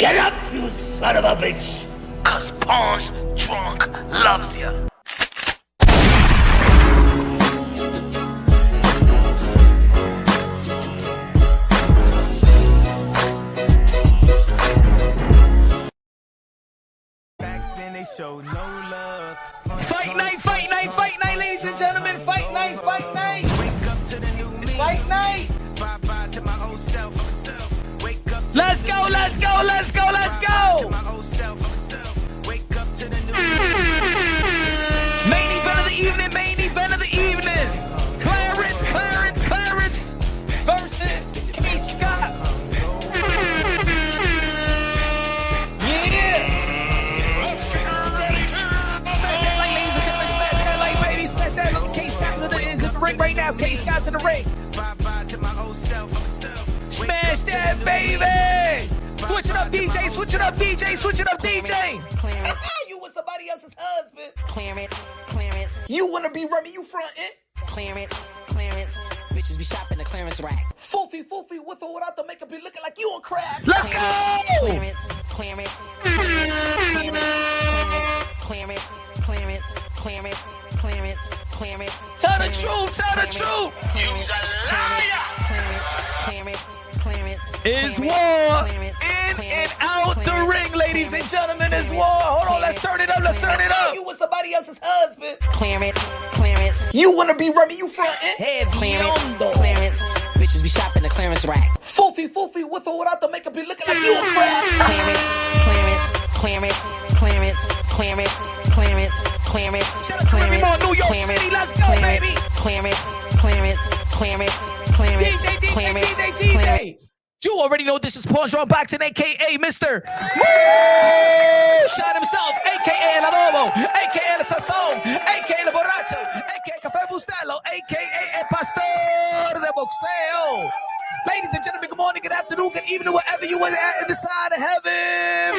Get up, you son of a bitch! Cause Ponch Drunk loves ya. Show no love. Fight night, ladies and gentlemen. Fight night. Fight night. Let's go. Main event of the evening. Clarence versus Kaye Scott. Right now, Kaye Scott's in the ring. Smash that, baby! Switch it up, DJ. You with somebody else's husband. Clarence. You wanna be Remy, you frontin'. Clarence. Bitches be shopping the clearance rack. Foofy, with or without the makeup, be looking like you on crack. Let's go! Clarence. Tell the truth. You's a liar! Clarence. It's war in and out the ring, ladies and gentlemen. It's war. Hold on, let's turn it up. You with somebody else's husband. Clarence. You wanna be Remy, you frontin'. Clarence. Bitches be shopping the clearance rack. Foofy, with or without the makeup, be looking like you on crack. Clarence. Shout out to Remy Moore, New York City. Let's go, baby. Clarence. DJ. You already know this is Ponch Unboxing, aka Mr. Woo! Shot himself, aka El Adobo, aka El Sazón, aka El Borracho, aka Café Bustelo, aka El Pastor de Boxeo. Ladies and gentlemen, good morning, good afternoon, good evening, wherever you are at in the side of heaven.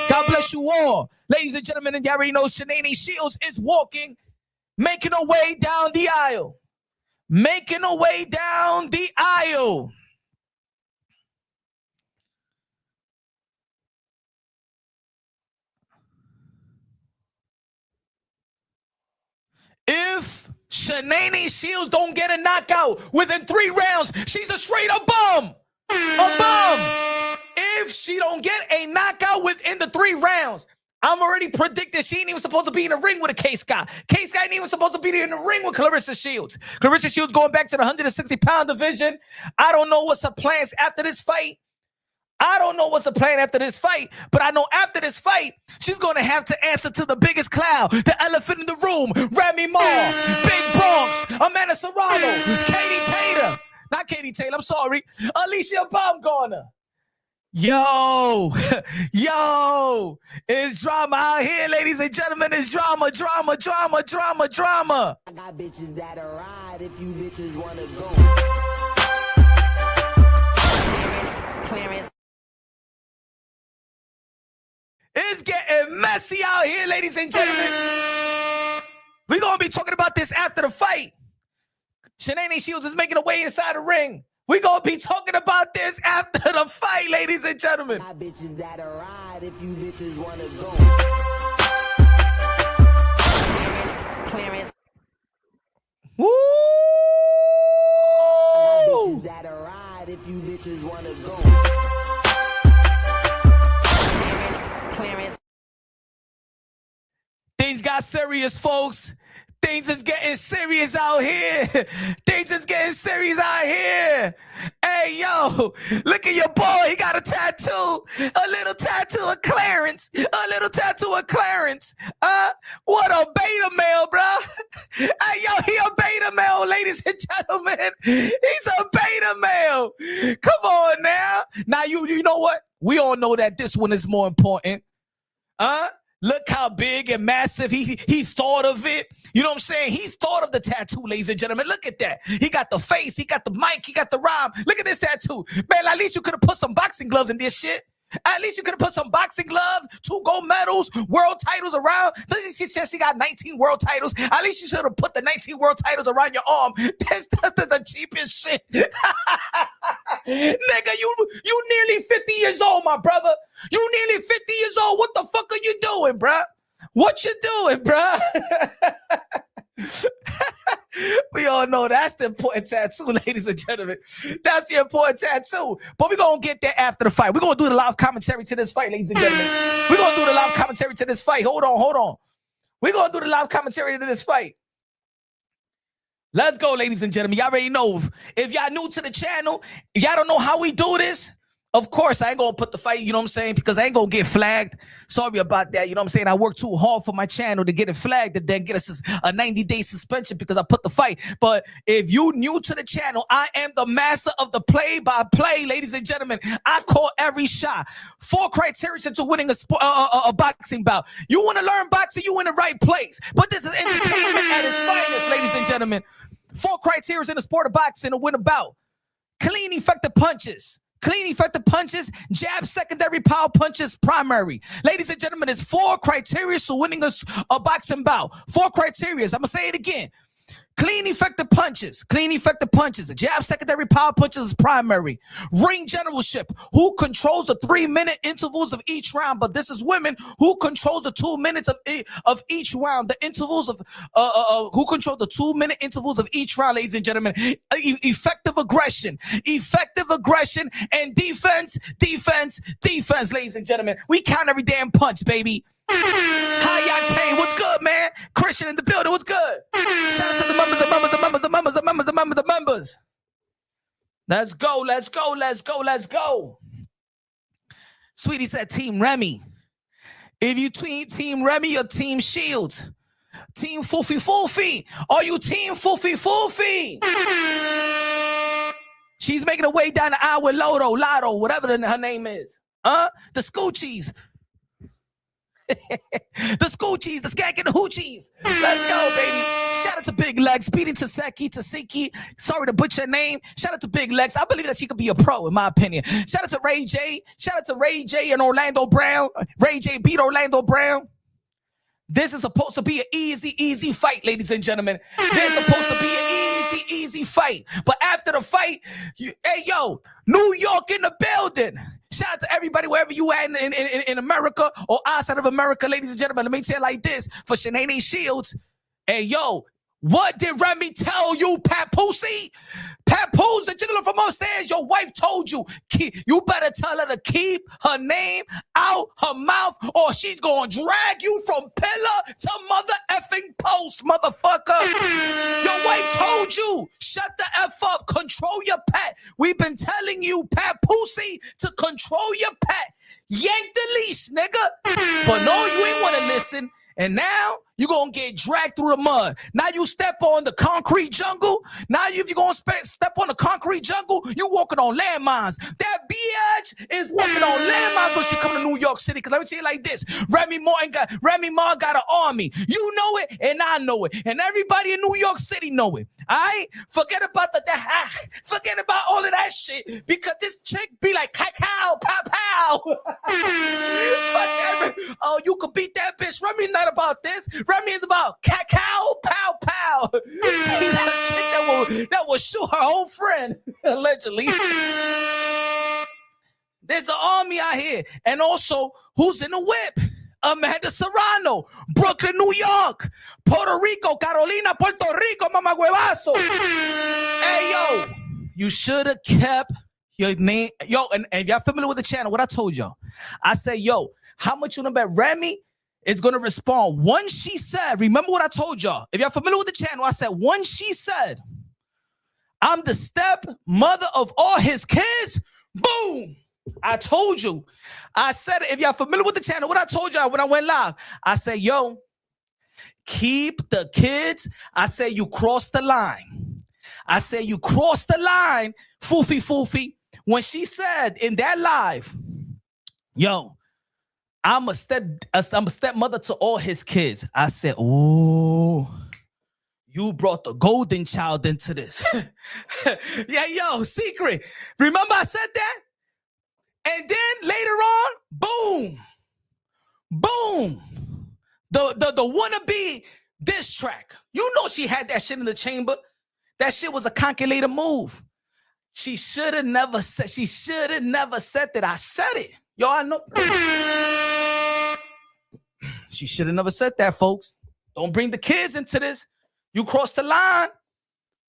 God bless you all. Ladies and gentlemen, and you already know Kaye Shields is walking, making her way down the aisle. If Kaye Shields don't get a knockout within 3 rounds, she's a straight up bum. If she don't get a knockout within the 3 rounds, I'm already predicting she ain't even supposed to be in the ring with a Kaye Scott. Kaye Scott ain't even supposed to be in the ring with Claressa Shields. Claressa Shields going back to the 160-pound division. I don't know what's her plans after this fight. But I know after this fight, she's going to have to answer to the biggest cloud, the elephant in the room, Remy Moore, Big Bronx, Amanda Serrano, Katie Taylor, I'm sorry, Alicia Baumgartner. Yo, it's drama out here, ladies and gentlemen. It's drama. I got bitches that'll ride if you bitches wanna go. Clarence. It's getting messy out here, ladies and gentlemen. We're going to be talking about this after the fight. Kaye Shields is making her way inside the ring. We're going to be talking about this after the fight, ladies and gentlemen. I got bitches that'll ride if you bitches wanna go. Clarence. Woo! I got bitches that'll ride if you bitches wanna go. Clarence. Things got serious, folks. Things is getting serious out here. Hey, yo, look at your boy. He got a tattoo. A little tattoo of Clarence. What a beta male, bro. Hey, yo, he a beta male, ladies and gentlemen. He's a beta male. Come on now. Now, you know what? We all know that this one is more important. Look how big and massive he thought of it. You know what I'm saying? He thought of the tattoo, ladies and gentlemen. Look at that. He got the face. He got the mic. He got the rhyme. Look at this tattoo. Man, at least you could have put some boxing gloves in this shit. At least you could have put some boxing gloves, 2 gold medals, world titles around. She said she got 19 world titles. At least you should have put the 19 world titles around your arm. This is the cheapest shit. Nigga, you nearly 50 years old, my brother. You nearly 50 years old. What the fuck are you doing, bruh? What you doing, bruh? We all know that's the important tattoo, ladies and gentlemen. That's the important tattoo. But we're going to get there after the fight. We're going to do the live commentary to this fight, ladies and gentlemen. We're going to do the live commentary to this fight. Hold on. We're going to do the live commentary to this fight. Let's go, ladies and gentlemen. Y'all already know. If y'all new to the channel, y'all don't know how we do this. Of course, I ain't going to put the fight, you know what I'm saying, because I ain't going to get flagged. Sorry about that, you know what I'm saying? I worked too hard for my channel to get it flagged and then get us a 90-day suspension because I put the fight. But if you new to the channel, I am the master of the play-by-play, ladies and gentlemen. I call every shot. 4 criteria to winning a boxing bout. You want to learn boxing, you in the right place. But this is entertainment at its finest, ladies and gentlemen. 4 criteria in the sport of boxing to win a bout. Clean, effective punches. Clean, effective punches, jab, secondary, power punches, primary. Ladies and gentlemen, there's 4 criteria for winning a boxing bout. 4 criteria. I'm going to say it again. Clean, effective punches. Clean, effective punches. Jab, secondary, power punches is primary. Ring generalship. Who controls the 3-minute intervals of each round? But this is women who control the 2 minutes of each round. The intervals of who control the 2-minute intervals of each round, ladies and gentlemen. Effective aggression. Effective aggression and defense, ladies and gentlemen. We count every damn punch, baby. Hi, what's good, man? Christian in the building, what's good? Shout out to the members. Let's go. Sweetie said Team Remy. If you team Remy or Team Shields, Team Foofy, are you Team Foofy? She's making her way down the aisle with Lotto, whatever her name is. The Scoochies. The Scoochies, the Skank and the Hoochies. Let's go, baby. Shout out to Big Legs, beating Taseki. Sorry to butcher your name. Shout out to Big Legs. I believe that she could be a pro, in my opinion. Shout out to Ray J. Shout out to Ray J and Orlando Brown. Ray J beat Orlando Brown. This is supposed to be an easy fight, ladies and gentlemen. This is supposed to be an easy fight. But after the fight, hey, yo, New York in the building. Shout out to everybody wherever you at in America or outside of America, ladies and gentlemen. Let me tell you like this. For Kaye Shields, hey, yo, what did Remy tell you, Papoose? Papoose, the jiggler from upstairs, your wife told you, you better tell her to keep her name out her mouth or she's going to drag you from pillar to mother effing post, motherfucker. Your wife told you, shut the F up, control your pet. We've been telling you, Papoose, to control your pet. Yank the leash, nigga. But no, you ain't want to listen. And now you're going to get dragged through the mud. Now you step on the concrete jungle. Now if you're going to step on the concrete jungle, you walking on landmines. That bitch is walking on landmines when she come to New York City. Because let me tell you like this. Remy Ma got an army. You know it, and I know it. And everybody in New York City know it. All right? Forget about forget about all of that shit. Because this chick be like, cacao, pow. Oh, you could beat that bitch. Remy's not about this. Remy is about cacao, pow. She's a chick that will shoot her own friend, allegedly. There's an army out here. And also, who's in the whip? Amanda Serrano, Brooklyn, New York, Puerto Rico, Carolina, Puerto Rico, mama huevazo. Hey, yo, you should have kept your name. Yo, and if y'all familiar with the channel, what I told y'all, I said, yo, how much you know about Remy is going to respond? Once she said, remember what I told y'all. If y'all familiar with the channel, I said, once she said, I'm the stepmother of all his kids, boom. I told you. I said, if y'all familiar with the channel, what I told y'all when I went live, I said, yo, keep the kids. I said, you crossed the line. I said, you crossed the line, foofy. When she said in that live, yo, I'm a stepmother to all his kids. I said, oh, you brought the golden child into this. Yeah, yo, secret. Remember I said that? And then later on, Boom. Boom. The wannabe diss track. You know she had that shit in the chamber. That shit was a calculated move. She should have never said that. I said it. Yo, I know. She should have never said that, folks. Don't bring the kids into this. You crossed the line.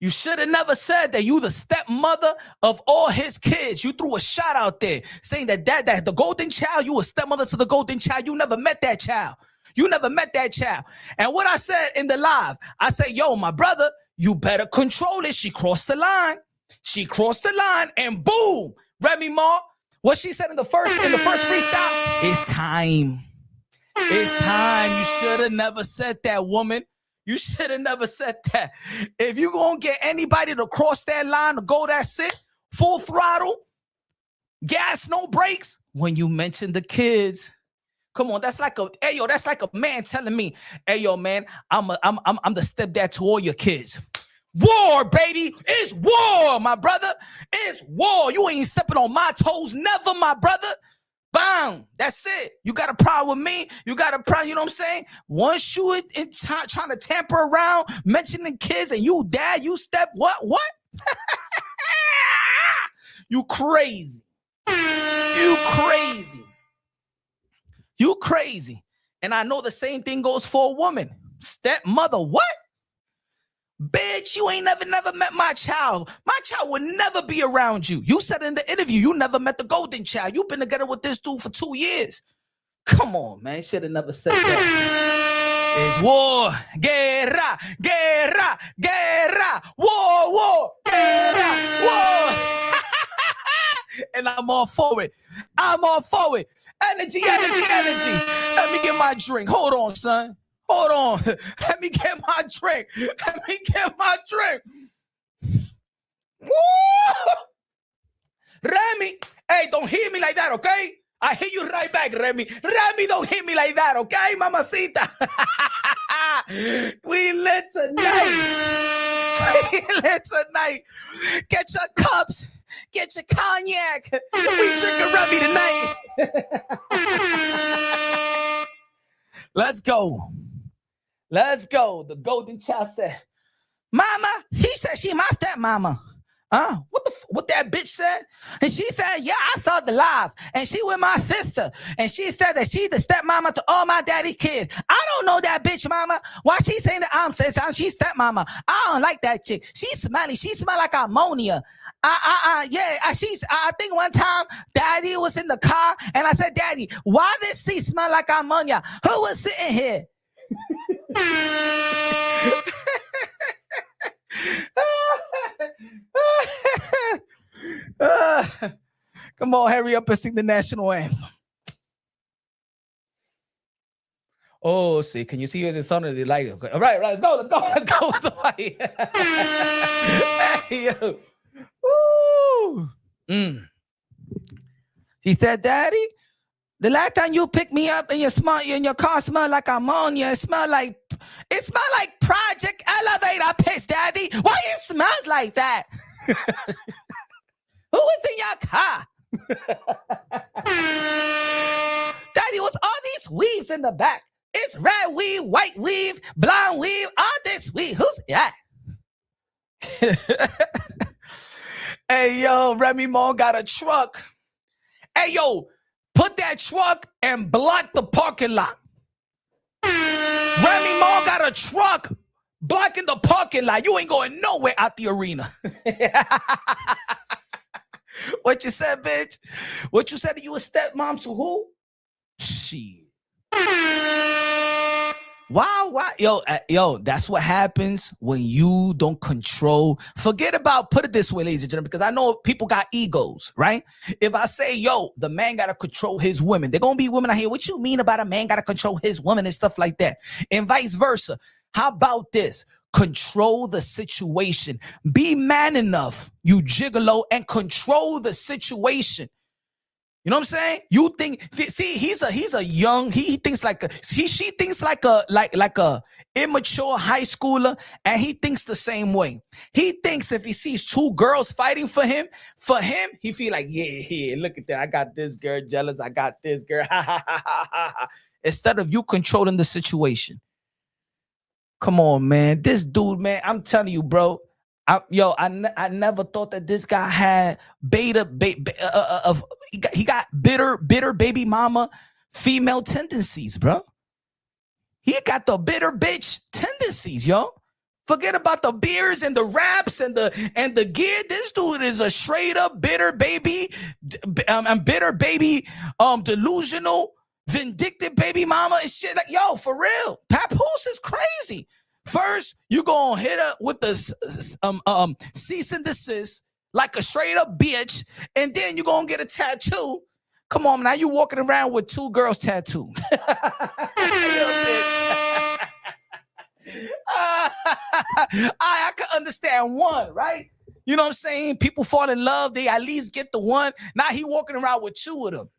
You should have never said that you the stepmother of all his kids. You threw a shot out there saying that the golden child, you a stepmother to the golden child. You never met that child. You never met that child. And what I said in the live, I said, yo, my brother, you better control it. She crossed the line. She crossed the line and boom, Remy Ma, what she said in the first freestyle, it's time. It's time. You should have never said that, woman. You should have never said that. If you gonna get anybody to cross that line to go that sick, full throttle, gas, no brakes, when you mention the kids, come on, that's like a man telling me, hey yo, man, I'm the stepdad to all your kids. War, baby. It's war, my brother. It's war. You ain't stepping on my toes. Never, my brother. Bam. That's it. You got a problem with me. You got a problem. You know what I'm saying? Once you trying to tamper around, mentioning kids, and you dad, you step, what? You crazy. You crazy. You crazy. And I know the same thing goes for a woman. Stepmother, what? Bitch, you ain't never met my child. My child would never be around you. You said in the interview you never met the golden child. You've been together with this dude for 2 years. Come on, man. Should have never said that. It's war. Guerra. Guerra. Guerra. War. War. Guerra. War. And I'm all for it. I'm all for it. Energy, energy, energy. Let me get my drink. Hold on, son. Hold on. Let me get my drink. Let me get my drink. Woo! Remy, hey, don't hit me like that, okay? I hit you right back, Remy. Remy, don't hit me like that, okay, mamacita? We lit tonight. We lit tonight. Get your cups. Get your cognac. We drinking Remy tonight. Let's go. Let's go. The golden child said, Mama, she said she my stepmama. What that bitch said? And she said, yeah, I saw the live. And she with my sister. And she said that she the stepmama to all my daddy kids. I don't know that bitch, mama. Why she saying that I'm she's stepmama? I don't like that chick. She's smelly. She smell like ammonia. I think one time daddy was in the car and I said, Daddy, why this seat smell like ammonia? Who was sitting here? Come on, hurry up and sing the national anthem. Oh, see, can you see the sun of the light? Okay. All right, let's go. Hey, yo. Woo. She said, Daddy, the last time you picked me up and your car smelled like ammonia, it smelled like Project Elevator piss, Daddy. Why it smells like that? Who was in your car? Daddy, what's all these weaves in the back? It's red weave, white weave, blonde weave, all this weave. Who's that? Hey, yo, Remy Ma got a truck. Hey, yo, put that truck and block the parking lot. Remy Ma got a truck blocking the parking lot. You ain't going nowhere out the arena. What you said, bitch? What you said? You a stepmom to who? Shit. Why? Yo, that's what happens when you don't control. Forget about, put it this way, ladies and gentlemen, because I know people got egos, right? If I say, yo, the man got to control his women, they're going to be women out here. What you mean about a man got to control his women and stuff like that? And vice versa. How about this? Control the situation. Be man enough, you gigolo, and control the situation. You know what I'm saying? You think, see, he's a young, he thinks like a, she thinks like a immature high schooler, and he thinks the same way. He thinks if he sees two girls fighting for him, he feel like, yeah, look at that. I got this girl jealous. I got this girl. Ha, ha, ha, ha, ha, ha. Instead of you controlling the situation. Come on, man. This dude, man, I'm telling you, bro. I never thought that this guy had he got bitter baby mama female tendencies, bro. He got the bitter bitch tendencies, yo. Forget about the beers and the raps and the gear. This dude is a straight up bitter baby, delusional, vindictive baby mama. It's shit like, yo, for real. Papoose is crazy. First, you gonna hit her with the cease and desist like a straight up bitch, and then you gonna get a tattoo. Come on, now you walking around with two girls tattooed. I can understand one, right? You know what I'm saying? People fall in love, they at least get the one. Now he walking around with two of them.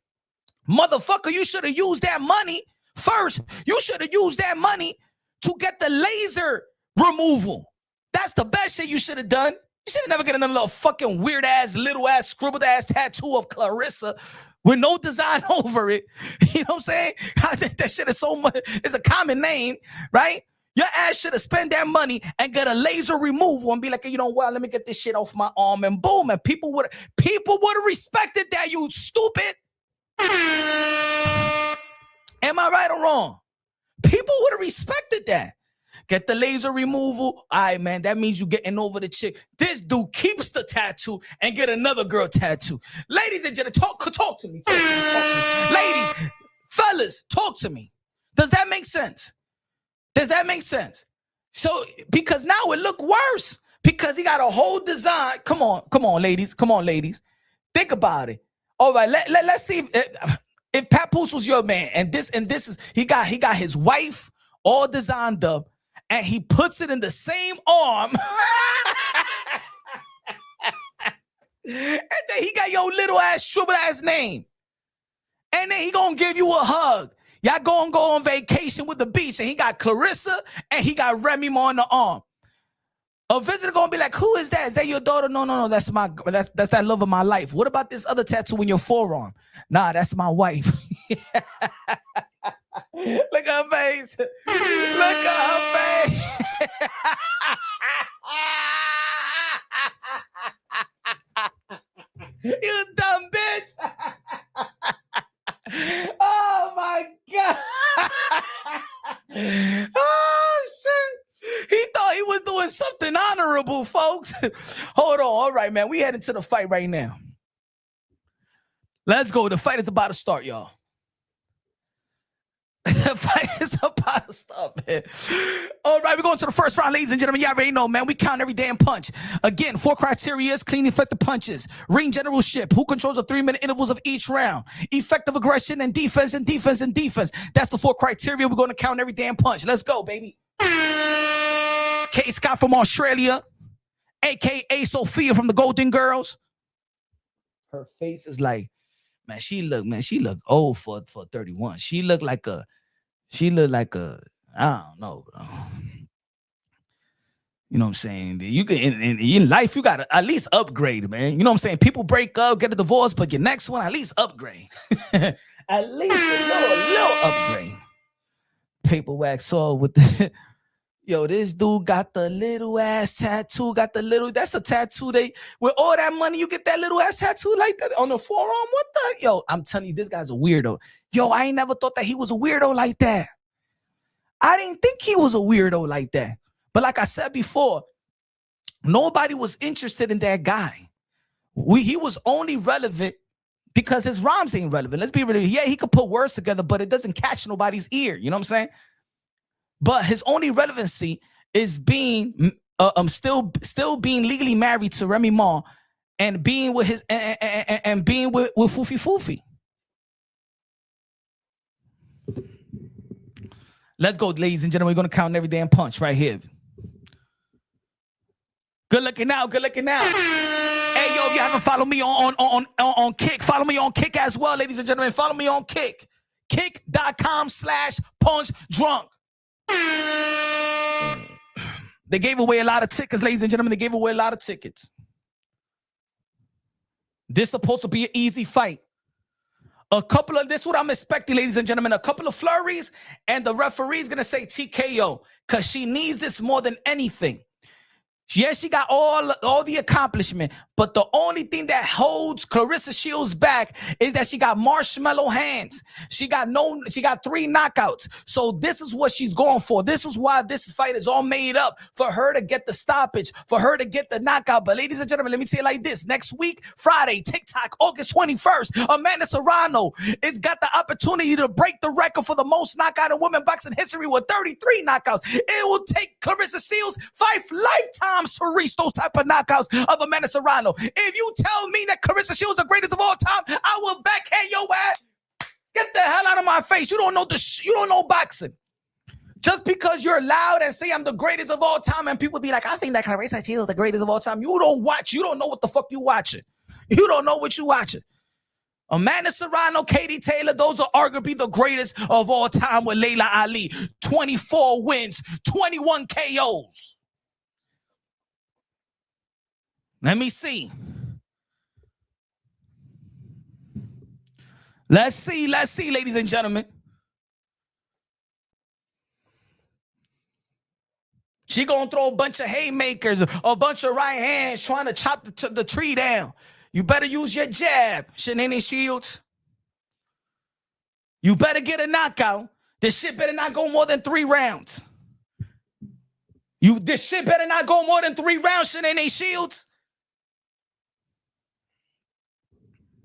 Motherfucker, you should have used that money first. You should have used that money to get the laser removal. That's the best shit you should have done. You should have never get another little fucking weird ass, little ass, scribbled ass tattoo of Claressa with no design over it. You know what I'm saying? I think that shit is so much, it's a common name, right? Your ass should have spent that money and get a laser removal and be like, you know what, let me get this shit off my arm, and boom, and people would have respected that, you stupid. Am I right or wrong? People would have respected that. Get the laser removal. All right, man, that means you getting over the chick. This dude keeps the tattoo and get another girl tattoo. Ladies and gentlemen, talk to me. Ladies, fellas, talk to me. Does that make sense? Does that make sense? So, because now it look worse because he got a whole design. Come on, ladies. Think about it. All right, let's see if Papoose was your man, and this is he got his wife all designed up, and he puts it in the same arm, and then he got your little ass shriveled ass name, and then he gonna give you a hug. Y'all gonna go on vacation with the beach, and he got Claressa and he got Remy Ma on the arm. A visitor gonna be like, who is that? Is that your daughter? No, that's that love of my life. What about this other tattoo in your forearm? Nah, that's my wife. Look at her face. Look at her face. You dumb bitch. Oh my God. Oh shit. He thought he was doing something honorable, folks. Hold on. All right, man. We heading to the fight right now. Let's go. The fight is about to start, y'all. The fight is about to start, man. All right, we're going to the first round, ladies and gentlemen. Y'all already know, man. We count every damn punch. Again, 4 criteria: clean, effective punches, ring generalship, who controls the 3-minute intervals of each round, effective aggression, and defense, and defense, and defense. That's the 4 criteria. We're going to count every damn punch. Let's go, baby. Kaye Scott from Australia, a.k.a. Sophia from the Golden Girls. Her face is like, man, she look old for 31. She looked like a, I don't know, bro. You know what I'm saying? You can in life, you gotta at least upgrade, man. You know what I'm saying? People break up, get a divorce, but your next one, at least upgrade. At least a little upgrade. Paper wax all with the yo, this dude got the little ass tattoo, that's a tattoo. With all that money, you get that little ass tattoo like that on the forearm. What the? Yo, I'm telling you, this guy's a weirdo. Yo, I ain't never thought that he was a weirdo like that. I didn't think he was a weirdo like that. But like I said before, nobody was interested in that guy. He was only relevant because his rhymes ain't relevant. Let's be real. Yeah, he could put words together, but it doesn't catch nobody's ear. You know what I'm saying? But his only relevancy is being still being legally married to Remy Ma and being with his and being with Foofy Foofy. Let's go, ladies and gentlemen. We're gonna count every damn punch right here. Good looking out. Hey, you haven't followed me on Kick, follow me on Kick as well, ladies and gentlemen. Follow me on Kick. Kick.com/punchdrunk. They gave away a lot of tickets, ladies and gentlemen. They gave away a lot of tickets. This is supposed to be an easy fight. This is what I'm expecting, ladies and gentlemen. A couple of flurries, and the referee's going to say TKO because she needs this more than anything. Yes, she got all the accomplishment, but the only thing that holds Claressa Shields back is that she got marshmallow hands. She got 3 knockouts. So this is what she's going for. This is why this fight is all made up, for her to get the stoppage, for her to get the knockout. But ladies and gentlemen, let me say it like this. Next week, Friday, TikTok, August 21st, Amanda Serrano has got the opportunity to break the record for the most knockout in women boxing history with 33 knockouts. It will take Claressa Shields 5 lifetimes to reach those type of knockouts of Amanda Serrano. If you tell me that Claressa Shields is the greatest of all time, I will backhand your ass. Get the hell out of my face. You don't know you don't know boxing. Just because you're loud and say I'm the greatest of all time, and people be like, I think that Claressa Shields is the greatest of all time. You don't watch. You don't know what the fuck you watching. You don't know what you watching. Amanda Serrano, Katie Taylor, those are arguably the greatest of all time with Layla Ali. 24 wins, 21 KOs. Let me see. Let's see, ladies and gentlemen. She gonna throw a bunch of haymakers, a bunch of right hands trying to chop the tree down. You better use your jab, Shenanigans Shields. You better get a knockout. This shit better not go more than 3 rounds. This shit better not go more than 3 rounds, Shenanigans Shields.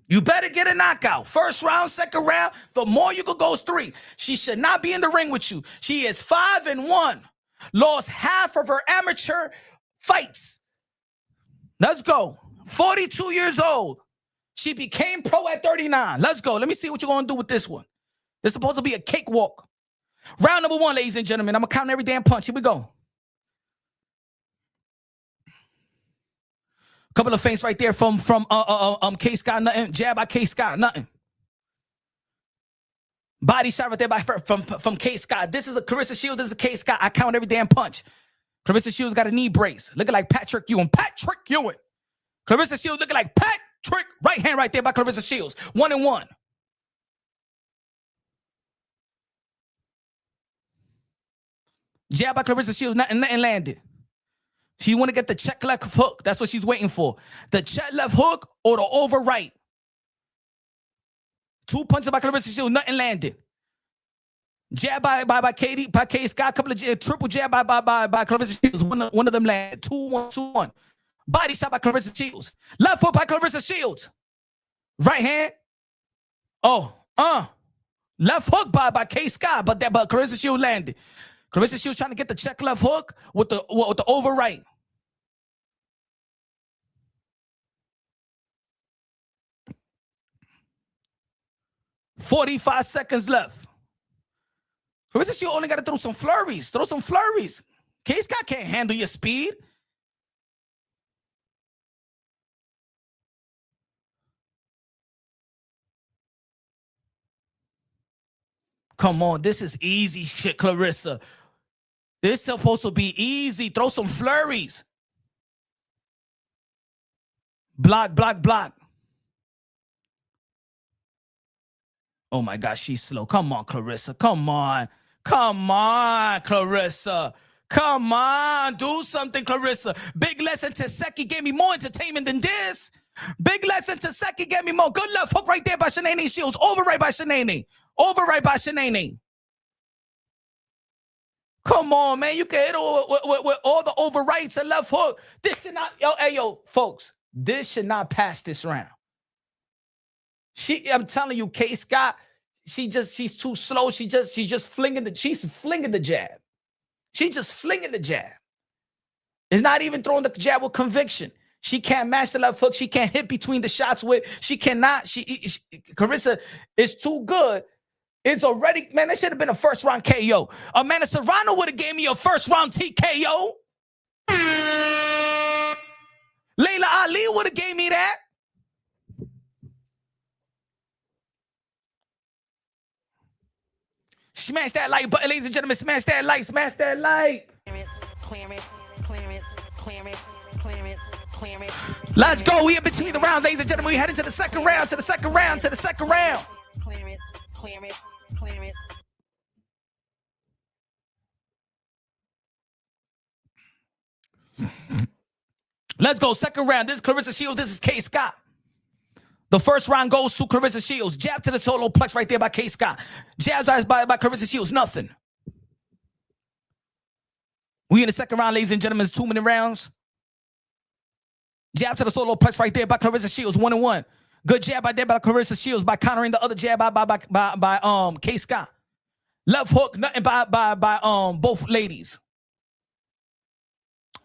You better get a knockout. First round, second round, the more you could go is 3. She should not be in the ring with you. She is 5-1. Lost half of her amateur fights. Let's go. 42 years old. She became pro at 39. Let's go. Let me see what you're going to do with this one. This is supposed to be a cakewalk. Round number 1, ladies and gentlemen. I'm going to count every damn punch. Here we go. Couple of feints right there from Kaye Scott, nothing. Jab by Kaye Scott, nothing. Body shot right there from Kaye Scott. This is a Claressa Shields. This is a Kaye Scott. I count every damn punch. Claressa Shields got a knee brace, looking like Patrick Ewing. Claressa Shields looking like Patrick. Right hand right there by Claressa Shields. 1-1. Jab by Claressa Shields. Nothing landed. She want to get the check left hook. That's what she's waiting for. The check left hook or the over right. 2 punches by Claressa Shields. Nothing landed. Jab by Kaye Scott. Couple of triple jab by Claressa Shields. One of them landed. 2-1, 2-1. Body shot by Claressa Shields. Left hook by Claressa Shields. Right hand. Left hook by Kaye Scott, but Claressa Shields landed. Claressa Shields trying to get the check left hook with the over right. 45 seconds left. Claressa Shields only got to throw some flurries. Kaye Scott can't handle your speed. Come on, this is easy shit, Claressa. This is supposed to be easy. Throw some flurries. Block. Oh my gosh, she's slow. Come on, Claressa. Come on, Claressa. Come on, do something, Claressa. Big lesson Teseki gave me more entertainment than this. Big lesson Teseki gave me more. Good left hook right there by Shenanigans Shields. Over right by Shenanigans. Come on, man. You can hit with all the over rights and left hook. This should not, folks, this should not pass this round. I'm telling you, Kaye Scott, she's too slow. She's just flinging the jab. She's just flinging the jab. It's not even throwing the jab with conviction. She can't match the left hook. She can't hit between the shots with. She cannot. Claressa is too good. It's already, man, that should have been a first round KO. Amanda Serrano would have gave me a first round TKO. Layla Ali would have gave me that. Smash that like button, ladies and gentlemen. Smash that like. Smash that like. Let's go. We in between the rounds, ladies and gentlemen. We heading to the second round. To the second round. To the second round. Let's go. Second round. This is Claressa Shields. This is Kaye Scott. The first round goes to Claressa Shields. Jab to the solo plex right there by Kaye Scott. Jabs by Claressa Shields. Nothing. We in the second round, ladies and gentlemen. It's 2-minute rounds. Jab to the solo plex right there by Claressa Shields. 1-1. Good jab by Claressa Shields by countering the other jab by Kaye Scott. Left hook, nothing by both ladies.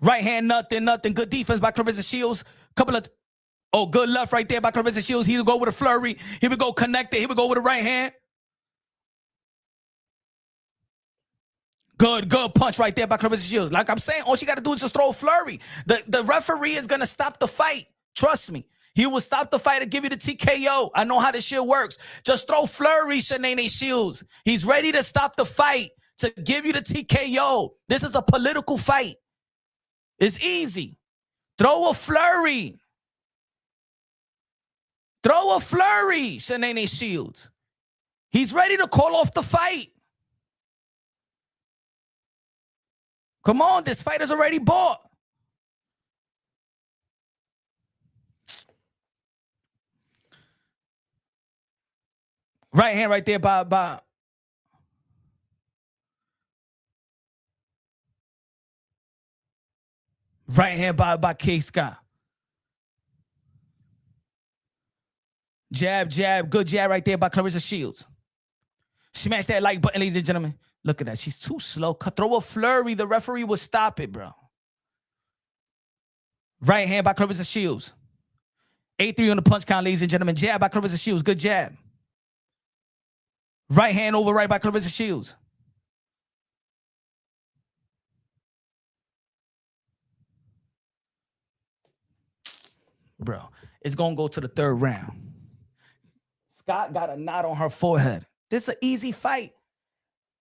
Right hand, nothing. Good defense by Claressa Shields. Good left right there by Claressa Shields. He would go with a flurry. He would go connected. He would go with a right hand. Good punch right there by Claressa Shields. Like I'm saying, all she got to do is just throw a flurry. The referee is going to stop the fight. Trust me. He will stop the fight and give you the TKO. I know how this shit works. Just throw flurry, Kaye Shields. He's ready to stop the fight to give you the TKO. This is a political fight. It's easy. Throw a flurry. Throw a flurry, Kaye Shields. He's ready to call off the fight. Come on, this fight is already bought. Right hand right there by right hand by Kaye Scott. Jab. Good jab right there by Claressa Shields. Smash that like button, ladies and gentlemen. Look at that. She's too slow. Throw a flurry. The referee will stop it, bro. Right hand by Claressa Shields. 8-3 on the punch count, ladies and gentlemen. Jab by Claressa Shields. Good jab. Right hand over right by Claressa Shields. Bro, it's going to go to the third round. Scott got a knot on her forehead. This is an easy fight.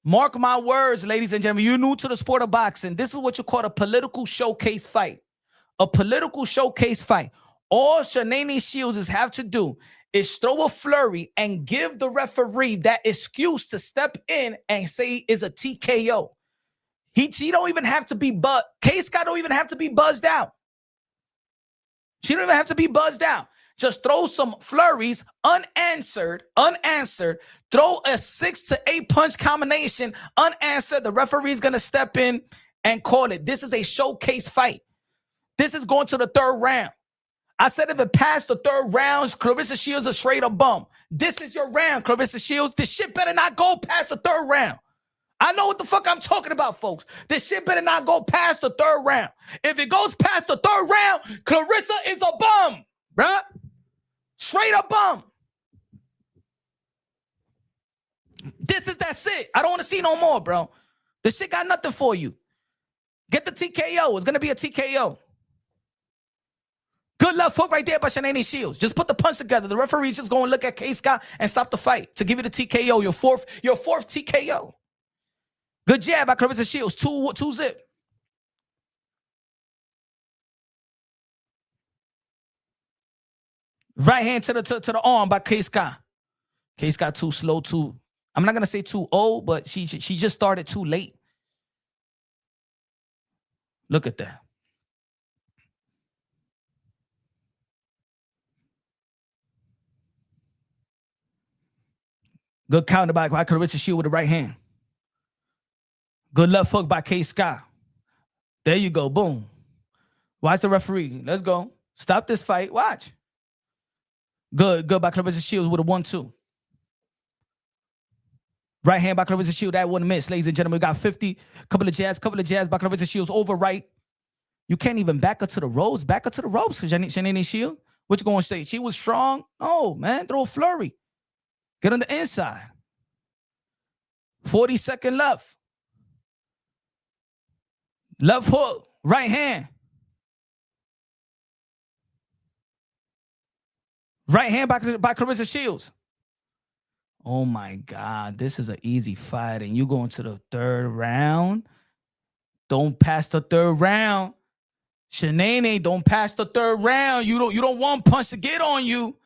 Mark my words, ladies and gentlemen. You're new to the sport of boxing. This is what you call a political showcase fight. A political showcase fight. All Kaye Shields have to do is throw a flurry and give the referee that excuse to step in and say is a TKO. She don't even have to be buzzed. Kaye Scott don't even have to be buzzed out. She don't even have to be buzzed out. Just throw some flurries, unanswered. Throw a 6 to 8 punch combination, unanswered. The referee's going to step in and call it. This is a showcase fight. This is going to the third round. I said if it passed the third round, Claressa Shields is straight up bum. This is your round, Claressa Shields. This shit better not go past the third round. I know what the fuck I'm talking about, folks. This shit better not go past the third round. If it goes past the third round, Claressa is a bum, bruh. Straight up bum. That's it. I don't want to see no more, bro. This shit got nothing for you. Get the TKO. It's going to be a TKO. Good left hook right there by Kaye Shields. Just put the punch together. The referee's just going to look at Kaye Scott and stop the fight to give you the TKO, your fourth TKO. Good jab by Claressa Shields. Two zip. Right hand to the arm by Kaye Scott. Kaye Scott too slow, I'm not gonna say too old, but she just started too late. Look at that. Good counter by Claressa Shields with the right hand. Good left hook by Kaye Scott. There you go. Boom. Watch the referee. Let's go. Stop this fight. Watch. Good by Claressa Shields with a 1-2. Right hand by Claressa Shields. That wouldn't miss, ladies and gentlemen. We got 50. Couple of jabs by Claressa Shields over right. You can't even back her to the ropes. Back her to the ropes, Kaye Shields. What you going to say? She was strong? No, man. Throw a flurry. Get on the inside. 40-second left. Left hook. Right hand. Right hand by Claressa Shields. Oh my God, this is an easy fight, and you going to the third round. Don't pass the third round. Shanae, don't pass the third round. You don't want punch to get on you.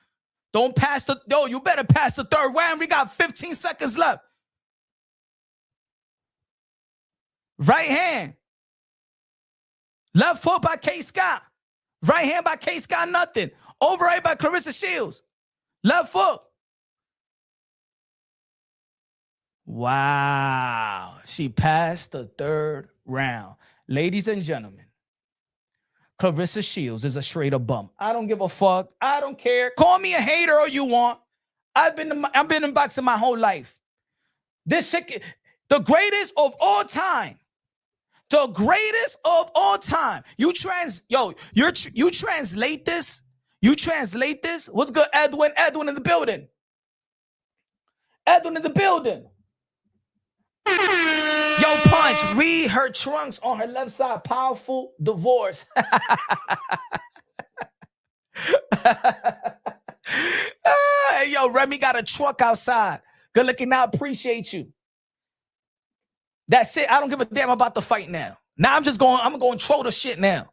Don't pass the you better pass the third round. We got 15 seconds left. Right hand. Left foot by Kaye Scott. Right hand by Kaye Scott, nothing. Override by Claressa Shields. Left foot. Wow. She passed the third round. Ladies and gentlemen, Claressa Shields is a straight up bum. I don't give a fuck. I don't care. Call me a hater all you want. I've been in boxing my whole life. This chick, the greatest of all time. The greatest of all time. You translate this. You translate this. What's good, Edwin? Edwin in the building. Edwin in the building. Yo, Punch, read her trunks on her left side. Powerful divorce. Yo, Remy got a truck outside. Good looking out. Appreciate you. That's it. I don't give a damn about the fight now. Now I'm going to troll the shit now.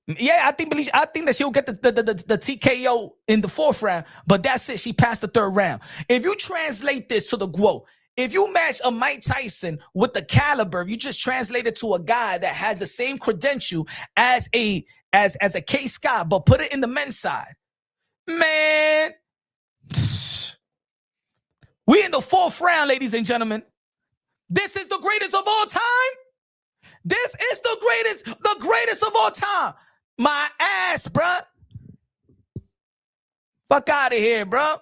Yeah, I think that she'll get the TKO in the fourth round, but that's it. She passed the third round. If you translate this to the GWO, if you match a Mike Tyson with the caliber, if you just translate it to a guy that has the same credential as a Kaye Scott, but put it in the men's side, man. We in the fourth round, ladies and gentlemen. This is the greatest of all time. This is the greatest of all time. My ass, bruh. Fuck out of here, bruh.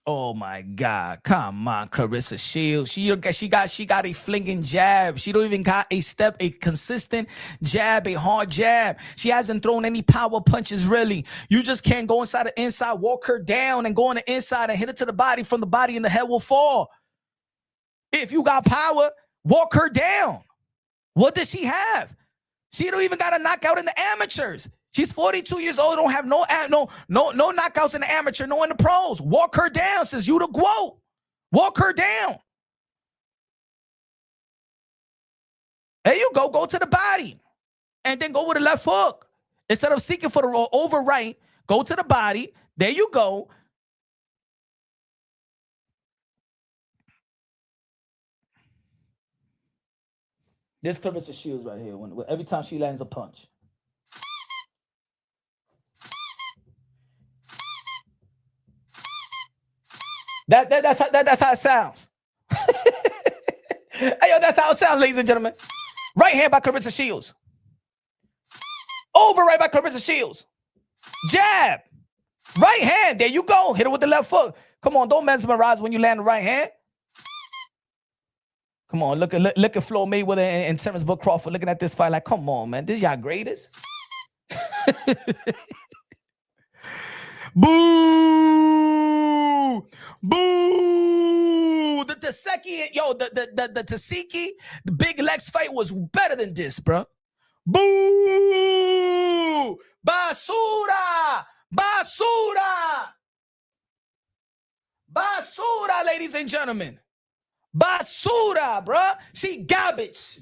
Oh my God. Come on, Claressa Shields. She got a flinging jab. She don't even got a consistent jab, a hard jab. She hasn't thrown any power punches, really. You just can't go inside the inside, walk her down, and go on the inside and hit it to the body. From the body, and the head will fall. If you got power, walk her down. What does she have? She don't even got a knockout in the amateurs. She's 42 years old. Don't have no knockouts in the amateur, no in the pros. Walk her down, since you the GWO. Walk her down. There you go. Go to the body, and then go with a left hook instead of seeking for the over right. Go to the body. There you go. This Claressa Shields right here. Every time she lands a punch. That's how it sounds. Hey, yo, that's how it sounds, ladies and gentlemen. Right hand by Claressa Shields. Over right by Claressa Shields. Jab. Right hand. There you go. Hit it with the left foot. Come on, don't mesmerize when you land the right hand. Come on, look at Flo Mayweather and Terrence Book Crawford looking at this fight like, come on, man, this y'all greatest. Boo! Boo! The Tasiki, the Big Lex fight was better than this, bro. Boo! Basura! Basura! Basura, ladies and gentlemen. Basura, bruh. She garbage.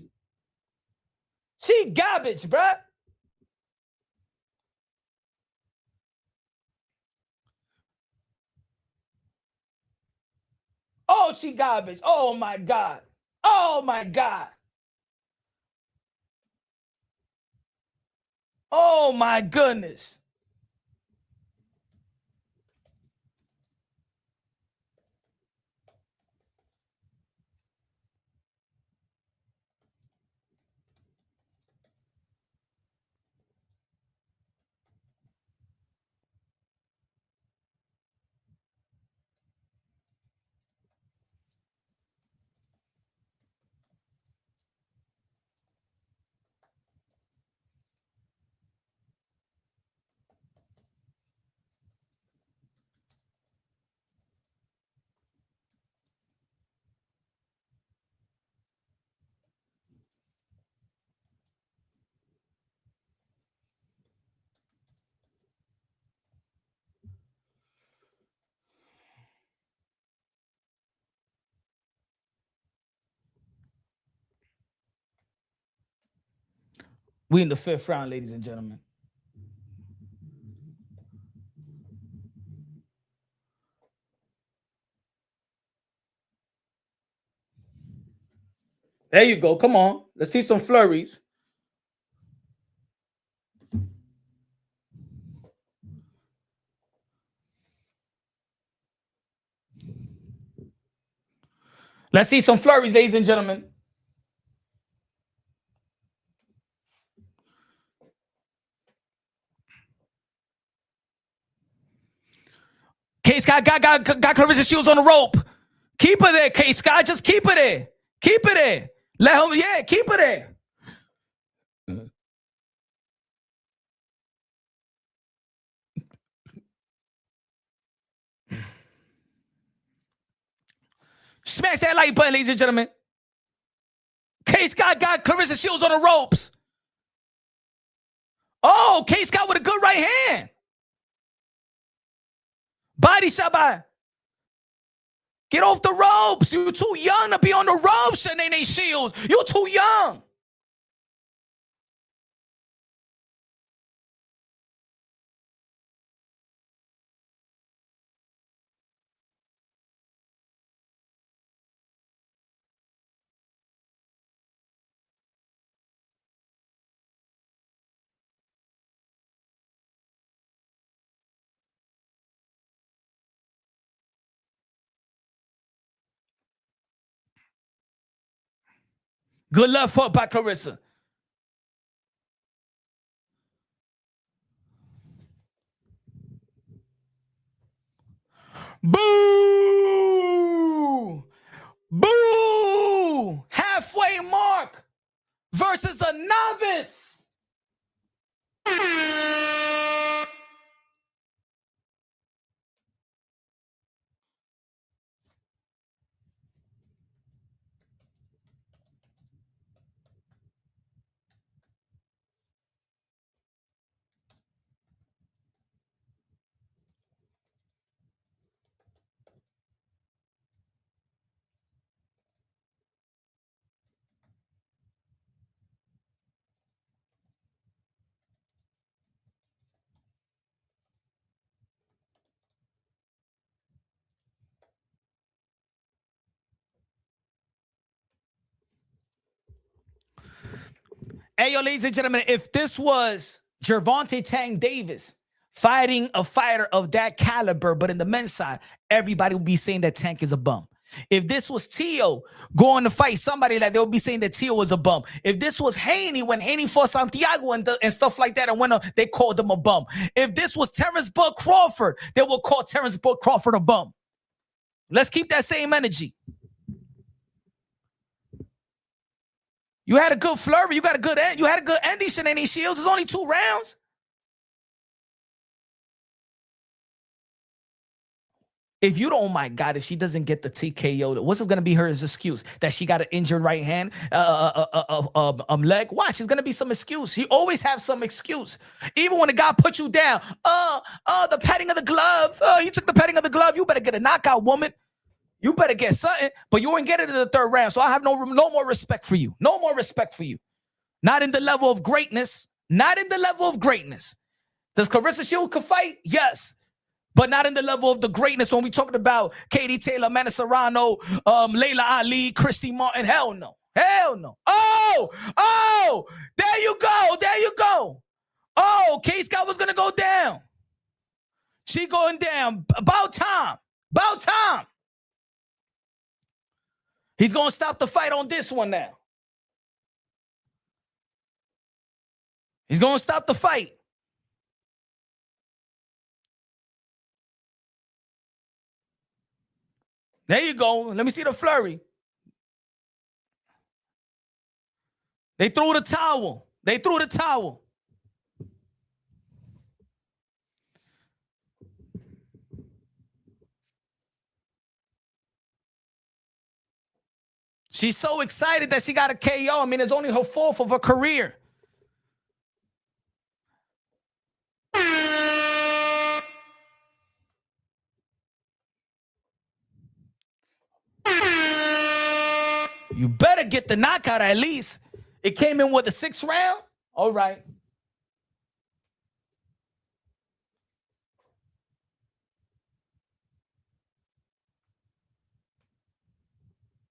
She garbage, bruh. Oh, she garbage. Oh, my God. Oh, my God. Oh, my goodness. We in the 5th round, ladies and gentlemen. There you go. Come on. Let's see some flurries. Let's see some flurries, ladies and gentlemen. Kaye Scott got Claressa Shields on the rope. Keep her there, Kaye Scott. Just keep her there. Keep her there. Let him, yeah, keep her there. Smash that like button, ladies and gentlemen. Kaye Scott got Claressa Shields on the ropes. Oh, Kaye Scott with a good right hand. Body shot by. Get off the ropes. You're too young to be on the ropes, Kaye Shields. You're too young. Good left foot by Claressa. Boo! Boo! Halfway mark versus a novice. Hey, yo, ladies and gentlemen, if this was Gervonta Tank Davis fighting a fighter of that caliber, but in the men's side, everybody would be saying that Tank is a bum. If this was Tio going to fight somebody, like, they would be saying that Tio was a bum. If this was Haney, when Haney fought Santiago and stuff like that, and when they called him a bum. If this was Terrence Bud Crawford, they would call Terrence Bud Crawford a bum. Let's keep that same energy. You had a good flurry. You got a good end. You had a good ending, Kaye Shields. It's only 2 rounds. If you don't, oh my God, if she doesn't get the TKO, what's going to be her excuse? That she got an injured right hand, leg? Watch, it's going to be some excuse. He always have some excuse. Even when the guy put you down, the patting of the glove. You took the patting of the glove. You better get a knockout, woman. You better get something, but you ain't get it in the 3rd round. So I have no more respect for you. No more respect for you. Not in the level of greatness. Not in the level of greatness. Does Claressa Shields could fight? Yes. But not in the level of the greatness when we talking about Katie Taylor, Amanda Serrano, Layla Ali, Christy Martin. Hell no. Hell no. Oh, there you go. There you go. Oh, Kaye Scott was going to go down. She going down. About time. About time. He's going to stop the fight on this one now. He's going to stop the fight. There you go. Let me see the flurry. They threw the towel. They threw the towel. She's so excited that she got a KO. I mean, it's only her 4th of her career. You better get the knockout at least. It came in with the 6th round. All right.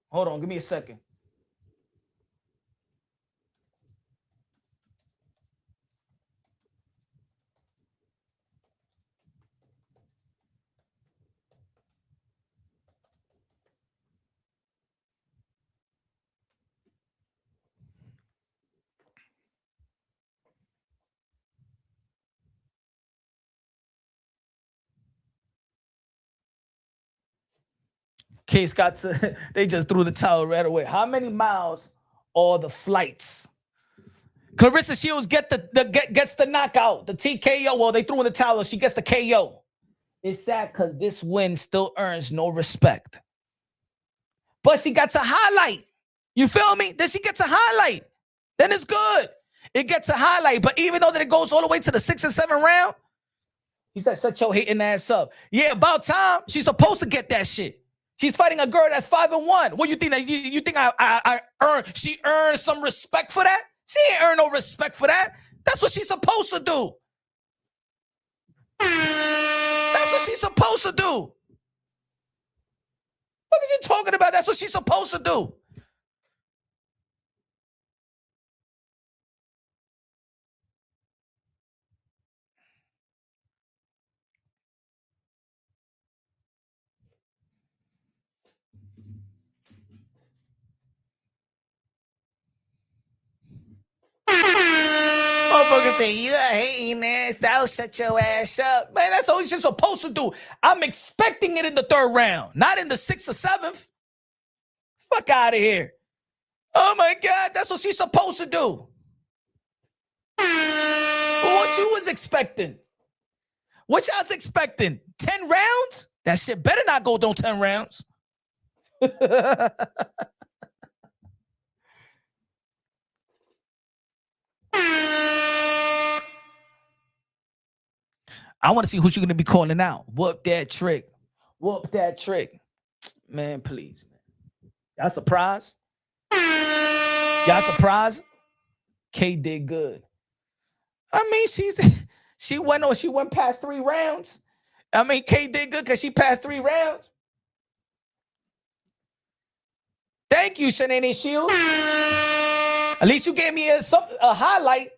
Hold on, give me a second. Kaye Scott, they just threw the towel right away. How many miles are the flights? Claressa Shields gets the knockout, the TKO. Well, they threw in the towel. She gets the KO. It's sad because this win still earns no respect. But she gets a highlight. You feel me? Then she gets a highlight. Then it's good. It gets a highlight. But even though that it goes all the way to the 6th and 7th round, he said, shut your hating ass up. Yeah, about time. She's supposed to get that shit. She's fighting a girl that's 5-1. What do you think? That you think she earned some respect for that? She ain't earned no respect for that. That's what she's supposed to do. That's what she's supposed to do. What are you talking about? That's what she's supposed to do. Motherfucker say, you a hating ass, that'll shut your ass up. Man, that's all she's supposed to do. I'm expecting it in the 3rd round, not in the 6th or 7th. Fuck out of here. Oh my God, that's what she's supposed to do. Well, what you was expecting? What y'all's expecting? 10 rounds? That shit better not go down 10 rounds. I want to see who you're going to be calling out. Whoop that trick. Whoop that trick. Man, please. Man. Y'all surprised? Y'all surprised? Kaye did good. I mean, she went past 3 rounds. I mean, Kaye did good because she passed 3 rounds. Thank you, Claressa Shields. At least you gave me a highlight.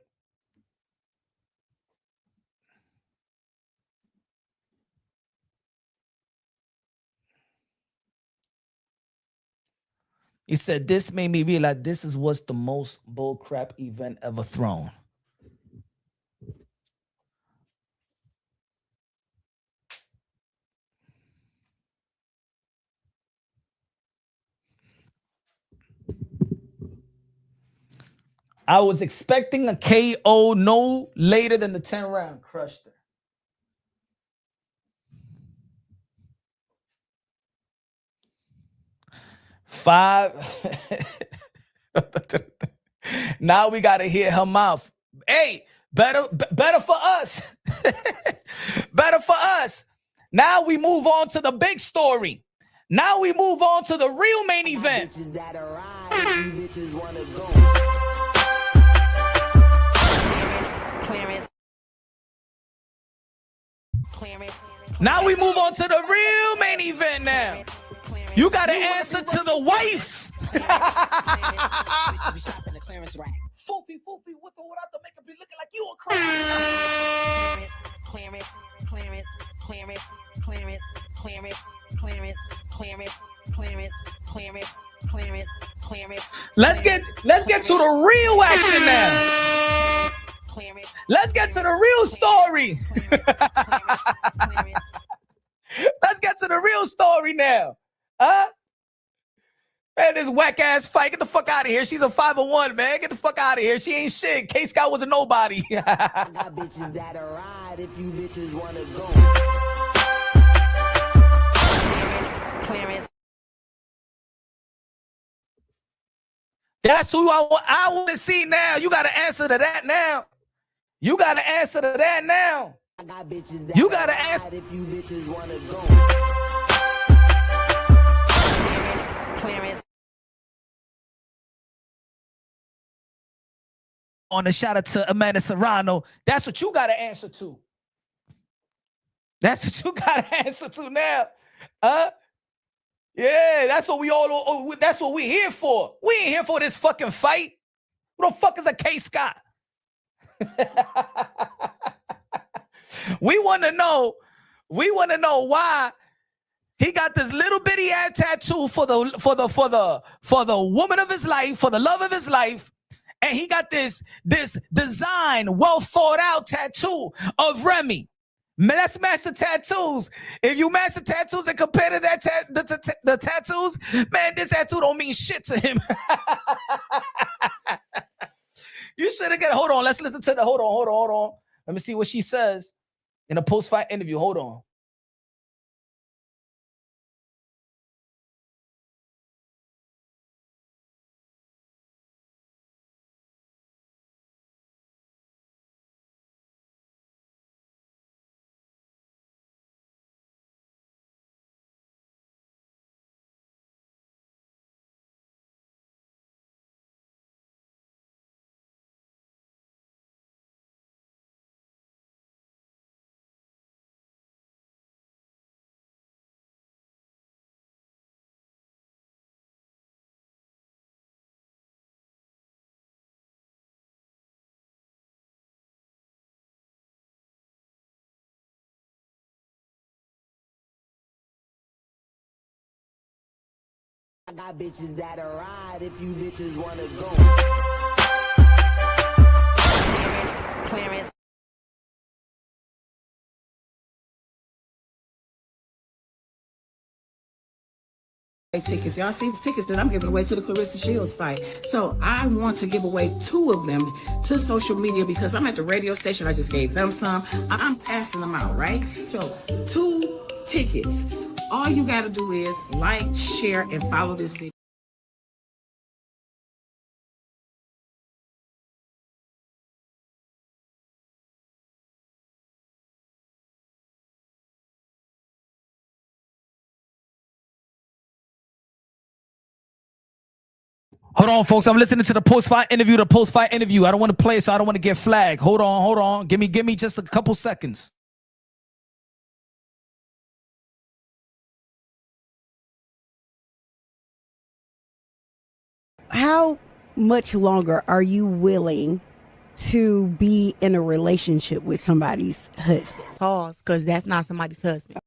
He said, this made me realize this is what's the most bullcrap event ever thrown. I was expecting a KO no later than the 10th round. Crushed her. Five. Now we got to hear her mouth. Hey, better for us. Better for us. Now we move on to the big story. Now we move on to the real main event. Now we move on to the real main event now. You got to answer to the wife. Foopy, without the makeup, you looking like you a crime. Let's get to the real action now. Let's get to the real story. Let's get to the real story now. Huh? Man, this whack ass fight. Get the fuck out of here. She's a 5-1, man. Get the fuck out of here. She ain't shit. Kaye Scott was a nobody. I got bitches that are ride if you bitches want to go. Clearance. That's who I want to see now. You got to answer to that now. You got to answer to that now. I got bitches that you got to answer if you bitches want to go. Clearance. On a shout out to Amanda Serrano. That's what you got to answer to. That's what you got to answer to now. Yeah, that's what we all. That's what we here for. We ain't here for this fucking fight. Who the fuck is a Kaye Scott? We want to know. We want to know why he got this little bitty ass tattoo for the woman of his life, for the love of his life, and he got this design, well thought out tattoo of Remy. Let's match the tattoos. If you match the tattoos and compare to that the tattoos, man, this tattoo don't mean shit to him. You should have got. Hold on, let's listen to the. Hold on. Let me see what she says in a post-fight interview. Hold on. I got bitches that'll ride if you bitches wanna go. Clarence. Tickets. Y'all see the tickets that I'm giving away to the Claressa Shields fight. So I want to give away 2 of them to social media because I'm at the radio station. I just gave them some. I'm passing them out, right? So 2 tickets. All you got to do is like, share, and follow this video. Hold on, folks. I'm listening to the post-fight interview. I don't want to play, so I don't want to get flagged. Hold on. Give me just a couple seconds. How much longer are you willing to be in a relationship with somebody's husband? Pause, because that's not somebody's husband.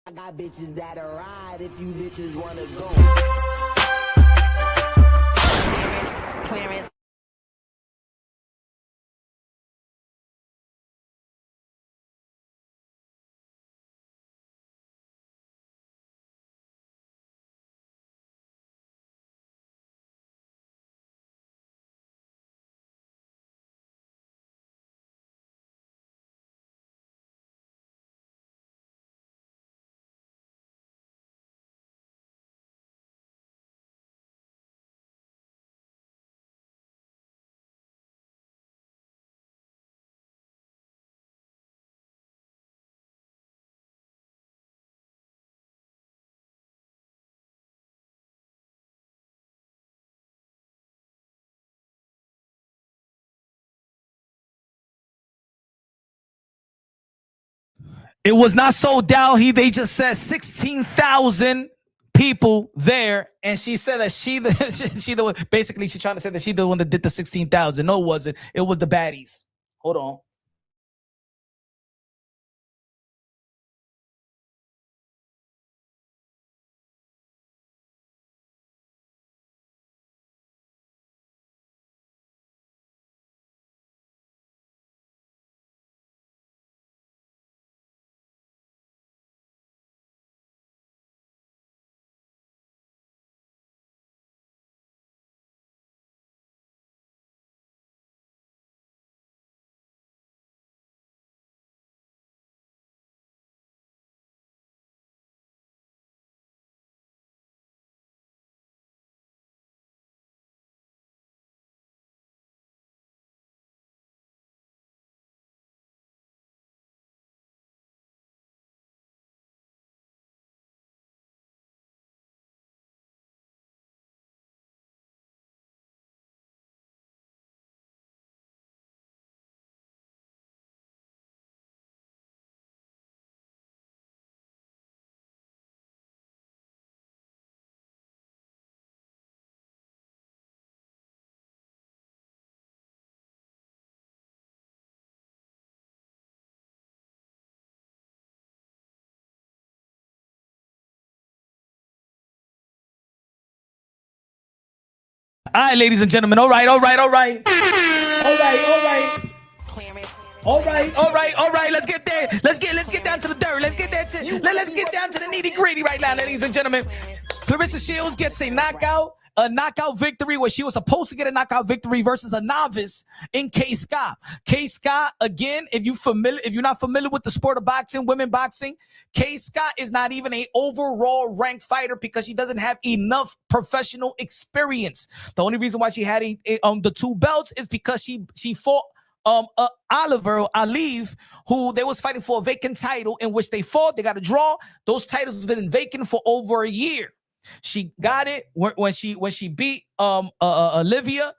I got bitches that'll ride if you bitches wanna go. Clarence. It was not sold out. They just said 16,000 people there, and she said that she basically she's trying to say that she the one that did the 16,000. No, it wasn't. It was the baddies. Hold on. All right, ladies and gentlemen. All right. Let's get there. Let's get down to the dirt. Let's get down to the nitty gritty right now, ladies and gentlemen. Claressa Shields gets a knockout victory where she was supposed to get a knockout victory versus a novice in Kaye Scott. Kaye Scott, again, if you're not familiar with the sport of boxing, women boxing, Kaye Scott is not even an overall ranked fighter because she doesn't have enough professional experience. The only reason why she had the 2 belts is because she fought Olive, who they was fighting for a vacant title in which they fought. They got a draw. Those titles have been vacant for over a year. She got it when she beat Olivia,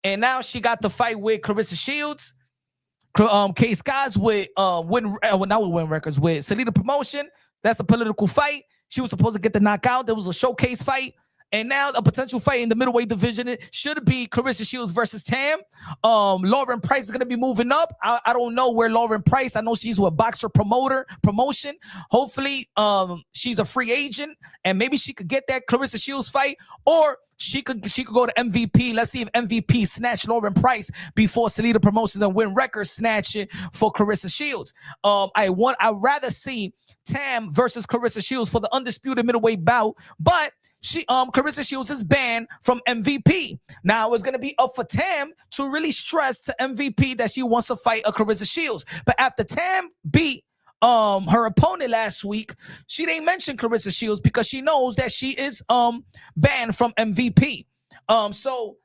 and now she got the fight with Claressa Shields. Kaye Scott's with not with Win Records, with Selena Promotion. That's a political fight. She was supposed to get the knockout. There was a showcase fight. And now a potential fight in the middleweight division should be Claressa Shields versus Tam. Lauren Price is going to be moving up. I don't know where Lauren Price. I know she's with Boxer Promotion. Hopefully, she's a free agent, and maybe she could get that Claressa Shields fight, or she could go to MVP. Let's see if MVP snatched Lauren Price before Selena Promotions and Win Records snatch it for Claressa Shields. I'd rather see Tam versus Claressa Shields for the undisputed middleweight bout, but Claressa Shields is banned from MVP. Now it's going to be up for Tam to really stress to MVP that she wants to fight a Claressa Shields. But after Tam beat her opponent last week, she didn't mention Claressa Shields because she knows that she is banned from MVP. So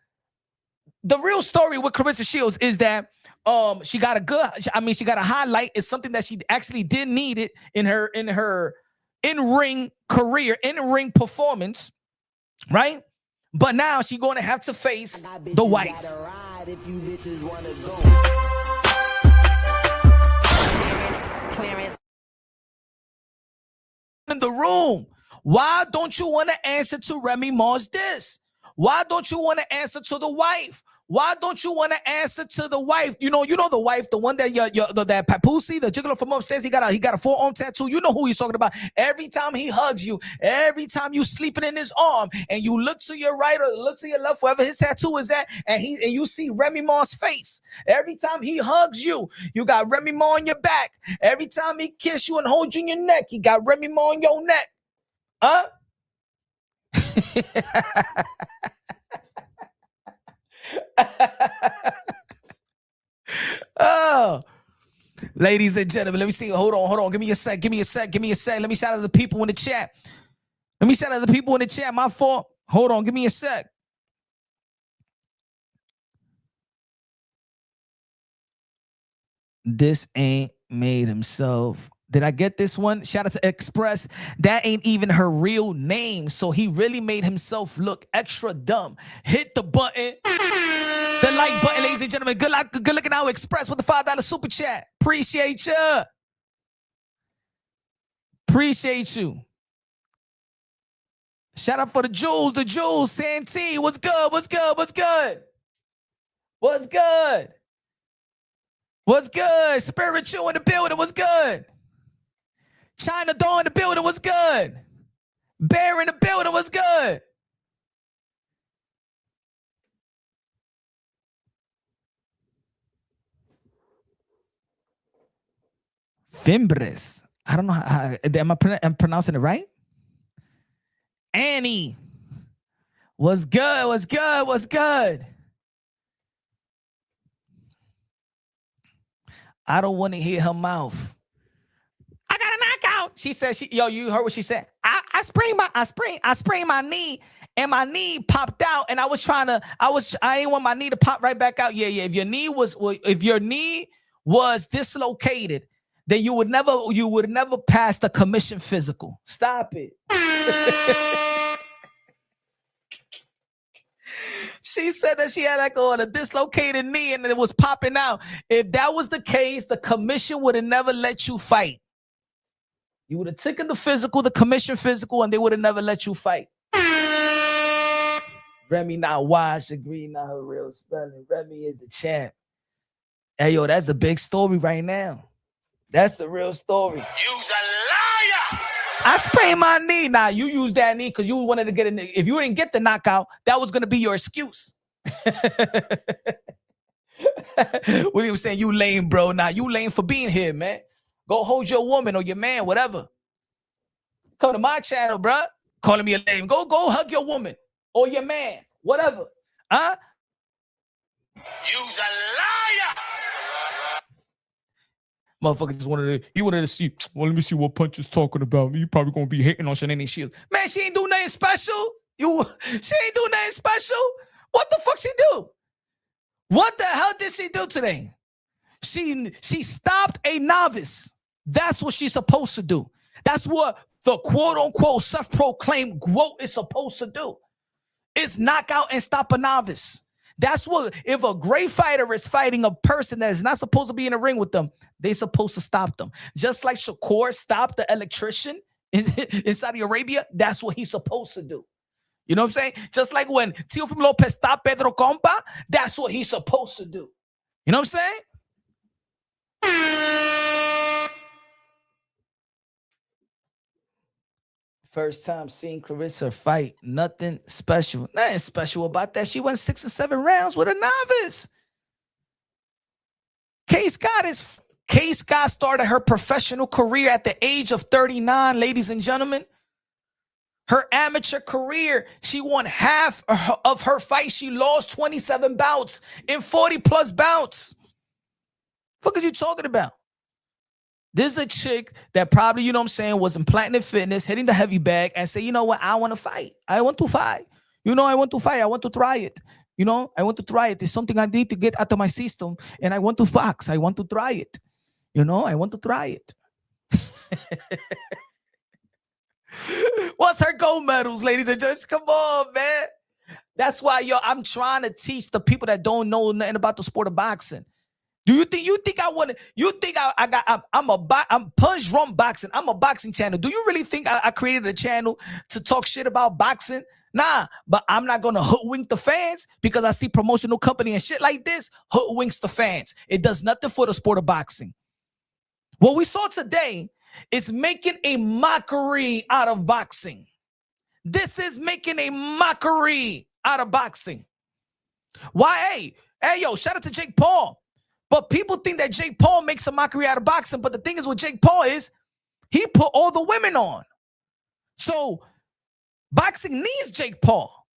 the real story with Claressa Shields is that she got a highlight. It's something that she actually did need it in her in-ring career, in-ring performance, right? But now she's going to have to face the wife. If you bitches wanna go. Clarence. In the room, why don't you want to answer to Remy Ma's this? Why don't you want to answer to the wife? Why don't you want to answer to the wife? You know the wife, the one that that Papoose, the gigolo from upstairs. He got a forearm tattoo. You know who he's talking about. Every time he hugs you, every time you sleeping in his arm, and you look to your right or look to your left, wherever his tattoo is at, and you see Remy Ma's face. Every time he hugs you, you got Remy Ma on your back. Every time he kiss you and hold you in your neck, he got Remy Ma on your neck. Huh? Oh, ladies and gentlemen, let me see. Hold on. Give me a sec. Let me shout out the people in the chat. My fault. Hold on. Give me a sec. This ain't made himself. Did I get this one? Shout out to Express. That ain't even her real name. So he really made himself look extra dumb. Hit the button. The like button, ladies and gentlemen. Good looking out, Express, with the $5 super chat. Appreciate you. Shout out for the Jules, Santee. What's good? Spiritual in the building. What's good? China Dawn in the building. What's good? Bear in the building. What's good? Fimbres. I don't know how am I pronouncing it right? Annie. What's good? I don't want to hear her mouth. I got a knockout. She said, you heard what she said. I sprained my knee, and my knee popped out, and I didn't want my knee to pop right back out. Yeah. If your knee was dislocated, then you would never pass the commission physical. Stop it. She said that she had a dislocated knee and it was popping out. If that was the case, the commission would have never let you fight. You would have taken the commission physical, and they would have never let you fight. Remy not wise, agree, not her real spelling. Remy is the champ. Hey, yo, that's a big story right now. That's the real story. You's a liar! I sprained my knee. Nah, you used that knee because you wanted to get in. If you didn't get the knockout, that was gonna be your excuse. William saying you lame, bro. Nah, you lame for being here, man. Go hold your woman or your man, whatever. Come to my channel, bro. Calling me a lame. Go hug your woman or your man, whatever. Huh? You's a liar. Motherfucker just wanted to see, well, let me see what Punch is talking about. You probably gonna be hating on Shanae Shields. Man, she ain't do nothing special. She ain't do nothing special. What the fuck she do? What the hell did she do today? She stopped a novice. That's what she's supposed to do. That's what the quote-unquote self-proclaimed GOAT is supposed to do. Is knock out and stop a novice. That's what, if a great fighter is fighting a person that is not supposed to be in a ring with them, they're supposed to stop them. Just like Shakur stopped the electrician in Saudi Arabia, that's what he's supposed to do. You know what I'm saying? Just like when Teofimo Lopez stopped Pedro Compa, that's what he's supposed to do. You know what I'm saying? First time seeing Claressa fight, nothing special. Nothing special about that. She went 6 or 7 rounds with a novice. Kaye Scott started her professional career at the age of 39, ladies and gentlemen. Her amateur career, she won half of her fight. She lost 27 bouts in 40 plus bouts. What are you talking about? This is a chick that probably, you know what I'm saying, was in Platinum Fitness, hitting the heavy bag and say, you know what, I want to fight. I want to fight. You know, I want to fight. I want to try it. You know, I want to try it. It's something I need to get out of my system. And I want to box. I want to try it. You know, I want to try it. What's her gold medals, ladies and gentlemen? Come on, man. That's why, I'm trying to teach the people that don't know nothing about the sport of boxing. Do you think I want to? You think I'm Punch Rum Boxing? I'm a boxing channel. Do you really think I created a channel to talk shit about boxing? Nah, but I'm not gonna hoodwink the fans because I see promotional company and shit like this hoodwinks the fans. It does nothing for the sport of boxing. What we saw today is making a mockery out of boxing. This is making a mockery out of boxing. Why? Hey, yo, shout out to Jake Paul. But people think that Jake Paul makes a mockery out of boxing. But the thing is with Jake Paul is he put all the women on. So boxing needs Jake Paul.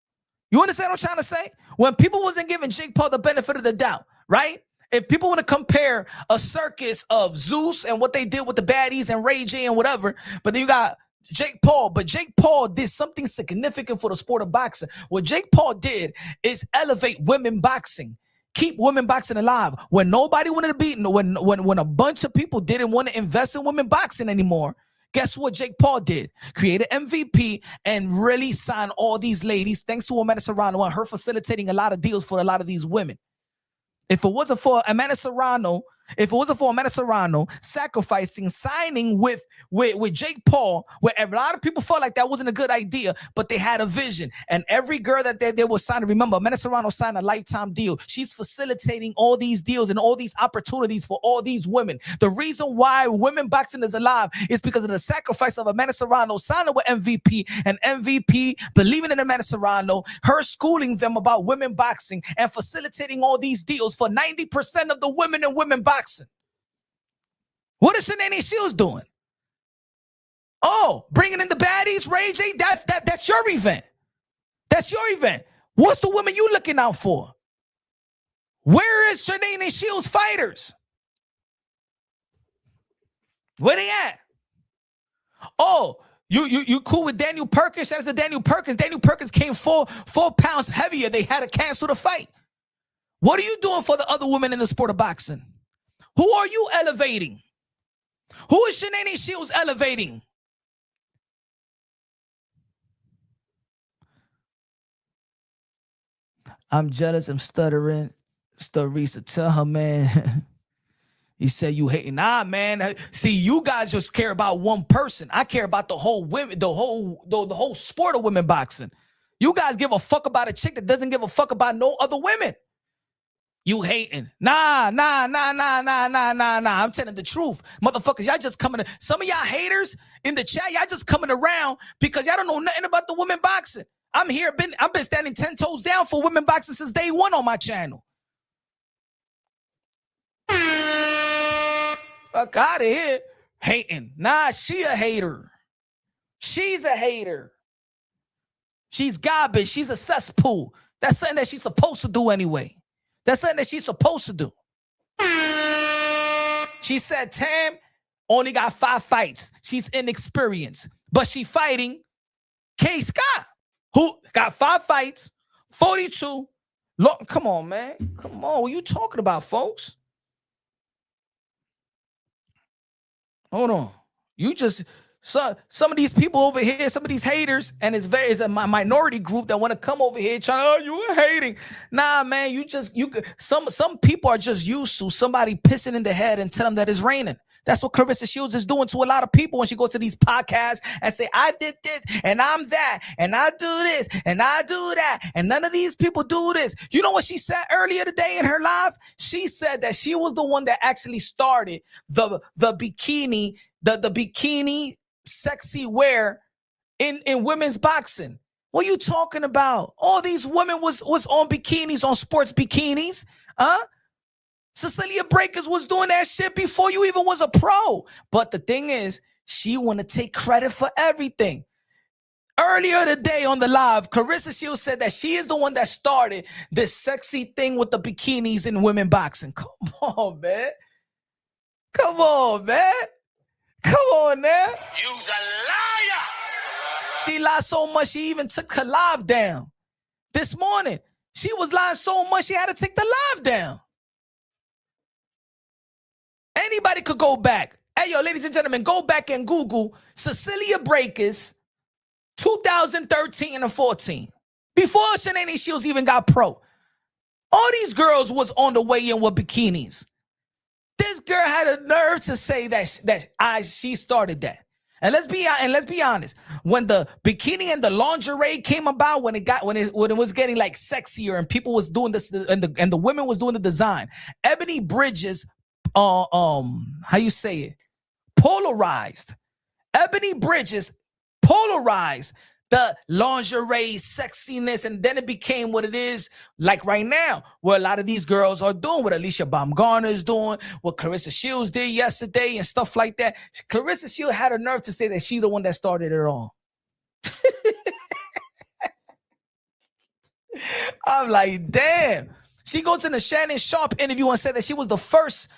You understand what I'm trying to say? When people wasn't giving Jake Paul the benefit of the doubt, right? If people want to compare a circus of Zeus and what they did with the baddies and Ray J and whatever, but then you got Jake Paul. But Jake Paul did something significant for the sport of boxing. What Jake Paul did is elevate women boxing. Keep women boxing alive. When nobody wanted to beat, when a bunch of people didn't want to invest in women boxing anymore, guess what Jake Paul did? Created MVP and really signed all these ladies thanks to Amanda Serrano and her facilitating a lot of deals for a lot of these women. If it wasn't for Amanda Serrano sacrificing, signing with Jake Paul, where a lot of people felt like that wasn't a good idea, but they had a vision. And every girl that they were signing, remember, Amanda Serrano signed a lifetime deal. She's facilitating all these deals and all these opportunities for all these women. The reason why women boxing is alive is because of the sacrifice of Amanda Serrano signing with MVP, and MVP believing in Amanda Serrano, her schooling them about women boxing and facilitating all these deals for 90% of the women in women boxing. What is Shanae Shields doing? Oh, bringing in the baddies, Ray J. That's your event. That's your event. What's the women you looking out for? Where is Shanae Shields fighters? Where they at? Oh, you cool with Daniel Perkins? Shout out to Daniel Perkins. Daniel Perkins came 4 pounds heavier. They had to cancel the fight. What are you doing for the other women in the sport of boxing? Who are you elevating? Who is Shanae Shields elevating? I'm jealous. I'm stuttering. Starisa, tell her, man. You say you hating. Nah, man. See, you guys just care about one person. I care about the whole women, the whole sport of women boxing. You guys give a fuck about a chick that doesn't give a fuck about no other women. You hating. Nah. I'm telling the truth. Motherfuckers, y'all just coming to, some of y'all haters in the chat, y'all just coming around because y'all don't know nothing about the women boxing. I've been standing 10 toes down for women boxing since day one on my channel. Fuck out of here. Hating. Nah, she a hater. She's a hater. She's garbage. She's a cesspool. That's something that she's supposed to do anyway. That's something that she's supposed to do. She said Tam only got 5 fights. She's inexperienced. But she fighting Kaye Scott, who got 5 fights, 42. Look, come on, man. Come on. What are you talking about, folks? Hold on. You just... So some of these people over here, some of these haters, and it's a minority group that want to come over here trying, oh, you hating. Nah, man, some people are just used to somebody pissing in the head and tell them that it's raining. That's what Claressa Shields is doing to a lot of people when she goes to these podcasts and say, I did this and I'm that and I do this and I do that and none of these people do this. You know what she said earlier today in her live? She said that she was the one that actually started the bikini, the bikini sexy wear in women's boxing. What are you talking about? All these women was on bikinis, on sports bikinis. Cecilia Breakers was doing that shit before you even was a pro. But the thing is, she want to take credit for everything. Earlier today on the live, Claressa Shields said that she is the one that started this sexy thing with the bikinis in women boxing. Come on, man. Come on, man. Come on now. You's a liar. She lied so much, she even took her live down. This morning, she was lying so much, she had to take the live down. Anybody could go back. Hey, yo, ladies and gentlemen, go back and Google Cecilia Breakers 2013 and 14. Before Shanae Shields even got pro. All these girls was on the way in with bikinis. This girl had a nerve to say that she started that. And let's be honest. When the bikini and the lingerie came about, when it was getting like sexier and people was doing this and the women was doing the design, Ebony Bridges, how you say it, polarized. Ebony Bridges polarized the lingerie sexiness, and then it became what it is like right now, where a lot of these girls are doing, what Alicia Baumgartner is doing, what Claressa Shields did yesterday and stuff like that. Claressa Shields had a nerve to say that she's the one that started it all. I'm like, damn. She goes in the Shannon Sharp interview and said that she was the first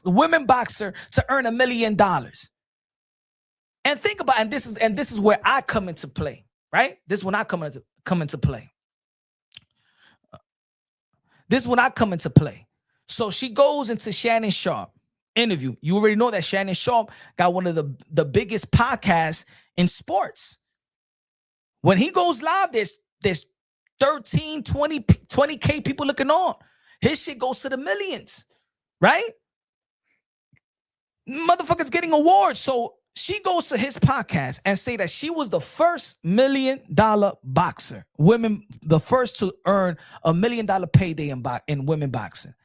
women boxer to earn $1 million. And think about, and this is where I come into play, right? This is when I come into play. This is when I come into play. So she goes into Shannon Sharp interview. You already know that Shannon Sharp got one of the biggest podcasts in sports. When he goes live, there's 13, 20K people looking on. His shit goes to the millions, right? Motherfuckers getting awards. So she goes to his podcast and say that she was the first $1 million boxer, the first to earn $1 million payday in women boxing.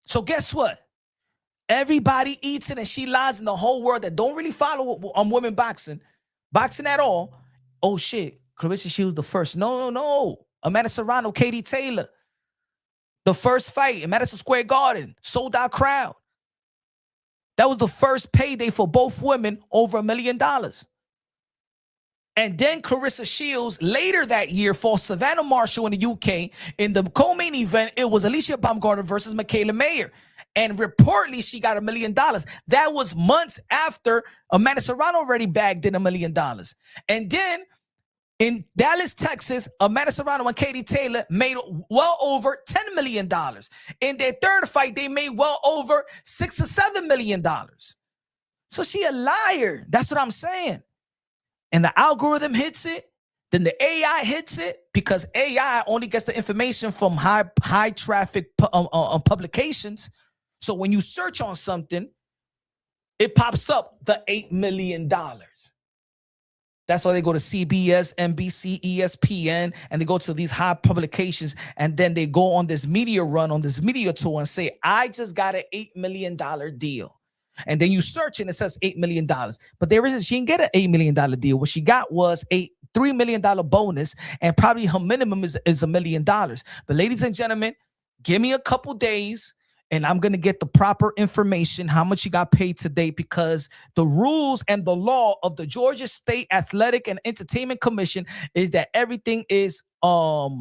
So guess what? Everybody eats it, and she lies in the whole world that don't really follow on women boxing at all. Oh shit, Claressa Shields the first. No. Amanda Serrano, Katie Taylor. The first fight in Madison Square Garden, sold out crowd. That was the first payday for both women, over $1 million. And then Claressa Shields later that year fought Savannah Marshall in the UK. In the co-main event, it was Alicia Baumgartner versus Michaela Mayer. And reportedly, she got $1 million. That was months after Amanda Serrano already bagged in $1 million. And then in Dallas, Texas, Amanda Serrano and Katie Taylor made well over $10 million. In their third fight, they made well over $6 or $7 million. So she a liar. That's what I'm saying. And the algorithm hits it. Then the AI hits it, because AI only gets the information from high traffic publications. So when you search on something, it pops up the $8 million. That's why they go to CBS, NBC, ESPN, and they go to these high publications, and then they go on this media run, on this media tour, and say, I just got an $8 million deal. And then you search and it says $8 million. But she didn't get an $8 million deal. What she got was a $3 million bonus, and probably her minimum is $1 million. But ladies and gentlemen, give me a couple days, and I'm going to get the proper information, how much she got paid today, because the rules and the law of the Georgia State Athletic and Entertainment Commission is that everything is, public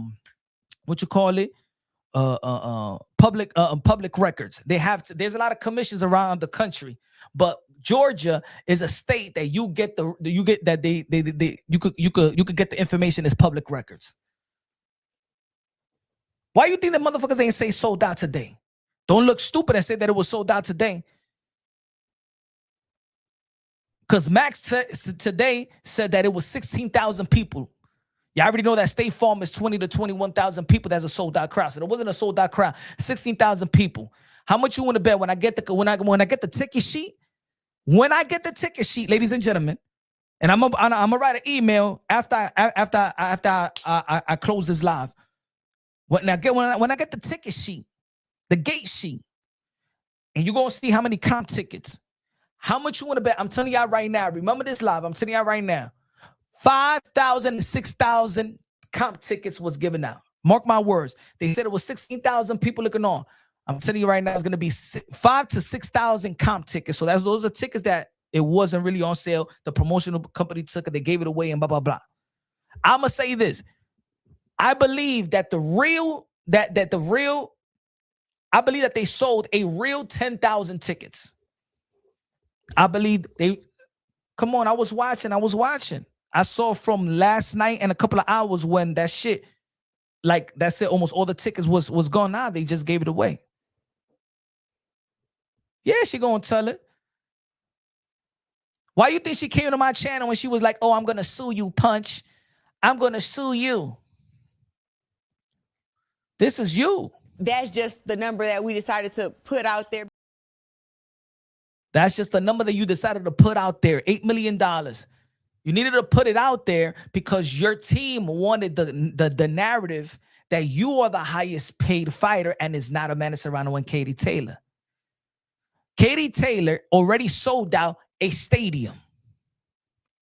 records. There's a lot of commissions around the country, but Georgia is a state that you could get the information as public records. Why you think the motherfuckers ain't say sold out today? Don't look stupid and say that it was sold out today. Because Max today said that it was 16,000 people. You already know that State Farm is 20 to 21,000 people. That's a sold out crowd. So it wasn't a sold out crowd. 16,000 people. How much you want to bet when I get the ticket sheet? When I get the ticket sheet, ladies and gentlemen, and I'm gonna write an email after I close this live. When I get the ticket sheet, the gate sheet, and you're gonna see how many comp tickets. How much you want to bet? I'm telling y'all right now. Remember this live. I'm telling y'all right now. 5,000 to 6,000 comp tickets was given out. Mark my words. They said it was 16,000 people looking on. I'm telling you right now, it's going to be 5,000 to 6,000 comp tickets. So those are tickets that it wasn't really on sale. The promotional company took it. They gave it away and blah, blah, blah. I'm going to say this. I believe that I believe that they sold a real 10,000 tickets. I believe come on, I was watching. I saw from last night and a couple of hours when that shit, like that's it, almost all the tickets was gone now. They just gave it away. Yeah, she gonna tell it. Why you think she came to my channel when she was like, oh, I'm gonna sue you, Punch. I'm gonna sue you. This is you. That's just the number that we decided to put out there. That's just the number that you decided to put out there, $8 million. You needed to put it out there because your team wanted the narrative that you are the highest paid fighter and is not Amanda Serrano and Katie Taylor. Katie Taylor already sold out a stadium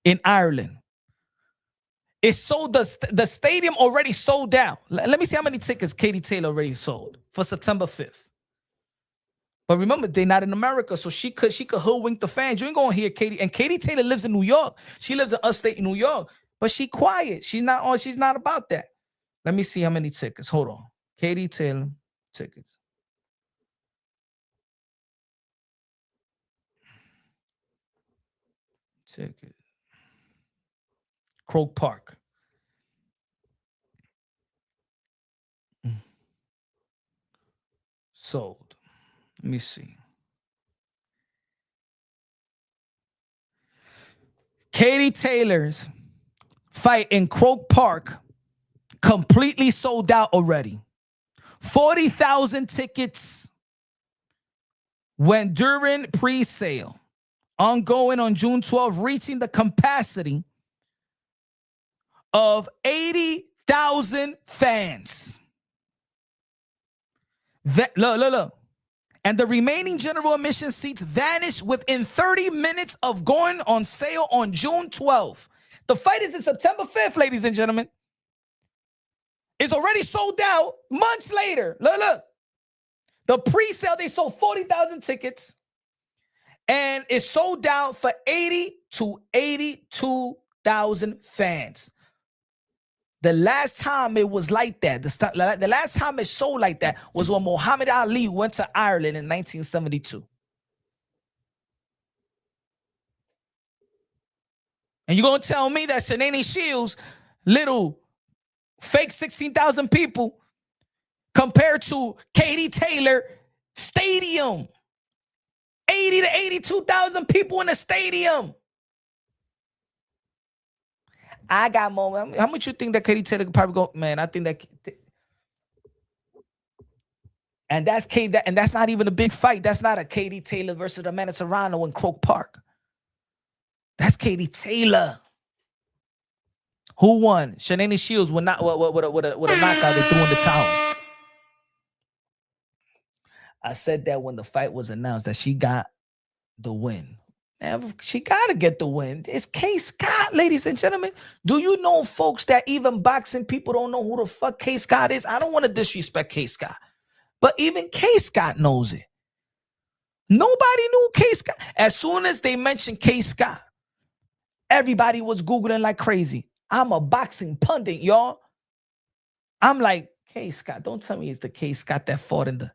in Ireland. It sold the stadium already sold out. Let me see how many tickets Katie Taylor already sold for September 5th. But remember, they're not in America, so she could hoodwink the fans. You ain't gonna hear Katie. And Katie Taylor lives in New York. She lives in upstate New York, but she quiet. She's not about that. Let me see how many tickets. Hold on. Katie Taylor tickets. Ticket. Croke Park. Sold. Let me see. Katie Taylor's fight in Croke Park completely sold out already. 40,000 tickets went during pre-sale. Ongoing on June 12th, reaching the capacity of 80,000 fans. Look. And the remaining general admission seats vanished within 30 minutes of going on sale on June 12th. The fight is in September 5th, ladies and gentlemen. It's already sold out months later. Look. The pre-sale, they sold 40,000 tickets. And it sold out for 80 to 82,000 fans. The last time it was like that, the last time it sold like that was when Muhammad Ali went to Ireland in 1972. And you're going to tell me that Claressa Shields, little fake 16,000 people, compared to Katie Taylor stadium. 80 to 82,000 people in the stadium. I got more. How much you think that Katie Taylor could probably go? Man, I think that, and that's not even a big fight. That's not a Katie Taylor versus Amanda Serrano in Croke Park. That's Katie Taylor. Who won? Shanae Shields with a knockout they threw in the towel. I said that when the fight was announced that she got the win. Man, she gotta get the win. It's Kaye Scott, ladies and gentlemen. Do you know, folks, that even boxing people don't know who the fuck Kaye Scott is? I don't want to disrespect Kaye Scott, but even Kaye Scott knows it. Nobody knew Kaye Scott. As soon as they mentioned Kaye Scott, everybody was Googling like crazy. I'm a boxing pundit, y'all. I'm like, Kaye Scott, don't tell me it's the Kaye Scott that fought in the...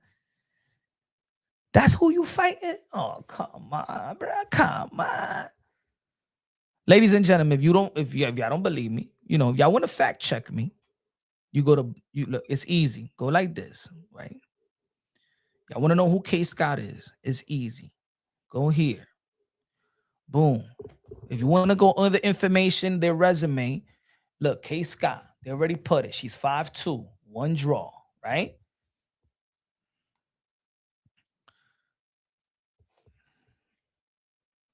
That's who you fighting? Oh, come on, bro. Come on. Ladies and gentlemen, if y'all don't believe me, if y'all want to fact check me, you look, it's easy. Go like this, right? Y'all want to know who Kaye Scott is? It's easy. Go here. Boom. If you want to go on the information, their resume, look, Kaye Scott, they already put it. She's 5'2", 1 draw, right?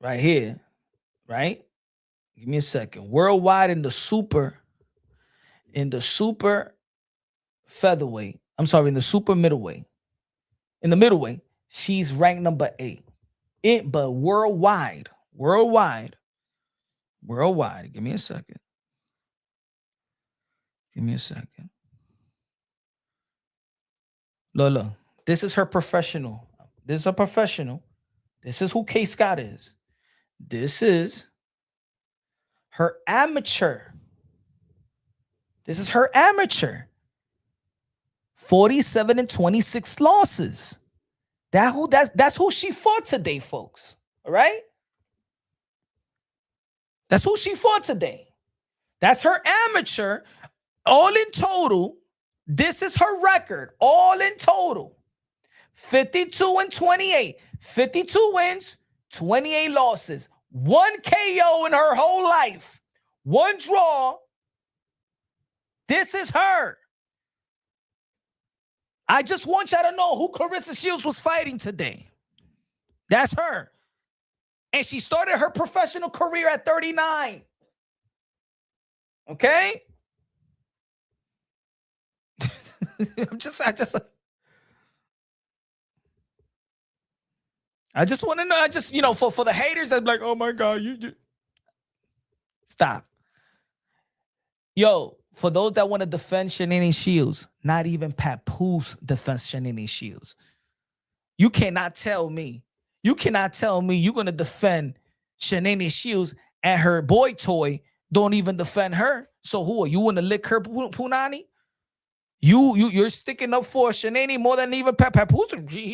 Right here, right? Give me a second. Worldwide in the super featherweight. I'm sorry, in the super middleweight. In the middleweight, she's ranked number 8. But worldwide. Give me a second. Look. This is her professional. This is who Kaye Scott is. This is her amateur. 47-26 losses. That's who she fought today, folks. All right? That's who she fought today. That's her amateur. All in total, this is her record. All in total. 52-28. 52 wins, 28 losses. 1 KO in her whole life. 1 draw. This is her. I just want y'all to know who Claressa Shields was fighting today. That's her. And she started her professional career at 39. Okay? I just want to know, for the haters, I'm like, oh my God, you stop. Yo, for those that want to defend Shanae Shields, not even Papoose defends Shanae Shields. You cannot tell me you're going to defend Shanae Shields and her boy toy don't even defend her. So who are you want to lick her punani? You're sticking up for Shanae more than even Papoose.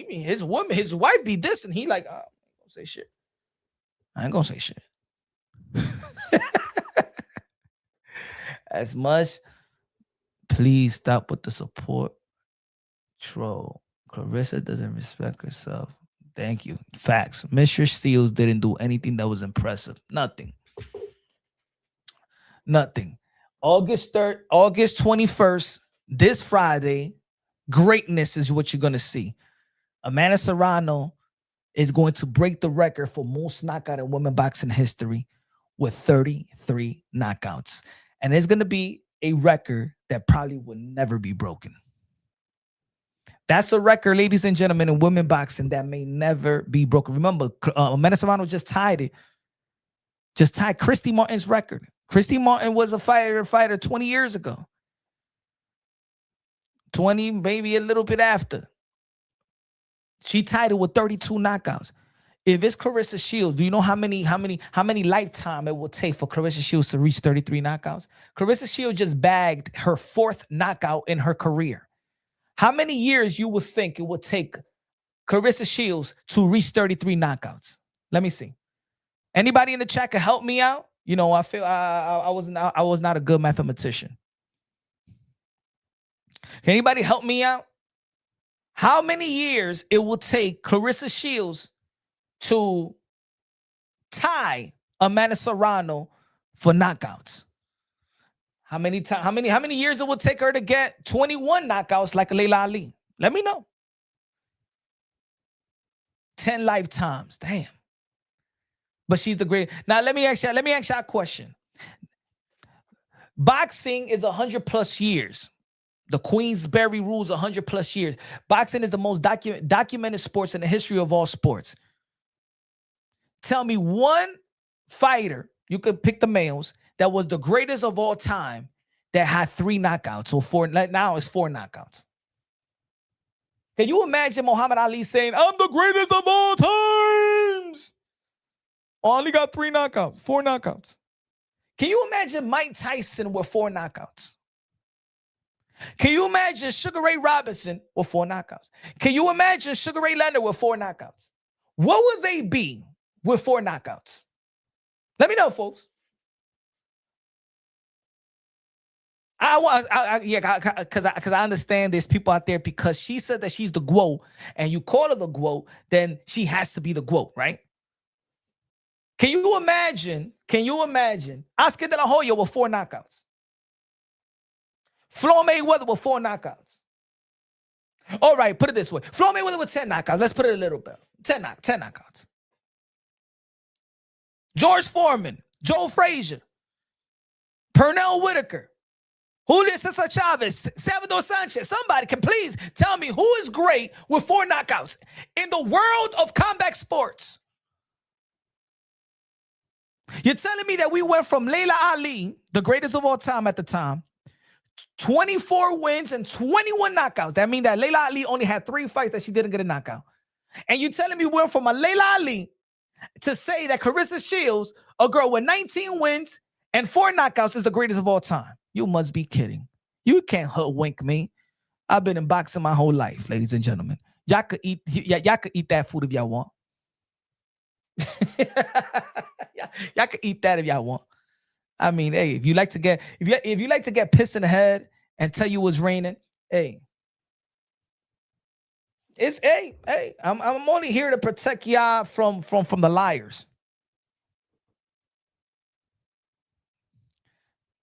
His wife be this, and he like, oh, I ain't gonna say shit. I ain't gonna say shit. As much, please stop with the support troll. Claressa doesn't respect herself. Thank you. Facts. Mr. Shields didn't do anything that was impressive. Nothing. August 21st, this Friday, greatness is what you're going to see. Amanda Serrano is going to break the record for most knockout in women boxing history with 33 knockouts. And it's going to be a record that probably will never be broken. That's a record, ladies and gentlemen, in women boxing that may never be broken. Remember, Amanda Serrano just tied Christy Martin's record. Christy Martin was a fighter 20 years ago. 20, maybe a little bit after. She tied it with 32 knockouts. If it's Claressa Shields, do you know how many lifetime it will take for Claressa Shields to reach 33 knockouts? Claressa Shields just bagged her 4th knockout in her career. How many years you would think it would take Claressa Shields to reach 33 knockouts? Let me see. Anybody in the chat can help me out? I feel I was not a good mathematician. Can anybody help me out? How many years it will take Claressa Shields to tie Amanda Serrano for knockouts? How many years it will take her to get 21 knockouts like Layla Ali? Let me know. 10 lifetimes. Damn. But she's the great. Now let me ask you a question. Boxing is 100+ years. The Queensberry rules 100+ years. Boxing is the most documented sports in the history of all sports. Tell me one fighter, you could pick the males, that was the greatest of all time that had 3 knockouts or 4. Now it's 4 knockouts. Can you imagine Muhammad Ali saying, I'm the greatest of all times? I only got 3 knockouts, 4 knockouts. Can you imagine Mike Tyson with 4 knockouts? Can you imagine Sugar Ray Robinson with 4 knockouts? Can you imagine Sugar Ray Leonard with 4 knockouts? What would they be with 4 knockouts? Let me know, folks. Because I understand there's people out there, because she said that she's the GWO, and you call her the GWO, then she has to be the GWO, right? Can you imagine Oscar De La Hoya with 4 knockouts? Floyd Mayweather with 4 knockouts. All right, put it this way. Floyd Mayweather with 10 knockouts. Let's put it a little bit. 10 knockouts. George Foreman, Joe Frazier, Pernell Whitaker, Julio Cesar Chavez, Salvador Sanchez. Somebody can please tell me who is great with 4 knockouts in the world of combat sports. You're telling me that we went from Layla Ali, the greatest of all time at the time, 24 wins and 21 knockouts. That means that Layla Ali only had 3 fights that she didn't get a knockout. And you're telling me we went from a Layla Ali to say that Claressa Shields, a girl with 19 wins and 4 knockouts, is the greatest of all time. You must be kidding. You can't hoodwink me. I've been in boxing my whole life, ladies and gentlemen. Y'all could eat that food if y'all want. Y'all could eat that if y'all want. I mean, hey, if you like to get pissed in the head and tell you it's raining, hey. It's I'm only here to protect y'all from the liars.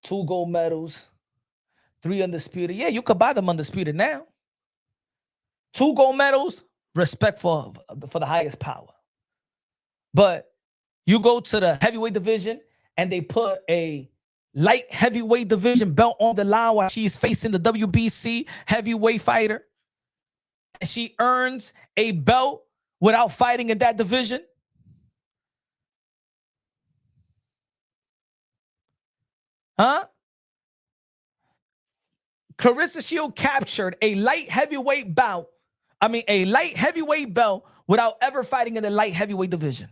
2 gold medals, 3 undisputed. Yeah, you could buy them undisputed now. 2 gold medals, respect for the highest power. But you go to the heavyweight division and they put a light heavyweight division belt on the line while she's facing the WBC heavyweight fighter, and she earns a belt without fighting in that division. Huh? Claressa Shields captured a light heavyweight belt without ever fighting in the light heavyweight division.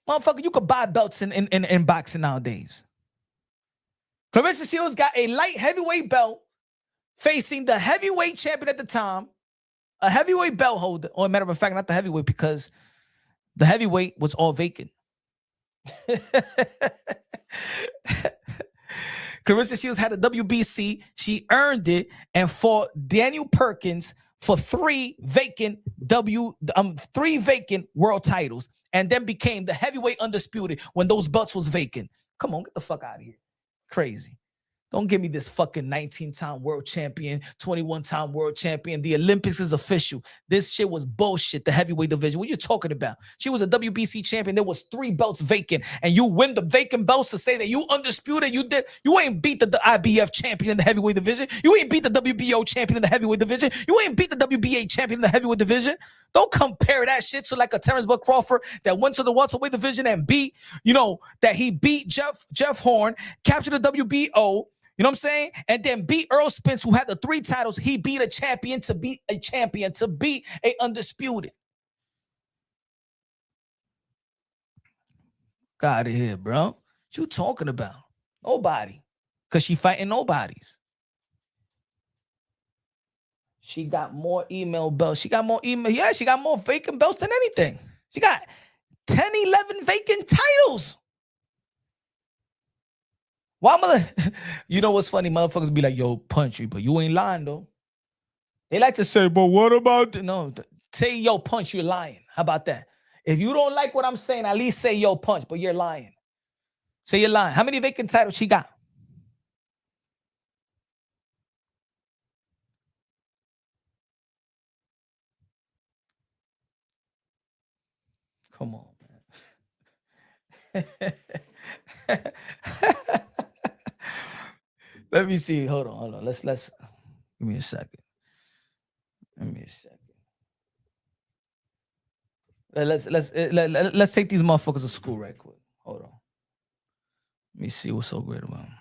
Motherfucker, you could buy belts in boxing nowadays. Claressa Shields got a light heavyweight belt facing the heavyweight champion at the time, a heavyweight belt holder. Or, matter of fact, not the heavyweight, because the heavyweight was all vacant. Claressa Shields had a WBC. She earned it and fought Daniel Perkins for 3 vacant world titles, and then became the heavyweight undisputed when those belts was vacant. Come on, get the fuck out of here. Crazy. Don't give me this fucking 19-time world champion, 21-time world champion. The Olympics is official. This shit was bullshit, the heavyweight division. What are you talking about? She was a WBC champion. There was 3 belts vacant, and you win the vacant belts to say that you undisputed. You ain't beat the IBF champion in the heavyweight division. You ain't beat the WBO champion in the heavyweight division. You ain't beat the WBA champion in the heavyweight division. Don't compare that shit to like a Terrence Bud Crawford that went to the welterweight division and beat, that he beat Jeff Horn, captured the WBO. You know what I'm saying? And then beat Earl Spence, who had the 3 titles. He beat a champion to beat a champion to beat a undisputed. Get out of here, bro. What you talking about? Nobody. Because she fighting nobodies. She got more email belts. She got more email. Yeah, she got more vacant belts than anything. She got 10, 11 vacant titles. Why you know what's funny? Motherfuckers be like, yo, punch you, but you ain't lying, though. They like to say, but what about... No, say, yo, punch, you're lying. How about that? If you don't like what I'm saying, at least say, yo, punch, but you're lying. Say you're lying. How many vacant titles she got? Come on, man. Let me see. Hold on. Let's give me a second. Give me a second. Let's take these motherfuckers to school right quick. Hold on. Let me see what's so great about them.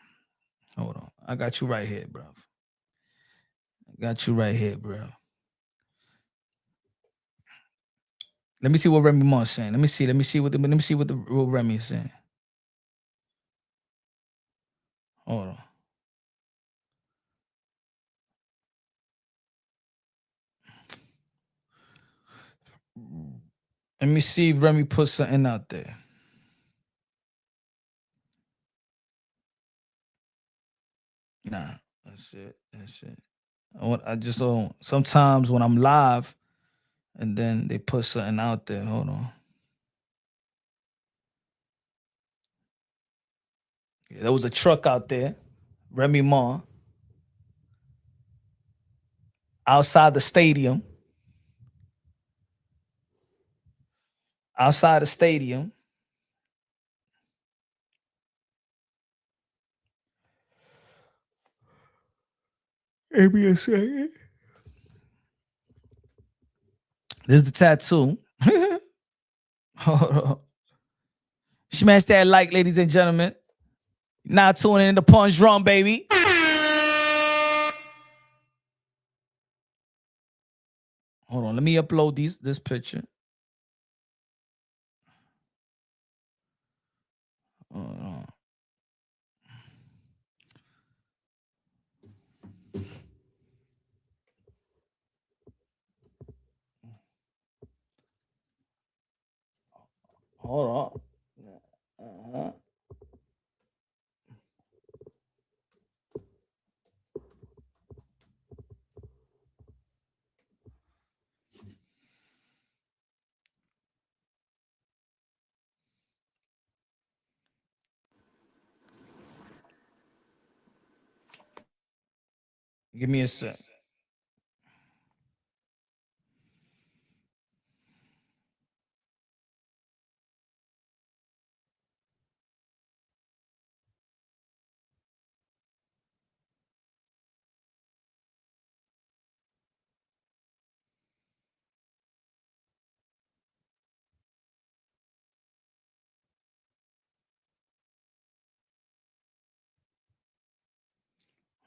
Hold on. I got you right here, bro. Got you right here, bro. Let me see what Remy Ma's saying. Let me see what the real Remy is saying. Hold on. Let me see if Remy put something out there. Nah, that's it. I just don't. Sometimes when I'm live, and then they put something out there. Hold on. Yeah, there was a truck out there, Remy Ma, outside the stadium. Outside the stadium. Give me a second. This is the tattoo. Hold on. Smash that like, ladies and gentlemen. Now tuning in the Punch Drum, baby. Hold on, let me upload this picture. Hold on. Hold on. Uh-huh. Give me a sec.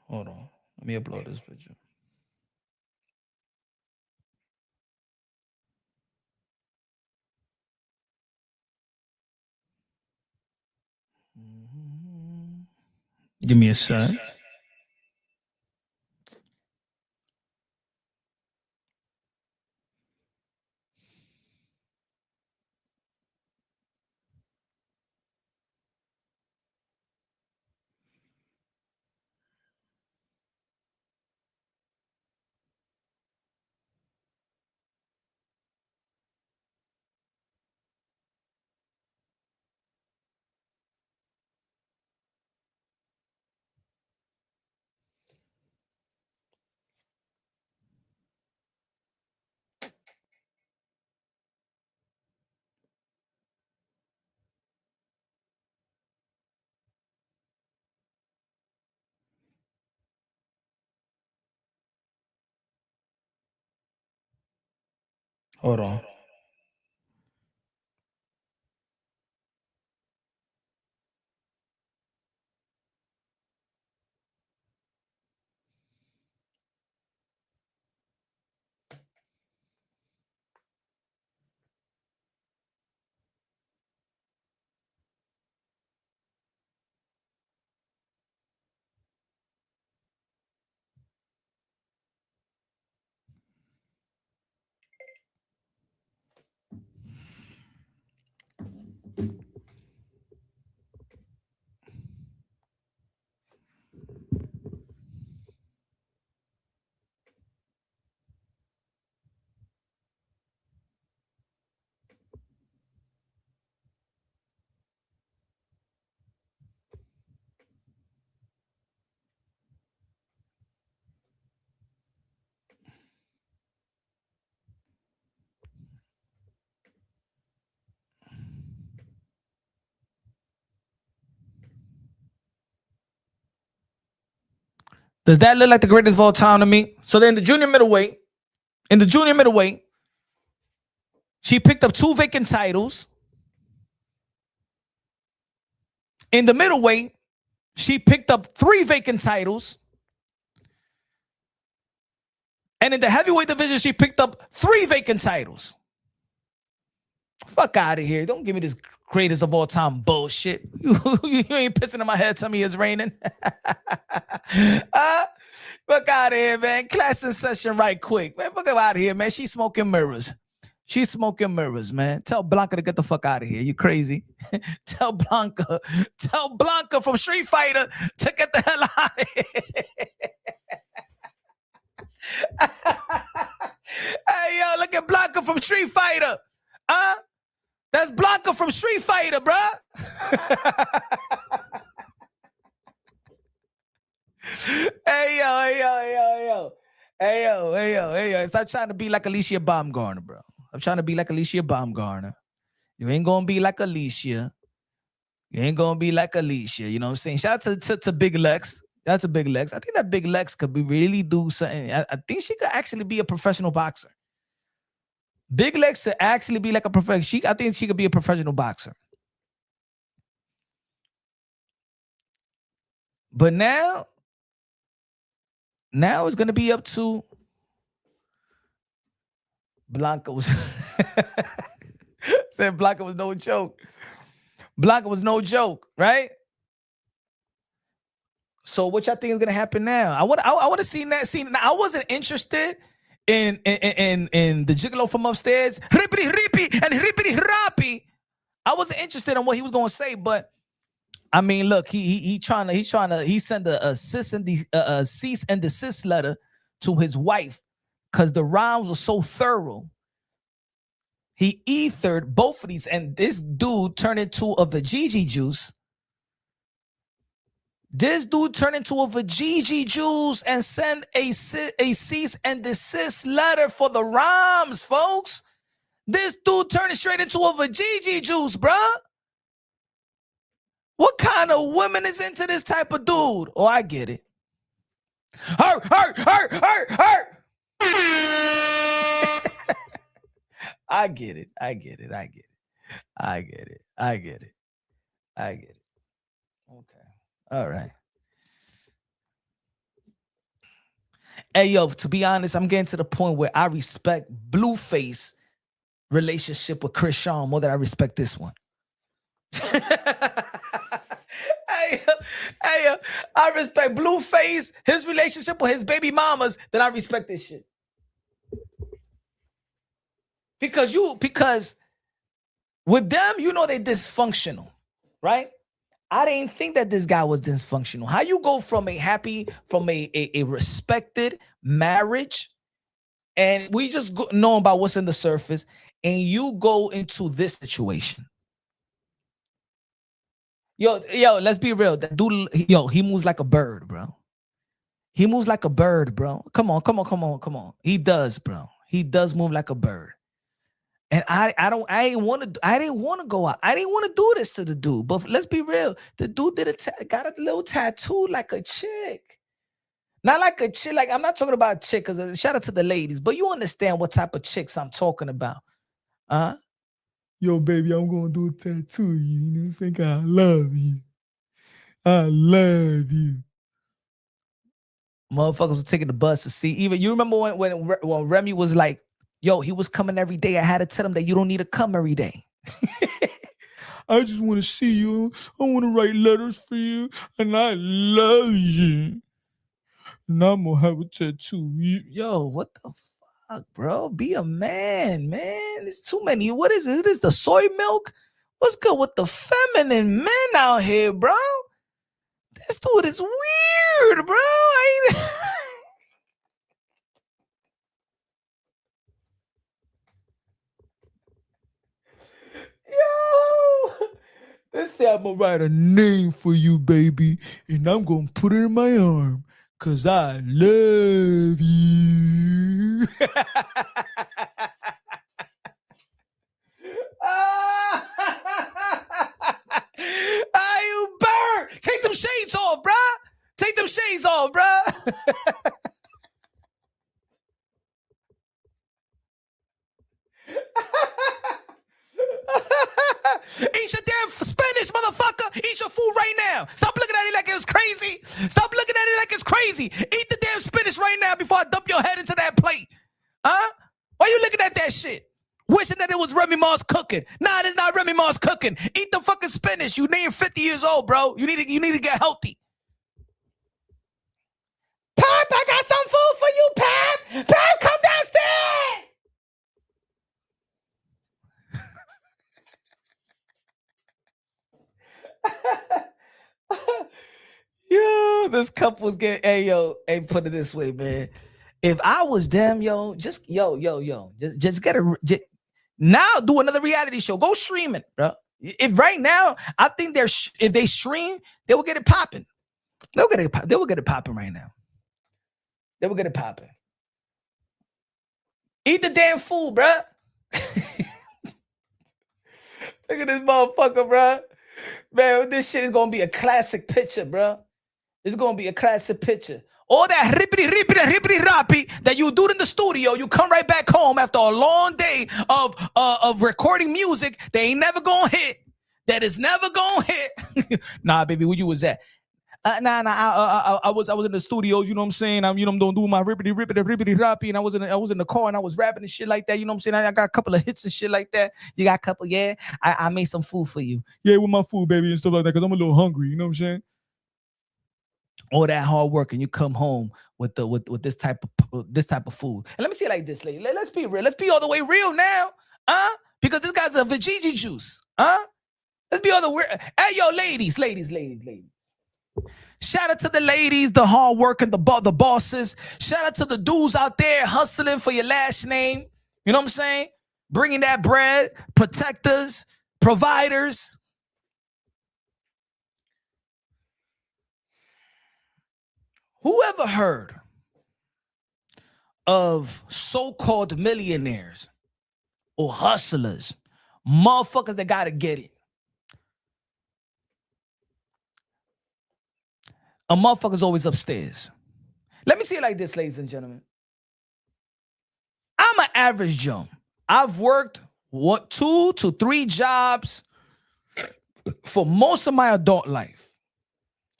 Hold on. Let me upload this picture. Give me a sec. Hold on. Does that look like the greatest of all time to me? So then in the junior middleweight, she picked up 2 vacant titles. In the middleweight, she picked up 3 vacant titles. And in the heavyweight division, she picked up 3 vacant titles. Fuck out of here. Don't give me this greatest of all time bullshit. You ain't pissing in my head. Tell me it's raining. Fuck out of here, man. Class in session right quick. Man, fuck out of here, man. She's smoking mirrors. She's smoking mirrors, man. Tell Blanca to get the fuck out of here. You crazy? Tell Blanca from Street Fighter to get the hell out of here. Hey, yo, look at Blanca from Street Fighter. That's Blanca from Street Fighter, bruh. Hey, yo. Stop trying to be like Alicia Baumgartner, bro. I'm trying to be like Alicia Baumgartner. You ain't gonna be like Alicia. You ain't gonna be like Alicia. You know what I'm saying? Shout out to Big Lex. That's a Big Lex. I think that Big Lex could really do something. I think she could actually be a professional boxer. Big Lex could actually be like a professional. I think she could be a professional boxer. But now it's gonna be up to Blanca. Was said Blanca was no joke. Blanca was no joke, right? So what y'all think is gonna happen now? I want to see that scene. Now, I wasn't interested in the gigolo from upstairs. Rippity rippy and rippity rappy. I wasn't interested in what he was gonna say, but I mean, look, he sent a cease and desist letter to his wife because the rhymes were so thorough. He ethered both of these, and this dude turned into a vajiji juice. This dude turned into a vajiji juice and sent a cease and desist letter for the rhymes, folks. This dude turned straight into a vajiji juice, bruh. What kind of woman is into this type of dude? Oh, I get it. Hurt. I get it. Okay. All right. Hey, yo, to be honest, I'm getting to the point where I respect Blueface relationship with Chris Sean more than I respect this one. Hey, I respect Blueface, his relationship with his baby mamas, than I respect this shit. Because with them, you know, they dysfunctional, right? I didn't think that this guy was dysfunctional. How you go from a respected marriage, and we just know about what's in the surface, and you go into this situation. Yo, let's be real. That dude, he moves like a bird, bro. He moves like a bird, bro. Come on. He does, bro. He does move like a bird. And I didn't want to go out. I didn't want to do this to the dude. But let's be real. The dude got a little tattoo like a chick. Not like a chick. Like, I'm not talking about a chick, because shout out to the ladies, but you understand what type of chicks I'm talking about. Yo, baby, I'm going to do a tattoo. You know what I'm saying? I love you. I love you. Motherfuckers were taking the bus to see. Even you remember when Remy was like, yo, he was coming every day. I had to tell him that you don't need to come every day. I just want to see you. I want to write letters for you. And I love you. And I'm going to have a tattoo. Yo, what the fuck, bro? Be a man. It's too many. What is it? It is the soy milk? What's good with the feminine men out here, bro? This dude is weird, bro. Yo, let's say I'm gonna write a name for you, baby, and I'm gonna put it in my arm, cause I love you. You burn. Take them shades off, bruh. Take them shades off, bruh. crazy. Eat the damn spinach right now before I dump your head into that plate. Huh? Why you looking at that shit? Wishing that it was Remy Ma's cooking. Nah, it's not Remy Ma's cooking. Eat the fucking spinach. You near 50 years old, bro. You need to get healthy. Pap, I got some food for you, Pap. Pap, come downstairs. Yo, this couple's getting, hey, put it this way, man. If I was them, just get now do another reality show. Go stream it, bro. If right now, I think if they stream, they will get it popping. They will get it popping right now. They will get it popping. Eat the damn food, bro. Look at this motherfucker, bro. Man, this shit is gonna be a classic picture, bro. It's gonna be a classic picture. All that rippity that you do in the studio, you come right back home after a long day of recording music. They ain't never gonna hit. That is never gonna hit. Nah, baby, where you was at? I was in the studio. You know what I'm saying? I'm don't do my rippity and I was in the car and I was rapping and shit like that. You know what I'm saying? I got a couple of hits and shit like that. You got a couple, yeah. I made some food for you. Yeah, with my food, baby, and stuff like that. Cause I'm a little hungry. You know what I'm saying? All that hard work, and you come home with this type of food. And let me say it like this, lady. Let's be real. Let's be all the way real now, because this guy's a veggie juice, Let's be all the way. Hey, yo, ladies. Shout out to the ladies, the hard work and the bosses. Shout out to the dudes out there hustling for your last name. You know what I'm saying? Bringing that bread, protectors, providers. Whoever heard of so-called millionaires or hustlers, motherfuckers that gotta get it? A motherfucker's always upstairs. Let me say it like this, ladies and gentlemen. I'm an average Joe. I've worked 2 to 3 jobs for most of my adult life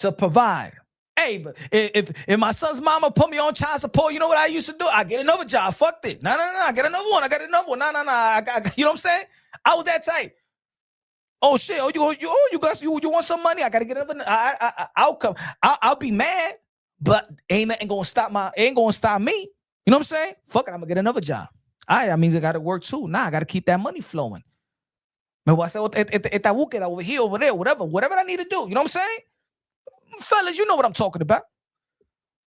to provide. Hey, but if my son's mama put me on child support, you know what I used to do? I get another job. Fuck it. No. I get another one. No. You know what I'm saying? I was that type. Oh shit! You want some money? I gotta get another. I'll come. I'll be mad, but ain't gonna stop me. You know what I'm saying? Fuck it. I'm gonna get another job. I gotta work too. Nah, I gotta keep that money flowing. Man, I said, over here, over there, whatever I need to do. You know what I'm saying? Fellas, you know what I'm talking about.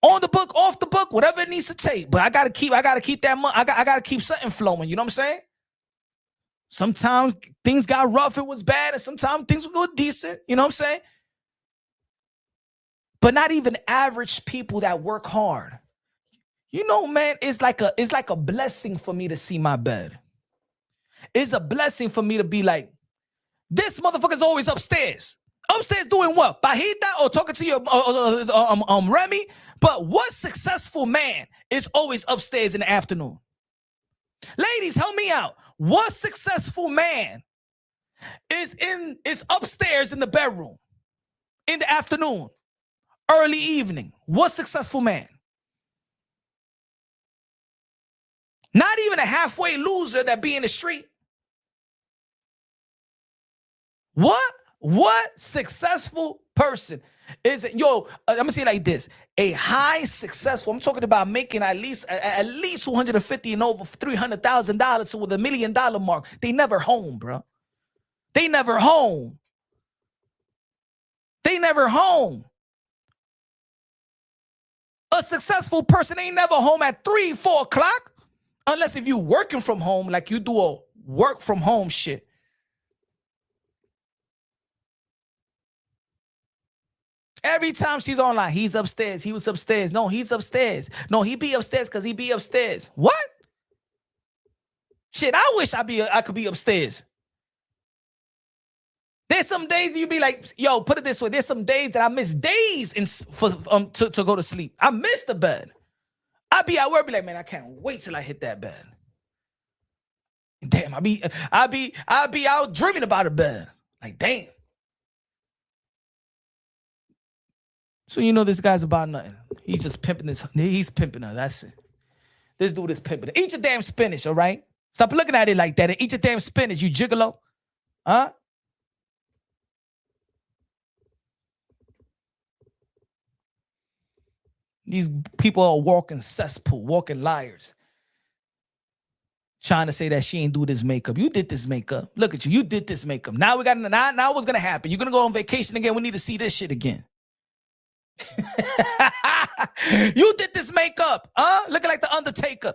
On the book, off the book, whatever it needs to take. But I gotta keep that money. I gotta keep something flowing. You know what I'm saying? Sometimes things got rough, it was bad, and sometimes things were good, decent. You know what I'm saying? But not even average people that work hard. You know, man, it's like a blessing for me to see my bed. It's a blessing for me to be like, this motherfucker's always upstairs. Upstairs doing what? Bajita or talking to your Remy? But what successful man is always upstairs in the afternoon? Ladies, help me out. What successful man is upstairs in the bedroom in the afternoon, early evening? What successful man? Not even a halfway loser that be in the street. What successful person is it? Yo, I'm gonna say it like this: a high successful. I'm talking about making at least $250 and over $300,000 to with $1 million mark. They never home, bro. They never home. A successful person ain't never home at 3, 4 o'clock, unless if you working from home, like you do a work from home shit. Every time she's online, he's upstairs. He was upstairs. No, he's upstairs. No, he be upstairs because he be upstairs. What? Shit, I wish I could be upstairs. There's some days you be like, yo, put it this way. There's some days that I miss days to go to sleep. I miss the bed. I be at work, be like, man, I can't wait till I hit that bed. Damn, I be out dreaming about a bed. Like, damn. So you know this guy's about nothing. He's just pimping this. He's pimping her. That's it. This dude is pimping her. Eat your damn spinach, all right? Stop looking at it like that and eat your damn spinach, you gigolo. Huh? These people are walking cesspool, walking liars. Trying to say that she ain't do this makeup. You did this makeup. Look at you. You did this makeup. Now we got now what's gonna happen? You're gonna go on vacation again. We need to see this shit again. You did this makeup, looking like the Undertaker.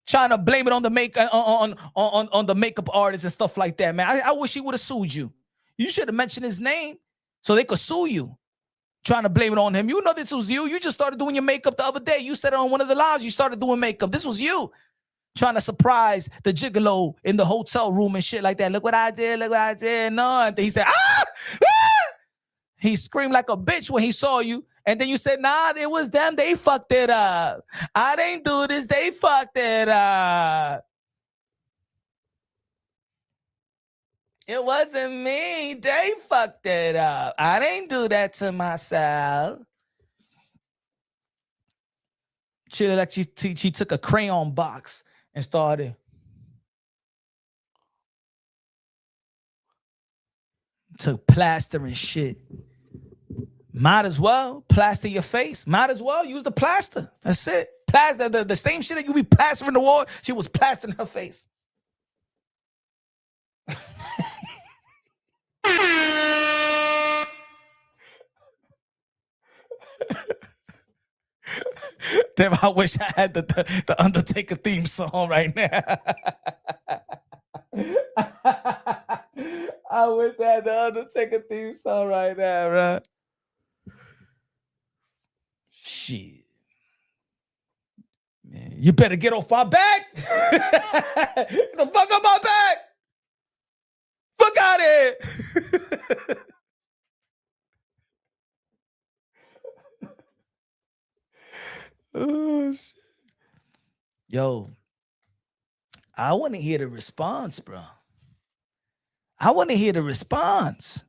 Trying to blame it on the on the makeup artist and stuff like that, man. I wish he would have sued you. You should have mentioned his name so they could sue you. Trying to blame it on him. You know this was you. You just started doing your makeup the other day. You said it on one of the lives. You started doing makeup. This was you. Trying to surprise the gigolo in the hotel room and shit like that. Look what I did. Look what I did. No. And he said, ah! He screamed like a bitch when he saw you. And then you said, nah, it was them. They fucked it up. I didn't do this. They fucked it up. It wasn't me. They fucked it up. I didn't do that to myself. She looked like she took a crayon box and started. Took plaster and shit. Might as well plaster your face. Might as well use the plaster. That's it. Plaster the same shit that you be plastering the wall. She was plastering her face. Damn, I wish I had the Undertaker theme song right now. I wish I had the Undertaker theme song right now, bro. Shit. Man, you better get off my back. Get the fuck off my back. Fuck out of here. Oh, shit. Yo, I want to hear the response, bro. I want to hear the response.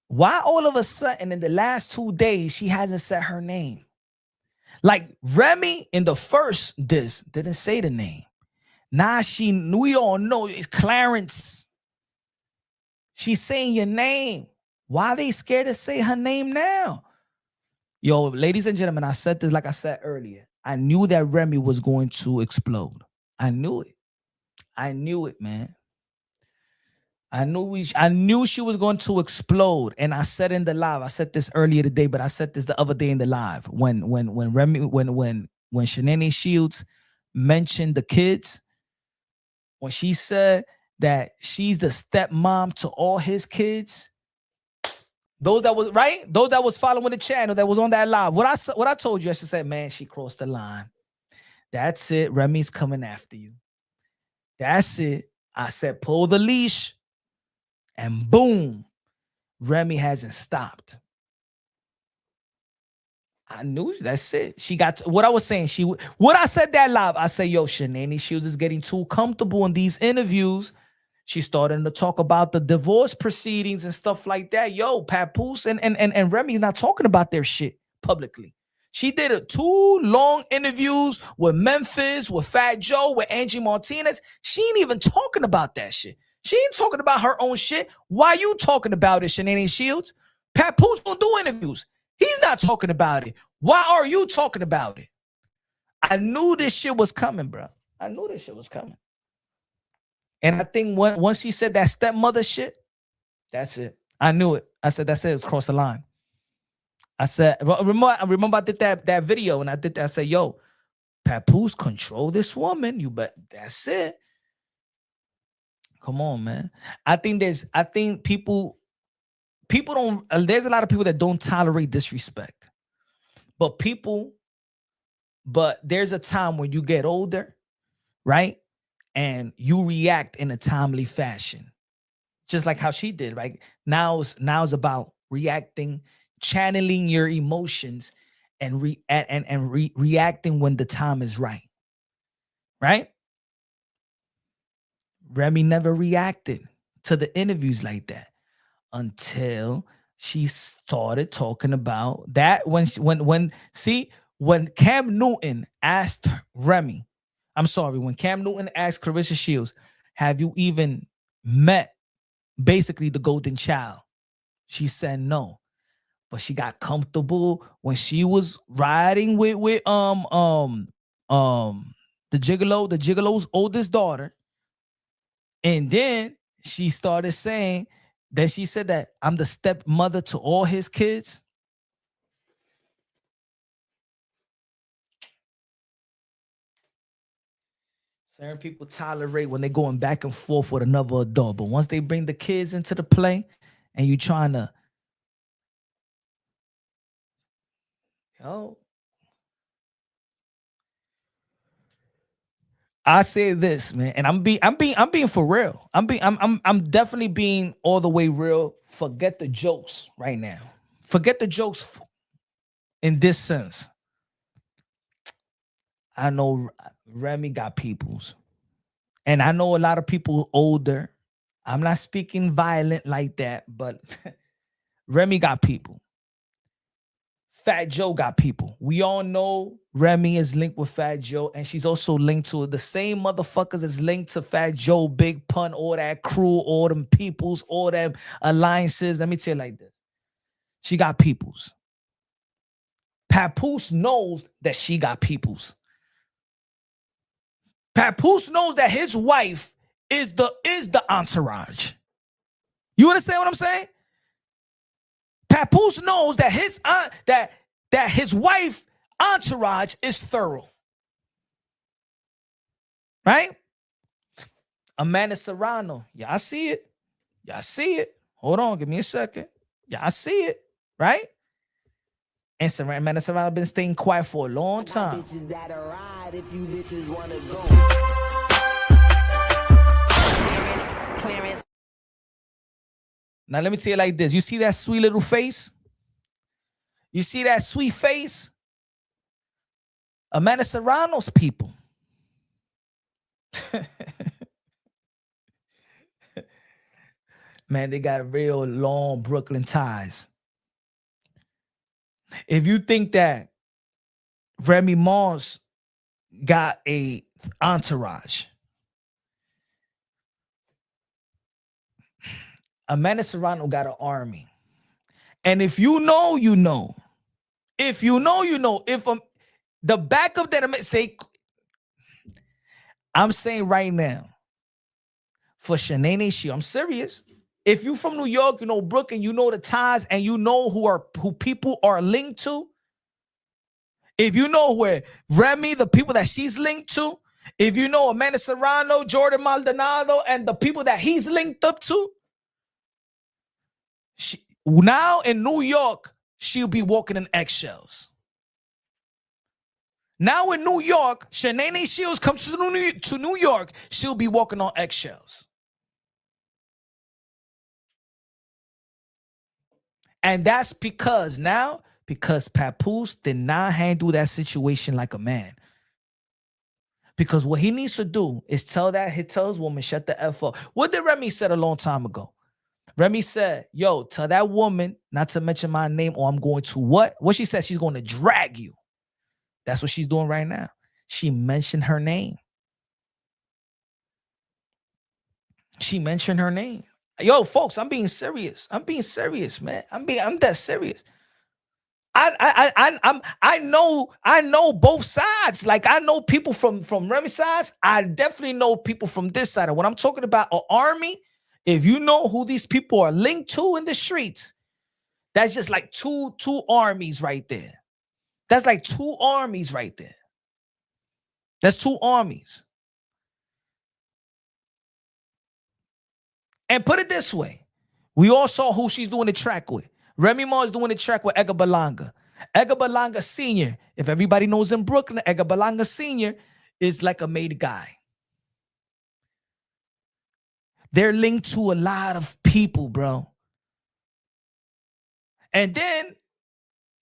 Why all of a sudden in the last 2 days she hasn't said her name? Like Remy in the first disc didn't say the name. Now we all know it's Clarence. She's saying your name. Why are they scared to say her name now? Yo, ladies and gentlemen, I said this like I said earlier. I knew that Remy was going to explode. I knew it. I knew it, man. I knew she was going to explode. And I said in the live, I said this earlier today, but I said this the other day in the live. When Claressa Shields mentioned the kids, when she said that she's the stepmom to all his kids, those that was following the channel that was on that live. What I told you, I said, man, she crossed the line. That's it. Remy's coming after you. That's it. I said, pull the leash. And boom, Remy hasn't stopped. I knew that's it. She got what I was saying. What I said that live. I say, yo, Claressa Shields is getting too comfortable in these interviews. She's starting to talk about the divorce proceedings and stuff like that. Yo, Papoose and Remy's not talking about their shit publicly. She did 2 long interviews with Memphis, with Fat Joe, with Angie Martinez. She ain't even talking about that shit. She ain't talking about her own shit. Why you talking about it, Claressa Shields? Papoose don't do interviews. He's not talking about it. Why are you talking about it? I knew this shit was coming, bro. I knew this shit was coming. And I think once he said that stepmother shit, that's it. I knew it. I said, that's it. It's crossed the line. I said, remember I did that video and I did that. I said, yo, Papoose, control this woman. You bet. That's it. Come on, man. I think people don't, there's a lot of people that don't tolerate disrespect. But there's a time when you get older, right? And you react in a timely fashion. Just like how she did, right? Now it's about reacting, channeling your emotions and reacting when the time is right. Right? Remy never reacted to the interviews like that until she started talking about that when when Cam Newton asked Remy, I'm sorry, when Cam Newton asked Claressa Shields, have you even met basically the golden child? She said no. But she got comfortable when she was riding with the gigolo's oldest daughter. And then she started saying that she said that I'm the stepmother to all his kids. Certain people tolerate when they're going back and forth with another adult. But once they bring the kids into the play and you trying to, I say this, man, and I'm being for real. I'm definitely being all the way real. Forget the jokes right now. Forget the jokes in this sense. I know Remy got peoples. And I know a lot of people older. I'm not speaking violent like that, but Remy got people. Fat Joe got people. We all know Remy is linked with Fat Joe, and she's also linked to the same motherfuckers that's linked to Fat Joe, Big Pun, all that crew, all them peoples, all them alliances. Let me tell you like this. She got peoples. Papoose knows that she got peoples. Papoose knows that his wife is the entourage. You understand what I'm saying? Papoose knows that his wife entourage is thorough. Right? Amanda Serrano. Y'all see it. Y'all see it. Hold on, give me a second. Y'all see it. Right? And Amanda Serrano been staying quiet for a long time. Bitches that'll ride if you bitches wanna go. Clarence. Now let me tell you like this. You see that sweet little face? You see that sweet face? Amanda Serrano's people. Man, they got real long Brooklyn ties. If you think that Remy Mars got a entourage, Amanda Serrano got an army. And if you know, you know. If you know, you know. If the backup that I'm saying right now, for Shanae Shields, I'm serious. If you from New York, you know Brooklyn, you know the ties, and you know who people are linked to. If you know where Remy, the people that she's linked to, if you know Amanda Serrano, Jordan Maldonado, and the people that he's linked up to, now in New York, she'll be walking in eggshells. Now in New York, Shanae Shields comes to New York, she'll be walking on eggshells. And that's because Papoose did not handle that situation like a man. Because what he needs to do is tell his woman, shut the F up. What did Remy said a long time ago? Remy said, yo, tell that woman not to mention my name or I'm going to what? What she said, she's going to drag you. That's what she's doing right now. She mentioned her name. She mentioned her name. Yo, folks, I'm being serious. I'm being serious, man. I'm that serious. I know both sides. Like I know people from Remy's sides. I definitely know people from this side. And when I'm talking about an army, if you know who these people are linked to in the streets, that's just like two armies right there. That's like two armies right there. That's two armies. And put it this way. We all saw who she's doing the track with. Remy Ma is doing the track with Edgar Berlanga. Edgar Berlanga Sr., if everybody knows in Brooklyn, Edgar Berlanga Sr. is like a made guy. They're linked to a lot of people, bro. And then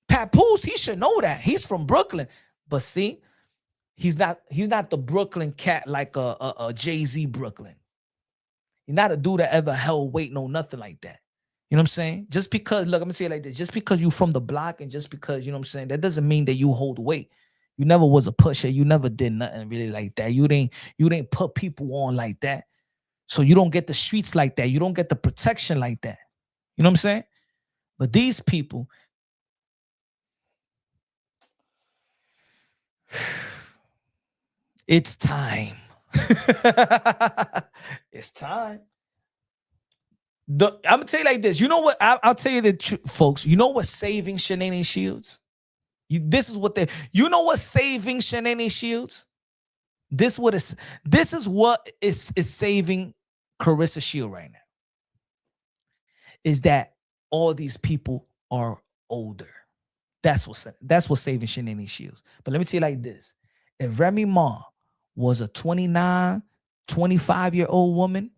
Papoose, he should know that. He's from Brooklyn. But see, he's not the Brooklyn cat like a Jay-Z Brooklyn. He's not a dude that ever held weight, no nothing like that. You know what I'm saying? Just because, look, I'm gonna say it like this: just because you from the block, and just because, you know what I'm saying, that doesn't mean that you hold weight. You never was a pusher. You never did nothing really like that. You didn't put people on like that. So you don't get the streets like that. You don't get the protection like that. You know what I'm saying? But these people, it's time. It's time. I'm gonna tell you like this. You know what? I'll tell you the truth, folks. You know what's saving Shanae Shields? This is what they. You know what's saving Shanae Shields? This is what is saving Claressa Shields right now. Is that all these people are older? That's what's saving Shanae Shields. But let me tell you like this: if Remy Ma was a 29, 25-year-old woman,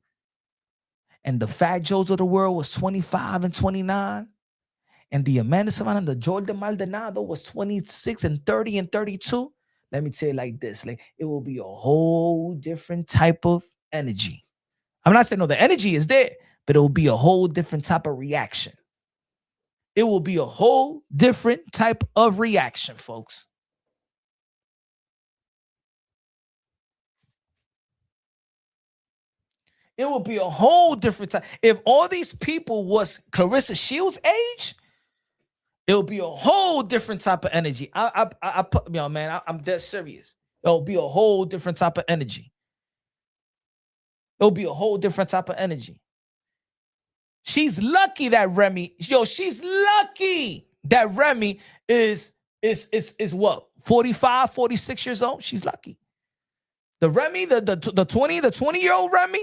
and the Fat Joes of the world was 25 and 29, and the Amanda Savannah and the Jordan Maldonado was 26 and 30 and 32, let me tell you like this: like, it will be a whole different type of energy. I'm not saying no, the energy is there, but it will be a whole different type of reaction. It will be a whole different type of reaction, folks. It will be a whole different time. If all these people was Claressa Shields' age, it'll be a whole different type of energy. I put, man, I'm dead serious. It'll be a whole different type of energy. It'll be a whole different type of energy. She's lucky that Remy, she's lucky that Remy is what, 45, 46 years old? She's lucky. The Remy, the 20-year-old Remy.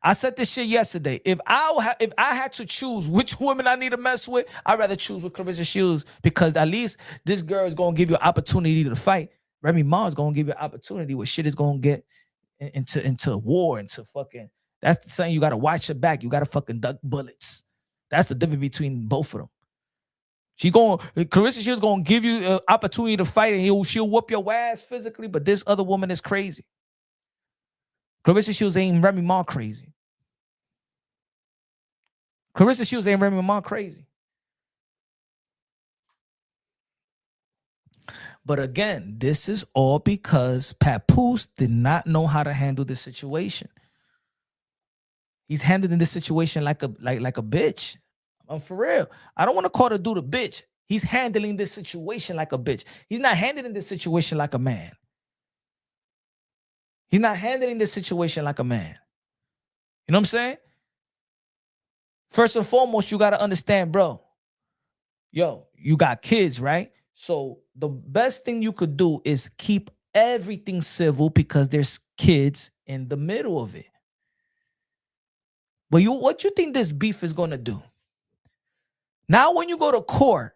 I said this shit yesterday. If I had to choose which woman I need to mess with, I'd rather choose with Claressa Shields, because at least this girl is gonna give you an opportunity to fight. Remy Ma is gonna give you an opportunity where shit is gonna get into war, into fucking. That's the saying. You gotta watch your back. You gotta fucking duck bullets. That's the difference between both of them. Claressa Shields gonna give you an opportunity to fight, and she'll whoop your ass physically. But this other woman is crazy. Claressa Shields ain't Remy Ma crazy. Claressa Shields ain't Remy Ma crazy. But again, this is all because Papoose did not know how to handle this situation. He's handling this situation like a bitch. I'm for real. I don't want to call the dude a bitch. He's handling this situation like a bitch. He's not handling this situation like a man. He's not handling this situation like a man. You know what I'm saying? First and foremost, you got to understand, bro. You got kids, right? So the best thing you could do is keep everything civil, because there's kids in the middle of it. But what you think this beef is going to do? Now, when you go to court,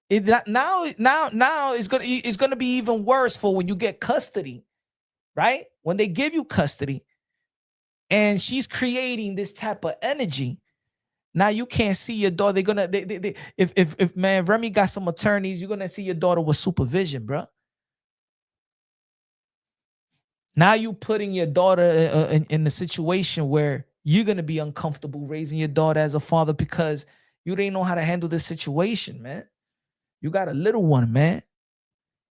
now it's going to be even worse for when you get custody, right? When they give you custody and she's creating this type of energy, now you can't see your daughter. If man, Remy got some attorneys, you're gonna see your daughter with supervision, bro. Now you putting your daughter in a situation where you're gonna be uncomfortable raising your daughter as a father, because you didn't know how to handle this situation, man. You got a little one, man.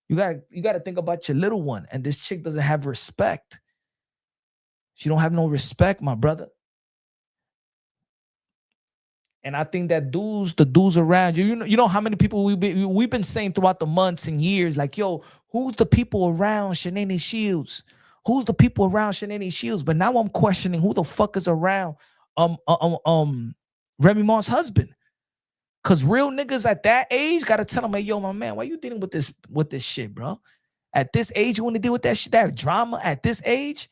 You got to think about your little one, and this chick doesn't have respect. She don't have no respect, my brother. And I think that the dudes around you, you know how many people we've been saying throughout the months and years, like, yo, who's the people around Shanae Shields? Who's the people around Shanae Shields? But now I'm questioning who the fuck is around Remy Ma's husband. Cause real niggas at that age gotta tell him, hey, yo, my man, why you dealing with this shit, bro? At this age, you want to deal with that shit, that drama at this age?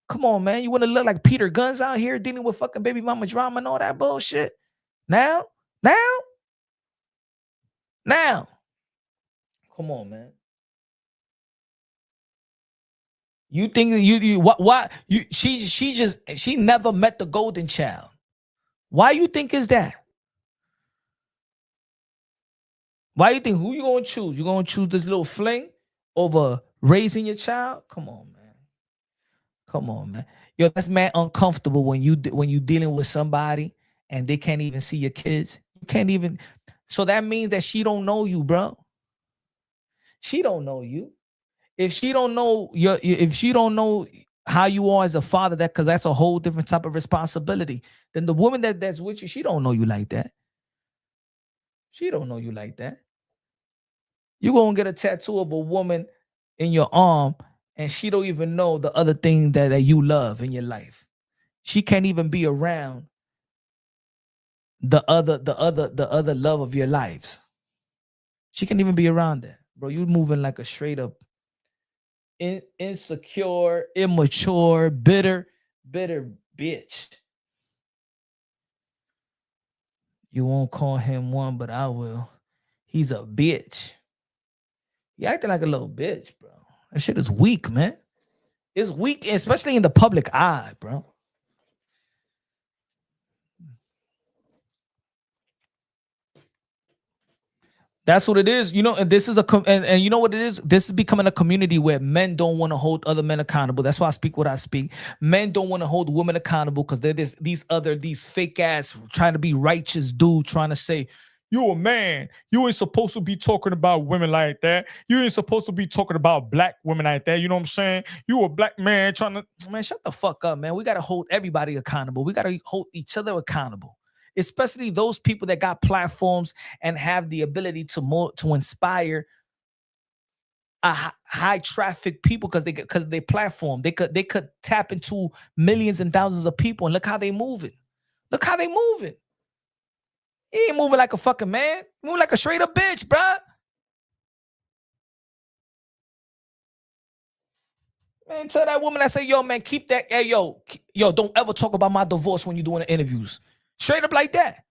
Come on, man. You want to look like Peter Guns out here dealing with fucking baby mama drama and all that bullshit? Now, come on, man. You think she never met the golden child? Why you think is that? Why you think, who you gonna choose? You gonna choose this little fling over raising your child? Come on, man. Come on, man. Yo, that's man uncomfortable when you dealing with somebody and they can't even see your kids. You can't even. So that means that she don't know you, bro. She don't know you. If she don't know if she don't know how you are as a father, that because that's a whole different type of responsibility. Then the woman that's with you, she don't know you like that. She don't know you like that. You gonna get a tattoo of a woman in your arm, and she don't even know the other thing that you love in your life. She can't even be around the other love of your lives. She can't even be around that, bro. You moving like a straight up insecure, immature, bitter bitch. You won't call him one, but I will. He's a bitch. You acting like a little bitch, bro. That shit is weak, man. It's weak, especially in the public eye, bro. That's what it is, you know. And this is and you know what it is. This is becoming a community where men don't want to hold other men accountable. That's why I speak what I speak. Men don't want to hold women accountable because they're these fake ass trying to be righteous dude trying to say, you a man. You ain't supposed to be talking about women like that. You ain't supposed to be talking about black women like that. You know what I'm saying? You a black man trying to, man, shut the fuck up, man. We got to hold everybody accountable. We got to hold each other accountable, especially those people that got platforms and have the ability to inspire high traffic people because they platform. They could tap into millions and thousands of people, and look how they moving. Look how they moving. He ain't moving like a fucking man. Moving like a straight up bitch, bruh. Man, tell that woman, I say, yo, man, keep that. Hey, yo, don't ever talk about my divorce when you're doing the interviews. Straight up like that.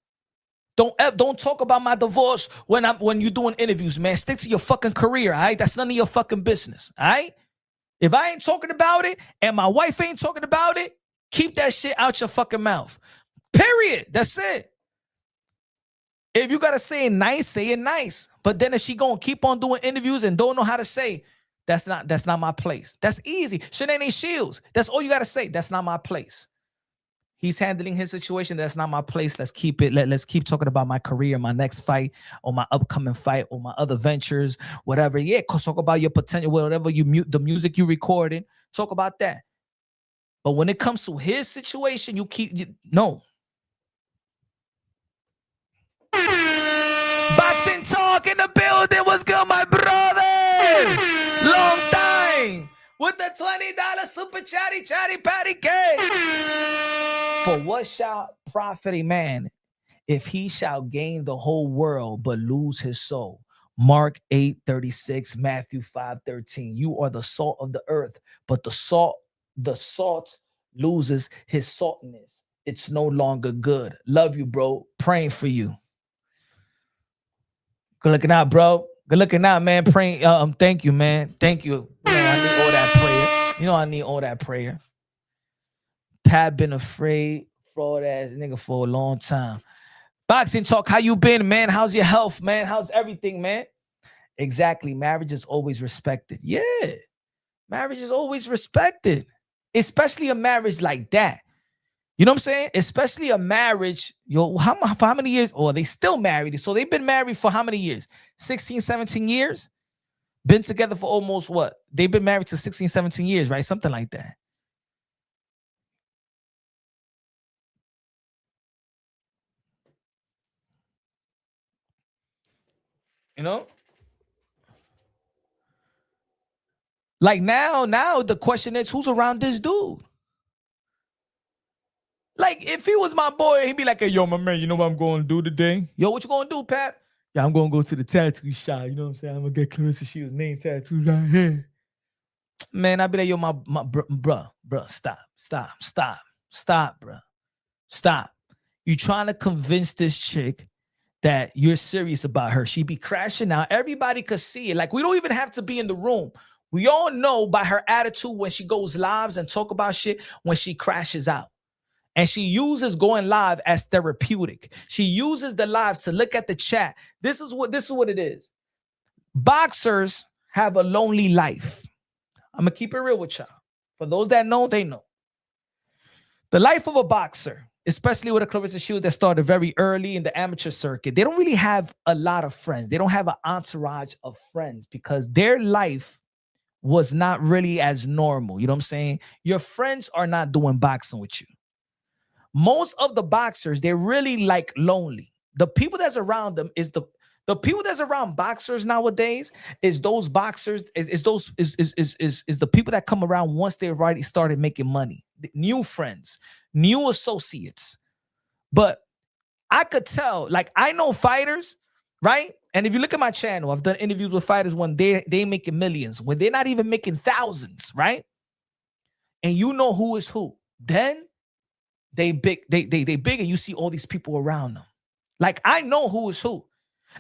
Don't talk about my divorce when you're doing interviews, man. Stick to your fucking career, all right? That's none of your fucking business, all right? If I ain't talking about it and my wife ain't talking about it, keep that shit out your fucking mouth. Period. That's it. If you gotta say it nice. But then if she gonna keep on doing interviews and don't know how to say, that's not my place. That's easy. Claressa Shields. That's all you gotta say. That's not my place. He's handling his situation. That's not my place. Let's keep it. Let's keep talking about my career, my next fight, or my upcoming fight, or my other ventures, whatever. Yeah, talk about your potential, whatever the music you recorded. Talk about that. But when it comes to his situation, no. Boxing talk in the building. What's good, my brother? Long time. With the $20 super chatty patty cake. For what shall profit a man if he shall gain the whole world but lose his soul? Mark 8:36, Matthew 5:13. You are the salt of the earth, but the salt loses his saltiness. It's no longer good. Love you, bro. Praying for you. Good looking out, bro. Good looking out, man. Praying. Thank you, man. Thank you. You know, I need all that prayer. You know, I need all that prayer. Pat been afraid, fraud ass nigga for a long time. Boxing talk. How you been, man? How's your health, man? How's everything, man? Exactly. Marriage is always respected. Yeah. Marriage is always respected. Especially a marriage like that. You know what I'm saying? Especially a marriage, for how many years? Oh, they still married. So they've been married for how many years? 16, 17 years? Been together for almost what? They've been married to 16, 17 years, right? Something like that. You know? Like now the question is, who's around this dude? Like, if he was my boy, he'd be like, hey, yo, my man, you know what I'm going to do today? Yo, what you going to do, Pat? Yeah, I'm going to go to the tattoo shop. You know what I'm saying? I'm going to get Claressa Shields' name tattooed right here. Man, I'd be like, yo, my bruh, stop, bruh. Stop. You trying to convince this chick that you're serious about her. She be crashing out. Everybody could see it. Like, we don't even have to be in the room. We all know by her attitude when she goes lives and talk about shit when she crashes out. And she uses going live as therapeutic. She uses the live to look at the chat. This is what it is. Boxers have a lonely life. I'm going to keep it real with y'all. For those that know, they know. The life of a boxer, especially with a Claressa Shields that started very early in the amateur circuit, they don't really have a lot of friends. They don't have an entourage of friends because their life was not really as normal. You know what I'm saying? Your friends are not doing boxing with you. Most of the boxers, they're really like lonely. The people that's around them is the people that's around boxers nowadays is those boxers is the people that come around once they've already started making money, new friends, new associates. But I could tell, like I know fighters, right? And if you look at my channel, I've done interviews with fighters when they making millions, when they're not even making thousands, right? And you know who is who. Then they big, they big, and you see all these people around them. Like I know who is who.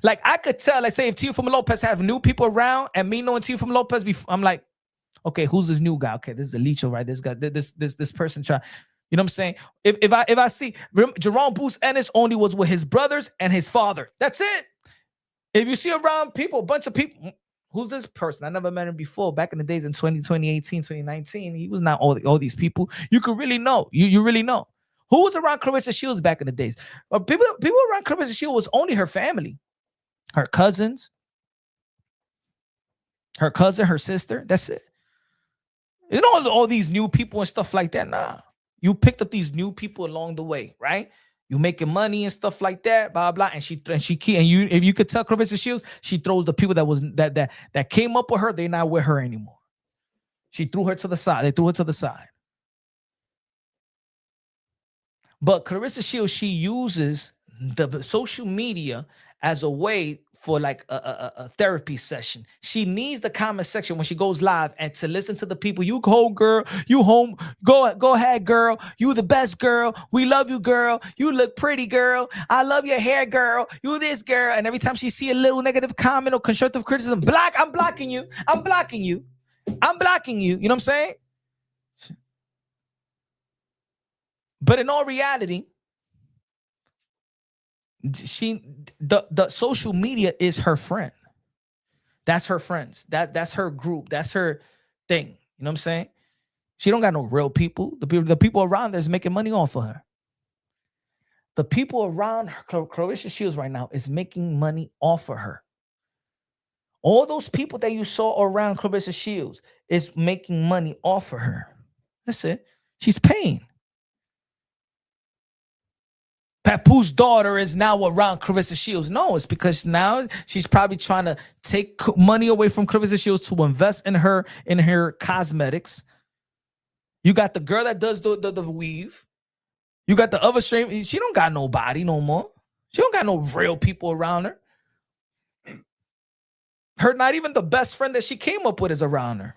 Like I could tell, let's say if Teofimo Lopez have new people around and me knowing Teofimo Lopez, I'm like, okay, who's this new guy? Okay, this is a Licho, right? This guy, this person try. You know what I'm saying? If I see Jerome Booth Ennis only was with his brothers and his father. That's it. If you see around people, a bunch of people, who's this person? I never met him before. Back in the days in 2018, 2019, he was not all these people. You could really know. You really know. Who was around Claressa Shields back in the days? People around Claressa Shields was only her family. Her cousins, her cousin, her sister. That's it. You know, all these new people and stuff like that. Nah, you picked up these new people along the way, right? You making money and stuff like that, blah blah. And you, if you could tell Claressa Shields, she throws the people that came up with her. They're not with her anymore. She threw her to the side. They threw her to the side. But Claressa Shields, she uses the social media as a way for like a therapy session. She needs the comment section when she goes live and to listen to the people. You home, girl. You home. Go ahead, girl. You the best, girl. We love you, girl. You look pretty, girl. I love your hair, girl. You this, girl. And every time she see a little negative comment or constructive criticism, I'm blocking you. I'm blocking you. I'm blocking you. You know what I'm saying? But in all reality, the social media is her friend. That's her friends. That's her group. That's her thing. You know what I'm saying? She don't got no real people. The people around there is making money off of her. The people around her, Claressa Shields right now is making money off of her. All those people that you saw around Claressa Shields is making money off of her. That's it. She's paying. Papoose daughter is now around Claressa Shields. No, it's because now she's probably trying to take money away from Claressa Shields to invest in her cosmetics. You got the girl that does the weave. You got the other stream. She don't got nobody no more. She don't got no real people around her. Her, not even the best friend that she came up with is around her.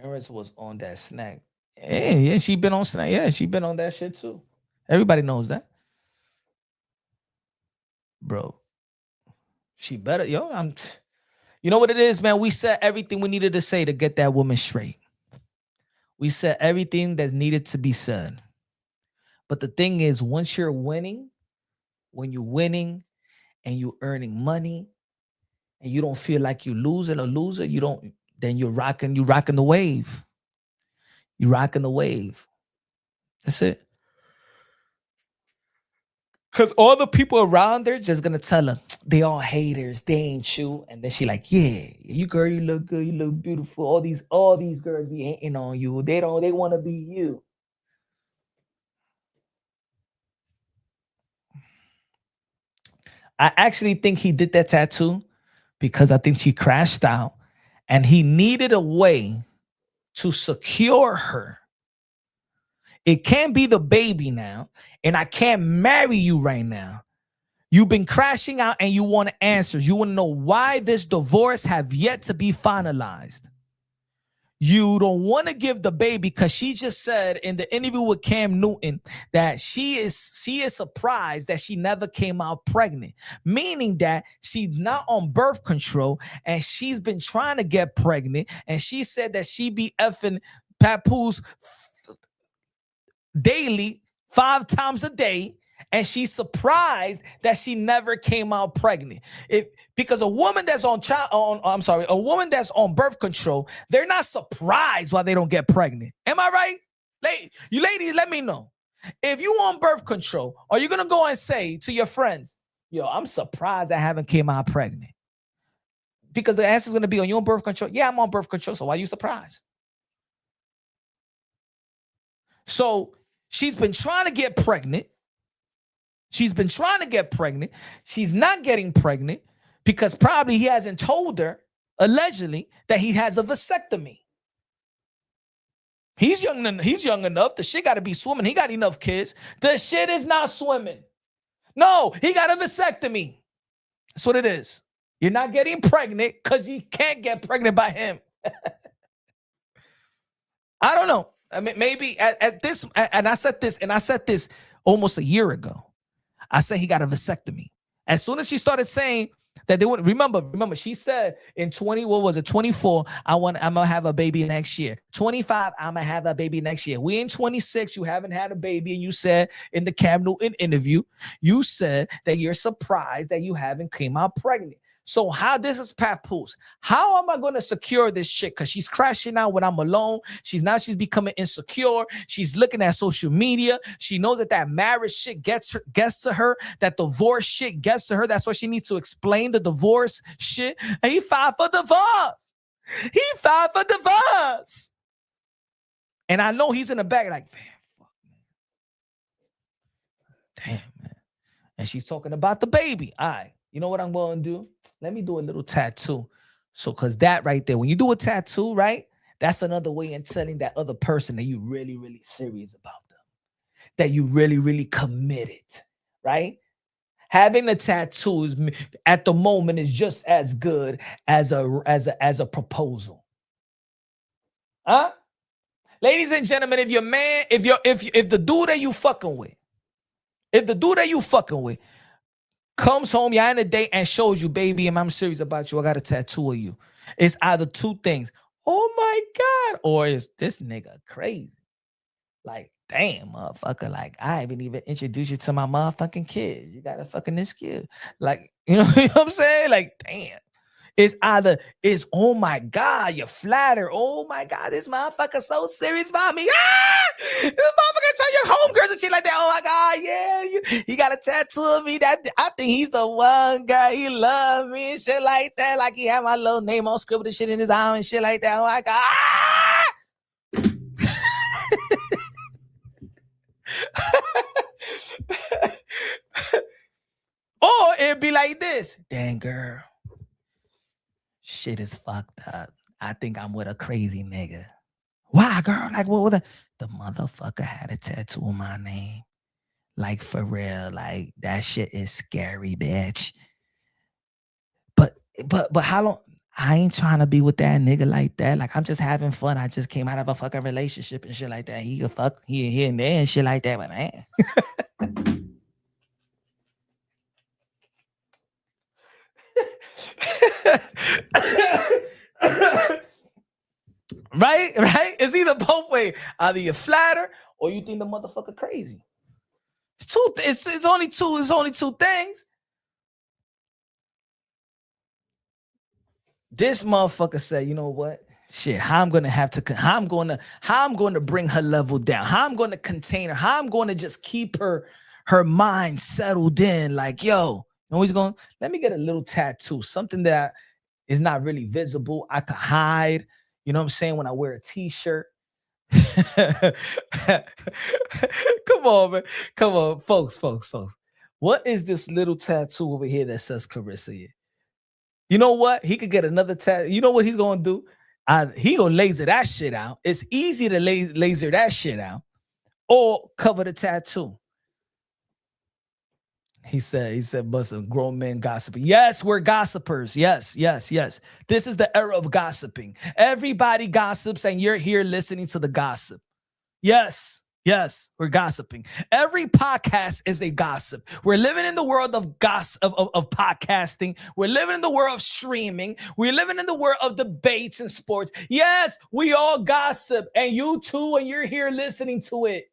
Terrence was on that snack. Yeah, she been on snack. Yeah, she been on that shit too. Everybody knows that. Bro. She better, yo, you know what it is, man? We said everything we needed to say to get that woman straight. We said everything that needed to be said. But the thing is, once you're winning, when you're winning and you're earning money and you don't feel like you're losing a loser, then you're rocking the wave. You're rocking the wave. That's it. Because all the people around her just gonna tell her they all haters, they ain't you. And then she like, yeah, you girl, you look good, you look beautiful. All these girls be hating on you. They want to be you. I actually think he did that tattoo because I think she crashed out and he needed a way to secure her. It can't be the baby now, and I can't marry you right now. You've been crashing out and you want answers. You want to know why this divorce have yet to be finalized. You don't want to give the baby because she just said in the interview with Cam Newton that she is surprised that she never came out pregnant, meaning that she's not on birth control and she's been trying to get pregnant. And she said that she be effing Papoose daily, 5 times a day, and she's surprised that she never came out pregnant. Because a woman that's a woman that's on birth control, they're not surprised why they don't get pregnant. Am I right? You ladies, let me know. If you on birth control, are you gonna go and say to your friends, yo, I'm surprised I haven't came out pregnant? Because the answer is gonna be, are you on birth control? Yeah, I'm on birth control, so why are you surprised? So she's been trying to get pregnant. She's not getting pregnant because probably he hasn't told her, allegedly, that he has a vasectomy. He's young enough. The shit got to be swimming. He got enough kids. The shit is not swimming. No, he got a vasectomy. That's what it is. You're not getting pregnant because you can't get pregnant by him. I don't know. I mean, maybe at this, and I said this almost a year ago. I said he got a vasectomy. As soon as she started saying that they wouldn't remember, she said in 24, I'm gonna have a baby next year. 25, I'm gonna have a baby next year. We in 26, you haven't had a baby, and you said in the Cam Newton interview, you said that you're surprised that you haven't came out pregnant. So how this is papoose. How am I going to secure this shit? Because she's crashing out when I'm alone. She's becoming insecure. She's looking at social media. She knows that marriage shit gets to her. That divorce shit gets to her. That's why she needs to explain the divorce shit. And he filed for divorce. And I know he's in the back like, man, fuck, man. Damn, man. And she's talking about the baby. All right. You know what I'm going to do? Let me do a little tattoo. So, because that right there, when you do a tattoo, right? That's another way in telling that other person that you're really, really serious about them. That you really, really committed, right? Having a tattoo is, at the moment, is just as good as a proposal. Huh? Ladies and gentlemen, if the dude that you fucking with, comes home, you're in a date and shows you, baby, I'm serious about you, I got a tattoo of you. It's either two things. Oh my God. Or is this nigga crazy? Like, damn, motherfucker. Like, I haven't even introduced you to my motherfucking kids. You got a fucking this kid. Like, you know what I'm saying? Like, damn. It's oh my God, you're flattered. Oh my God, this motherfucker so serious about me. This motherfucker tell your homegirls and shit like that. Oh my God, yeah, he got a tattoo of me. That I think he's the one, girl. He love me and shit like that. Like he had my little name on scribbled and shit in his arm and shit like that. Oh my God. Or it'd be like this. Dang, girl. Shit is fucked up. I think I'm with a crazy nigga. Why, girl? Like, what? The motherfucker had a tattoo on my name. Like, for real. Like, that shit is scary, bitch. But how long? I ain't trying to be with that nigga like that. Like, I'm just having fun. I just came out of a fucking relationship and shit like that. He could fuck here and there and shit like that. But man. Right? It's either both ways. Either you flatter or you think the motherfucker crazy. It's only two things. This motherfucker said, you know what? Shit, how I'm gonna bring her level down. How I'm gonna contain her. How I'm gonna just keep her mind settled in. Like, yo, you know he's going, let me get a little tattoo, something that is not really visible. I could hide, you know what I'm saying, when I wear a t-shirt. Come on, man. Come on, folks. What is this little tattoo over here that says Claressa here? You know what? He could get another tattoo. You know what he's gonna do? He gonna laser that shit out. It's easy to laser that shit out or cover the tattoo. He said, but some grown men gossiping. Yes, we're gossipers. Yes. This is the era of gossiping. Everybody gossips, and you're here listening to the gossip. Yes, we're gossiping. Every podcast is a gossip. We're living in the world of gossip, of podcasting. We're living in the world of streaming. We're living in the world of debates and sports. Yes, we all gossip, and you too, and you're here listening to it.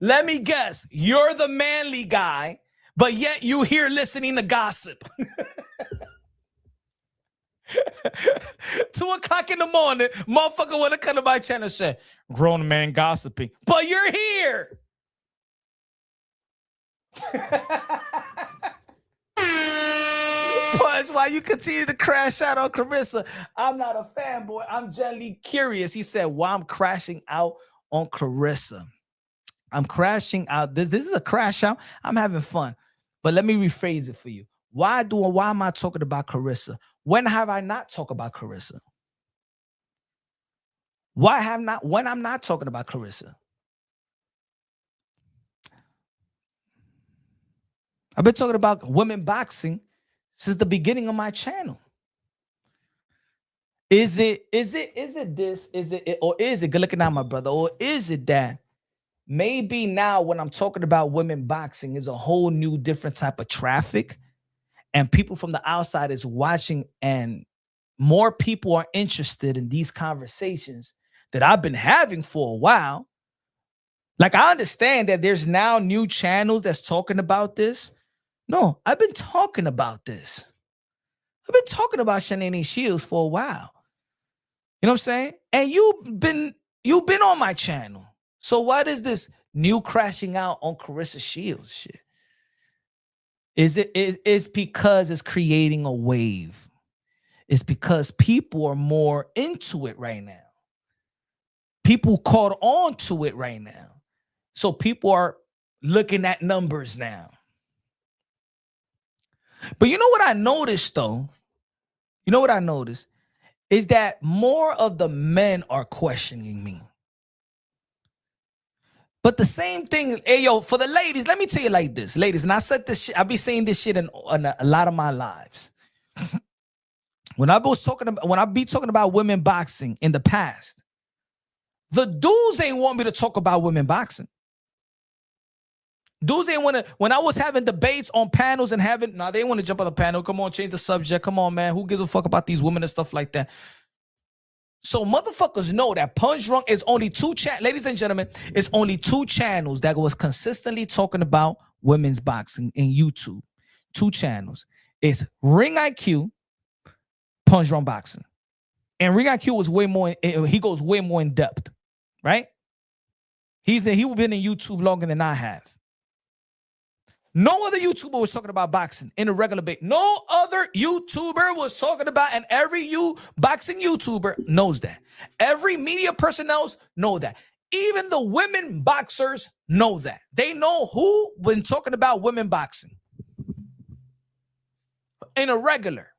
Let me guess. You're the manly guy, but yet you here listening to gossip. 2:00 in the morning, motherfucker want to come to my channel and say, grown man gossiping. But you're here. Punch, why you continue to crash out on Claressa? I'm not a fanboy. I'm gently curious. He said, why I'm crashing out on Claressa. I'm crashing out. This is a crash out. I'm having fun. But let me rephrase it for you. Why am I talking about Claressa? When have I not talked about Claressa? When I'm not talking about Claressa? I've been talking about women boxing since the beginning of my channel. Is it this? Is it good looking out, my brother? Or is it that maybe now when I'm talking about women boxing is a whole new different type of traffic, and people from the outside is watching, and more people are interested in these conversations that I've been having for a while? Like, I understand that there's now new channels that's talking about this. No, I've been talking about this. I've been talking about Claressa Shields for a while. You know what I'm saying? And you've been on my channel. So what is this new crashing out on Claressa Shields shit? It's because it's creating a wave. It's because people are more into it right now. People caught on to it right now. So people are looking at numbers now. But you know what I noticed, though? You know what I noticed? Is that more of the men are questioning me. But the same thing, hey, yo, for the ladies, let me tell you like this. Ladies, and I said this shit, I be saying this shit in a lot of my lives. When I be talking about women boxing in the past, the dudes ain't want me to talk about women boxing. Dudes ain't want to, when I was having debates on panels and they want to jump on the panel. Come on, change the subject. Come on, man. Who gives a fuck about these women and stuff like that? So motherfuckers know that Punch Drunk is only ladies and gentlemen, it's only 2 channels that was consistently talking about women's boxing in YouTube. 2 channels. It's Ring IQ, Punch Drunk Boxing. And Ring IQ was he goes way more in depth, right? He's been in YouTube longer than I have. No other YouTuber was talking about boxing in a regular base. No other YouTuber was talking about, and every boxing YouTuber knows that. Every media personnel know that. Even the women boxers know that. They know who been talking about women boxing. In a regular.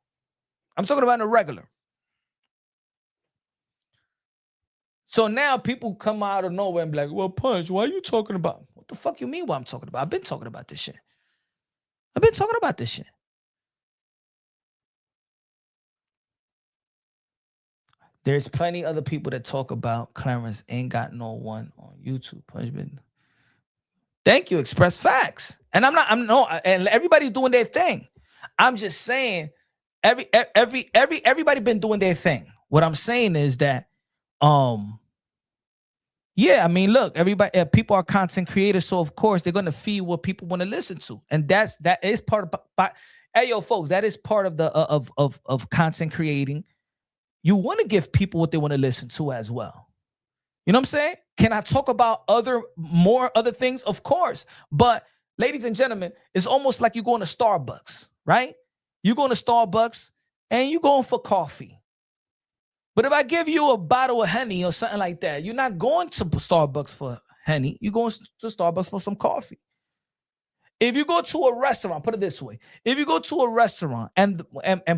I'm talking about in a regular. So now people come out of nowhere and be like, well, Punch, why are you talking about? What the fuck you mean what I'm talking about? I've been talking about this shit. There's plenty other people that talk about Clarence ain't got no one on YouTube. Punchman. Thank you, Express Facts. And and everybody's doing their thing. I'm just saying everybody been doing their thing. What I'm saying is that yeah, I mean, look, people are content creators, so of course they're gonna feed what people want to listen to, and that is part of. Hey, yo, folks, that is part of the of content creating. You want to give people what they want to listen to as well. You know what I'm saying? Can I talk about other things? Of course, but ladies and gentlemen, it's almost like you going to Starbucks, right? You going to Starbucks and you going for coffee. But if I give you a bottle of honey or something like that, you're not going to Starbucks for honey. You're going to Starbucks for some coffee. If you go to a restaurant, put it this way. If you go to a restaurant and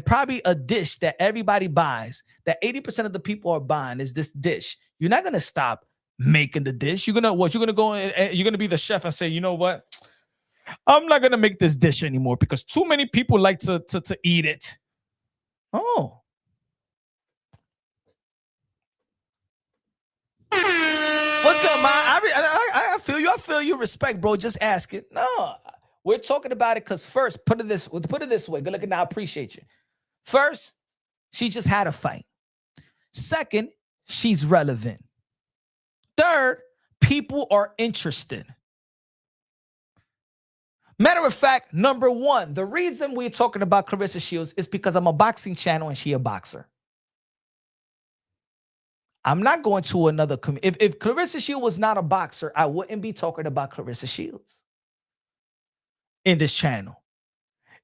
probably a dish that everybody buys, that 80% of the people are buying is this dish, you're not going to stop making the dish. You're going to go and you're going to be the chef and say, you know what? I'm not going to make this dish anymore because too many people like to eat it. Oh. What's good, man? I feel you. I feel you. Respect, bro. Just ask it. No, we're talking about it because first, put it this way. Good looking. I appreciate you. First, she just had a fight. Second, she's relevant. Third, people are interested. Matter of fact, number one, the reason we're talking about Claressa Shields is because I'm a boxing channel and she a boxer. I'm not going to another if Claressa Shields was not a boxer, I wouldn't be talking about Claressa Shields in this channel.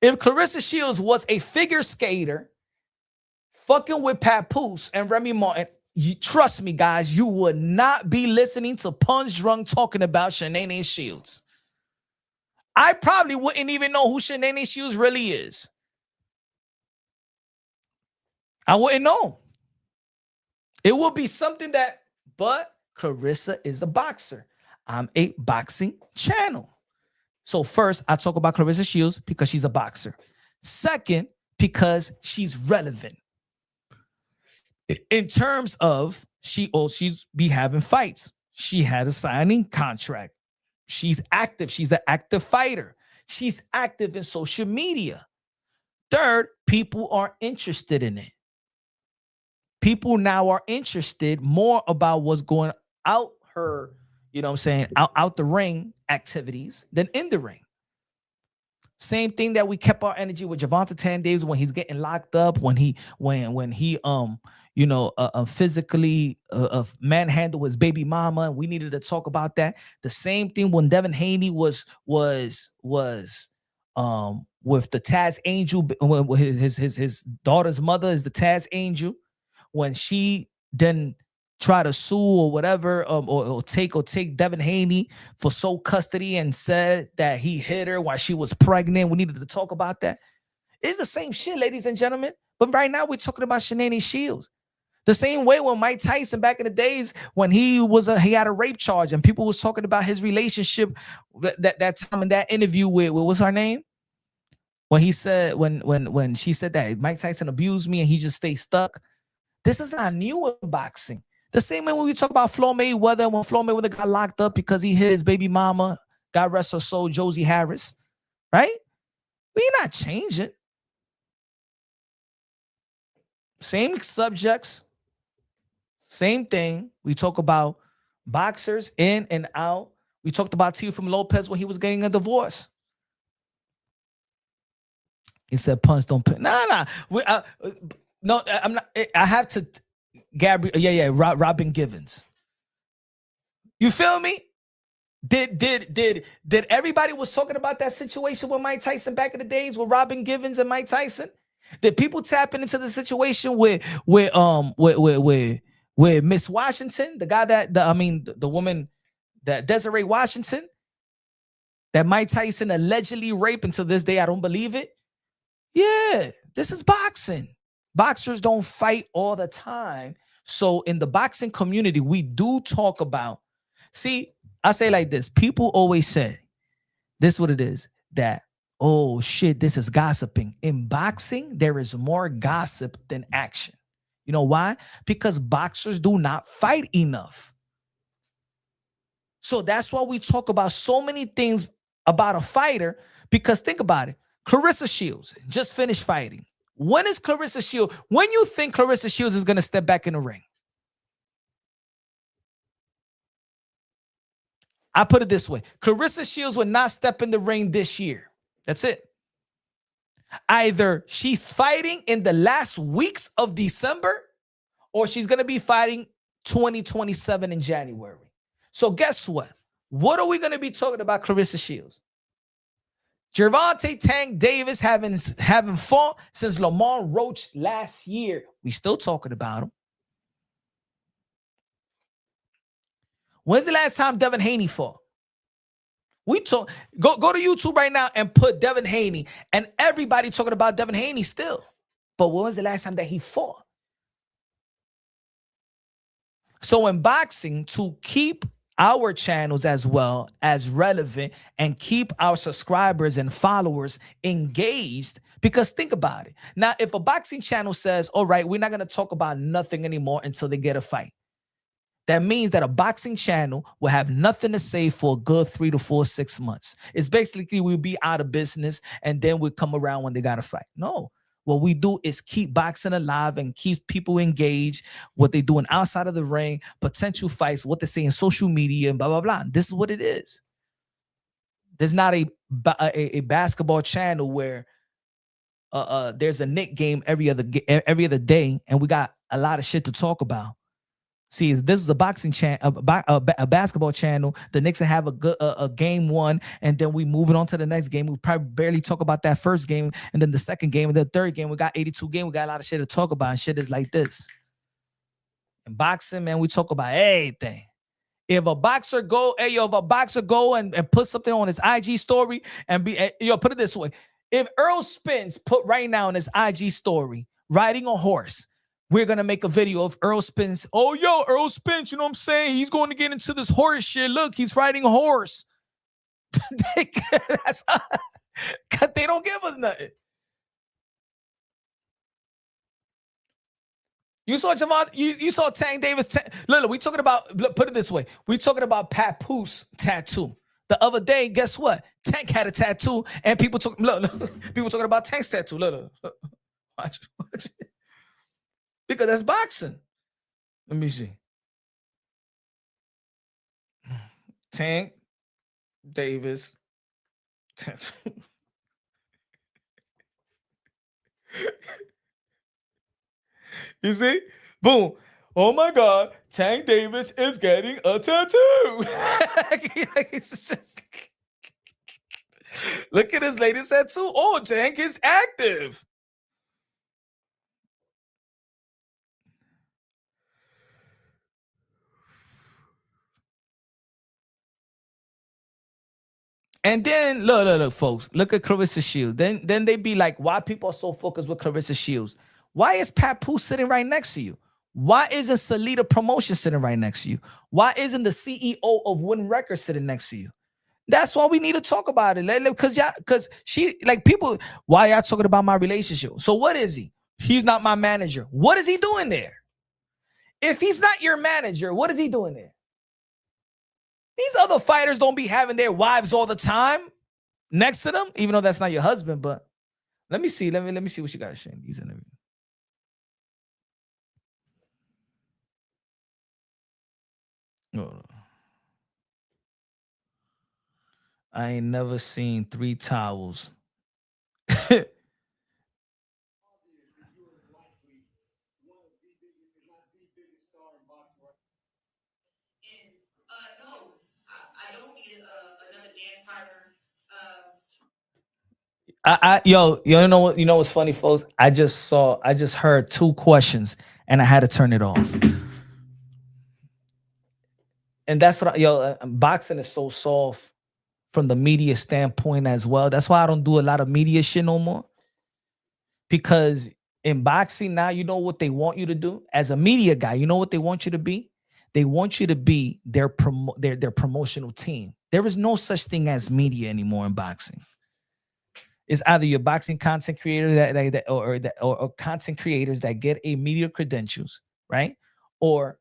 If Claressa Shields was a figure skater fucking with Papoose and Remy Martin, trust me, guys, you would not be listening to Punch Drunk talking about Shanae Shields. I probably wouldn't even know who Shanae Shields really is. I wouldn't know. It will be something that, but Claressa is a boxer. I'm a boxing channel. So first, I talk about Claressa Shields because she's a boxer. Second, because she's relevant. In terms of she's be having fights. She had a signing contract. She's active. She's an active fighter. She's active in social media. Third, people are interested in it. People now are interested more about what's going out her, you know what I'm saying, out the ring activities than in the ring. Same thing that we kept our energy with Gervonta 10 days when he's getting locked up, when he physically manhandled his baby mama, and we needed to talk about that. The same thing when Devin Haney was with the Taz Angel, his daughter's mother is the Taz Angel. When she then try to sue or whatever, or take Devin Haney for sole custody and said that he hit her while she was pregnant. We needed to talk about that. It's the same shit, ladies and gentlemen. But right now we're talking about Shanae Shields. The same way when Mike Tyson back in the days when he had a rape charge and people was talking about his relationship that time in that interview with what's her name? When he said when she said that Mike Tyson abused me and he just stayed stuck. This is not new in boxing. The same way when we talk about Floyd Mayweather, when Floyd Mayweather got locked up because he hit his baby mama, God rest her soul, Josie Harris, right? We're not changing. Same subjects, same thing. We talk about boxers in and out. We talked about Teofimo Lopez when he was getting a divorce. He said, "Punch don't put." Nah. No, I'm not. I have to. Gabriel, yeah. Robin Givens. You feel me? Did everybody was talking about that situation with Mike Tyson back in the days with Robin Givens and Mike Tyson? Did people tap into the situation with Miss Washington, the guy the woman that Desiree Washington, that Mike Tyson allegedly raped? Until this day, I don't believe it. Yeah, this is boxing. Boxers don't fight all the time. So in the boxing community, we do talk about, see, I say like this. People always say, this is what it is, that, oh shit, this is gossiping. In boxing, there is more gossip than action. You know why? Because boxers do not fight enough. So that's why we talk about so many things about a fighter, because think about it. Claressa Shields just finished fighting. When is Claressa Shields? When you think Claressa Shields is going to step back in the ring? I put it this way. Claressa Shields will not step in the ring this year. That's it. Either she's fighting in the last weeks of December or she's going to be fighting 2027 in January. So guess what? What are we going to be talking about Claressa Shields? Gervonta Tank Davis having fought since Lamar Roach last year. We still talking about him. When's the last time Devin Haney fought? We talk. Go to YouTube right now and put Devin Haney, and everybody talking about Devin Haney still. But when was the last time that he fought? So in boxing, to keep our channels as well as relevant and keep our subscribers and followers engaged, because think about it. Now, if a boxing channel says, all right, we're not going to talk about nothing anymore until they get a fight, that means that a boxing channel will have nothing to say for a good 3 to 4, 6 months. It's basically we'll be out of business and then we'll come around when they got to fight. No. What we do is keep boxing alive and keep people engaged, what they're doing outside of the ring, potential fights, what they say in social media, and blah, blah, blah. This is what it is. There's not a a basketball channel where there's a Knick game every other day, and we got a lot of shit to talk about. See, this is a boxing channel, a basketball channel. The Knicks will have a game one, and then we moving on to the next game. We probably barely talk about that first game, and then the second game, and the third game. We got 82 games. We got a lot of shit to talk about, and shit is like this. In boxing, man, we talk about everything. If a boxer go and put something on his IG story and put it this way. If Earl Spence put right now in his IG story, riding a horse, we're going to make a video of Earl Spence. Oh, yo, Earl Spence, you know what I'm saying? He's going to get into this horse shit. Look, he's riding a horse. Because they don't give us nothing. You saw Javon, you saw Tank Davis. Look, we talking about, put it this way. We talking about Papoose tattoo. The other day, guess what? Tank had a tattoo, and people talking about Tank's tattoo. Look. Watch. Because that's boxing. Let me see. Tank Davis tattoo. You see? Boom. Oh my God. Tank Davis is getting a tattoo. Look at his latest tattoo. Oh, Tank is active. And then look, folks. Look at Claressa Shields. Then they be like, why people are so focused with Claressa Shields? Why is Papoose sitting right next to you? Why isn't Salida Promotion sitting right next to you? Why isn't the CEO of Win Records sitting next to you? That's why we need to talk about it. Because she, like, people, why y'all talking about my relationship? So what is he? He's not my manager. What is he doing there? If he's not your manager, what is he doing there? These other fighters don't be having their wives all the time next to them, even though that's not your husband. But let me see. Let me see what you got to say in these interviews. Oh. I ain't never seen 3 towels. You know what's funny, folks? I just heard 2 questions and I had to turn it off. And that's what boxing is so soft from the media standpoint as well. That's why I don't do a lot of media shit no more. Because in boxing now, you know what they want you to do as a media guy. You know what they want you to be? They want you to be their promotional team. There is no such thing as media anymore in boxing. It's either your boxing content creator or content creators that get a media credentials, right? Or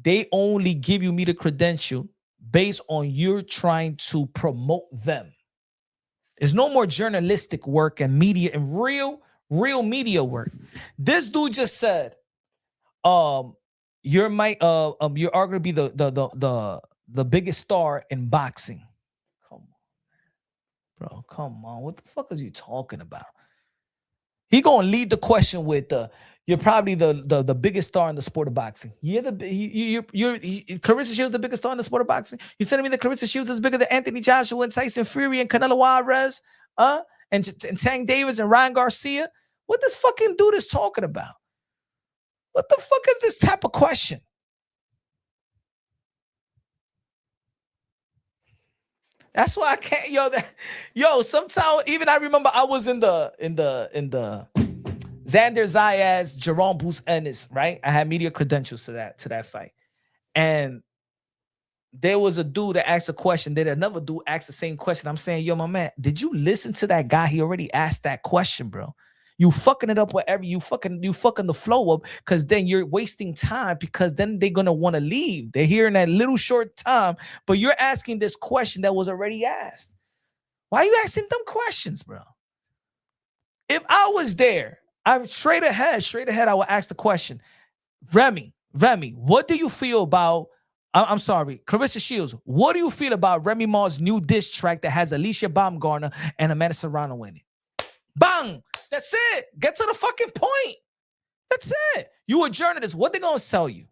they only give you media credential based on you're trying to promote them. There's no more journalistic work and media and real media work. This dude just said, you're arguably the biggest star in boxing. Come on, bro. Come on. What the fuck is you talking about? He gonna lead the question with you're probably the biggest star in the sport of boxing. You're Claressa Shields the biggest star in the sport of boxing. You're telling me that Claressa Shields is bigger than Anthony Joshua and Tyson Fury and Canelo Alvarez, and Tank Davis and Ryan Garcia? What this fucking dude is talking about? What the fuck is this type of question? That's why I can't, sometimes even I remember I was in the Xander Zayas, Jerome Bruce Ennis, right? I had media credentials to that fight. And there was a dude that asked a question. Then another dude asked the same question. I'm saying, yo, my man, did you listen to that guy? He already asked that question, bro. You fucking it up wherever you fucking the flow up, because then you're wasting time, because then they're gonna want to leave. They're here in that little short time, but you're asking this question that was already asked. Why are you asking them questions, bro? If I was there, I straight ahead, I would ask the question, Remy, what do you feel about I'm sorry, Claressa Shields. What do you feel about Remy Ma's new diss track that has Alicia Baumgartner and Amanda Serrano in it? Bang! That's it. Get to the fucking point. That's it. You a journalist. What they gonna sell you?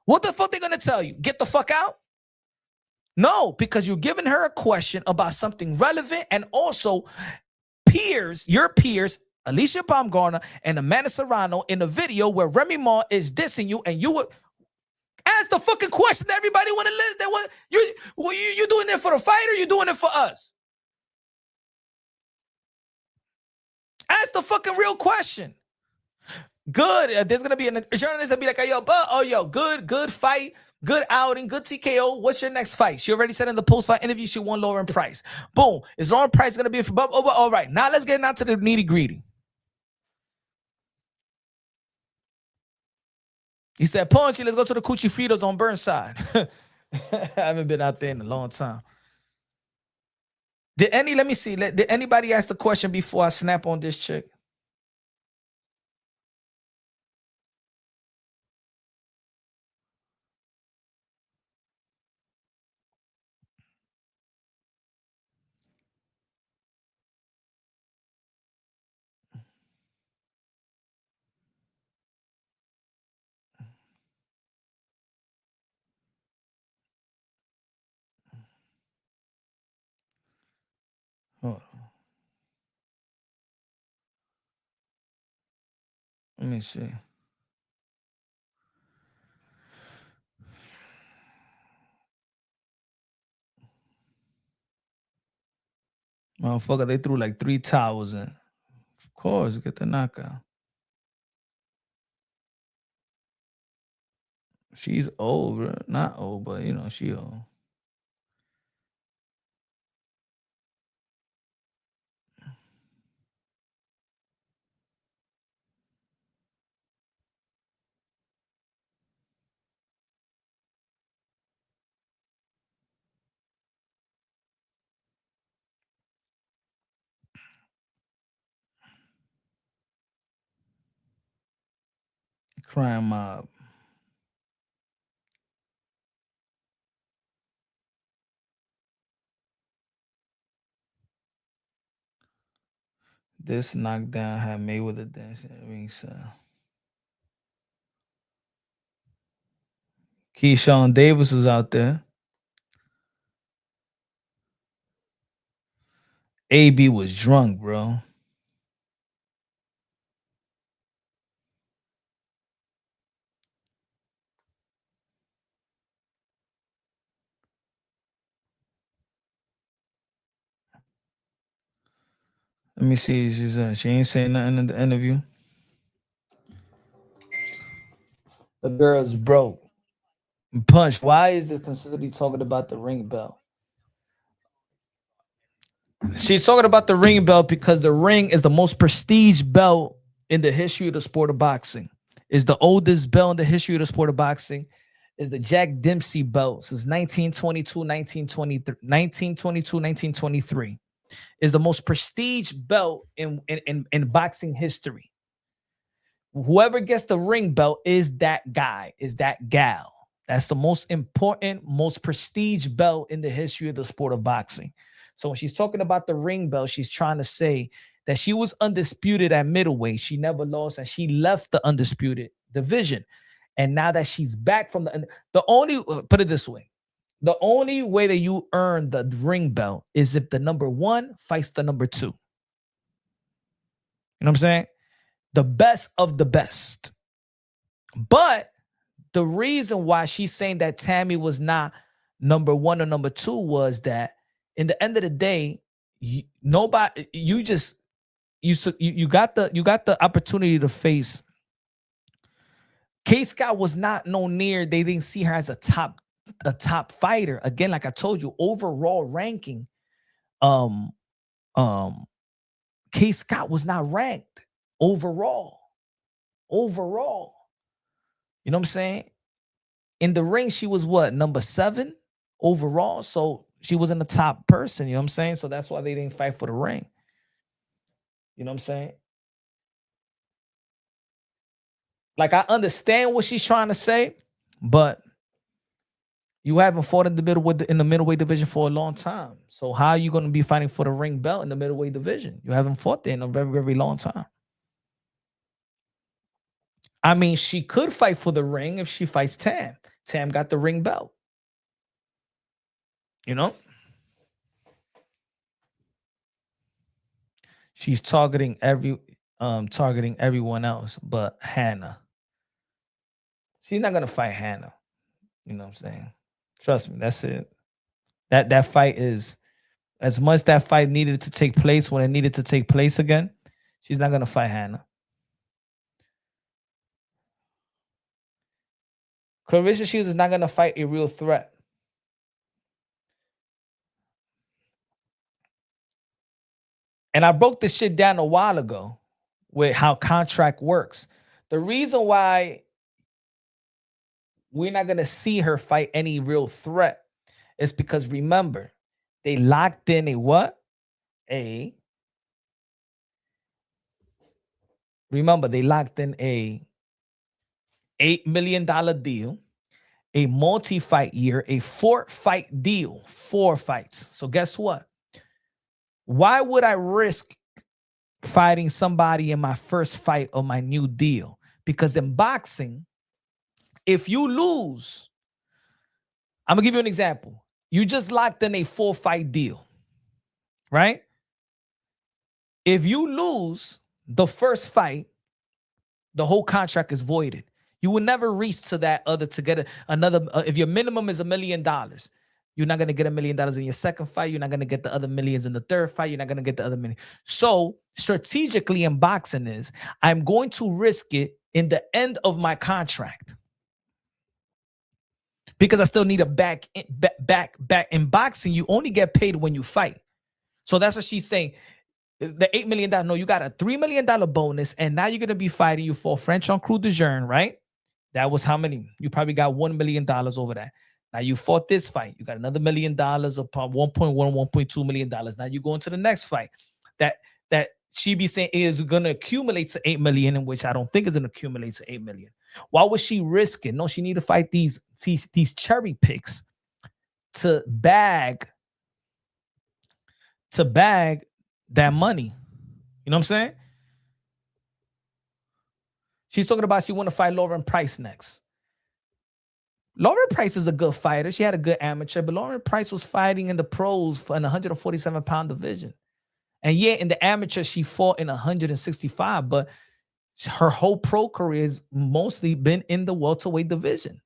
What the fuck they gonna tell you? Get the fuck out? No, because you're giving her a question about something relevant, and also your peers, Alicia Baumgartner and Amanda Serrano, in a video where Remy Ma is dissing you, and you would ask the fucking question that everybody want to listen. That what you doing it for the fight, or you doing it for us? Ask the fucking real question. Good. There's gonna be a journalist that be like, yo, good fight, good outing, good TKO. What's your next fight? She already said in the post-fight interview she won Lauren Price. Boom. Is Lauren Price gonna be for Bob? Oh, all right. Now let's get down to the nitty-gritty. He said, Punchy, let's go to the Coochie Fritos on Burnside. I haven't been out there in a long time. Let me see. Did anybody ask the question before I snap on this chick? Hold on. Let me see. Motherfucker, they threw like 3 towels in. Of course, get the knockout. She's old, bro. Not old, but you know, she old. Crime mob. This knockdown had Mayweather dancing at ringside. Keyshawn Davis was out there. AB was drunk, bro. Let me see. She ain't saying nothing in the interview. The girl's broke. Punch. Why is it consistently talking about the ring bell? She's talking about the ring belt because the ring is the most prestige belt in the history of the sport of boxing. Is the oldest belt in the history of the sport of boxing. Is the Jack Dempsey belt since 1922, 1923, 1922, 1923. Is the most prestige belt in boxing history. Whoever gets the ring belt is that guy, is that gal. That's the most important, most prestige belt in the history of the sport of boxing. So when she's talking about the ring belt, she's trying to say that she was undisputed at middleweight. She never lost, and she left the undisputed division. And now that she's back from the only, put it this way, the only way that you earn the ring belt is if the number 1 fights the number 2. You know what I'm saying? The best of the best. But the reason why she's saying that Tammy was not number 1 or number 2 was that in the end of the day, you got the opportunity to face. Kaye Scott was not no near. They didn't see her as a top fighter. Again, like I told you, overall ranking, Kaye Scott was not ranked overall. Overall. You know what I'm saying? In the ring, she was what? Number 7 overall. So she wasn't the top person. You know what I'm saying? So that's why they didn't fight for the ring. You know what I'm saying? Like, I understand what she's trying to say, but You haven't fought in the middleweight division for a long time. So how are you going to be fighting for the ring belt in the middleweight division? You haven't fought there in a very, very long time. I mean, she could fight for the ring if she fights Tam. Tam got the ring belt. You know? She's targeting everyone else but Hannah. She's not gonna fight Hannah. You know what I'm saying? Trust me, that's it. That fight is, as much that fight needed to take place when it needed to take place again, she's not gonna fight Hannah. Claressa Shields is not gonna fight a real threat. And I broke this shit down a while ago with how contract works. The reason why we're not going to see her fight any real threat is because, remember, they locked in a what? Remember, they locked in a $8 million deal, a multi-fight year, a 4-fight deal, 4 fights. So guess what? Why would I risk fighting somebody in my first fight of my new deal? Because in boxing, if you lose, I'm gonna give you an example. You just locked in a 4-fight deal, right? If you lose the first fight, the whole contract is voided. You will never reach to that other to get another. If your minimum is $1 million, you're not gonna get $1 million in your second fight. You're not gonna get the other millions in the third fight. You're not gonna get the other million. So strategically in boxing is, I'm going to risk it in the end of my contract, because I still need a back. In boxing, you only get paid when you fight. So that's what she's saying. The $8 million, no, you got a $3 million bonus, and now you're going to be fighting. You fought French on Crew de Jeune, right? That was how many? You probably got $1 million over that. Now you fought this fight. You got another $1 million upon $1.1, $1.2 million. Now you go into the next fight. That she be saying is going to accumulate to $8 million, in which I don't think is going to accumulate to $8 million. Why was she risking? No, she need to fight these cherry picks to bag that money. You know what I'm saying? She's talking about she want to fight Lauren Price next. Lauren Price is a good fighter. She had a good amateur, but Lauren Price was fighting in the pros in the 147-pound division. And yeah, in the amateur, she fought in 165, but her whole pro career has mostly been in the welterweight division.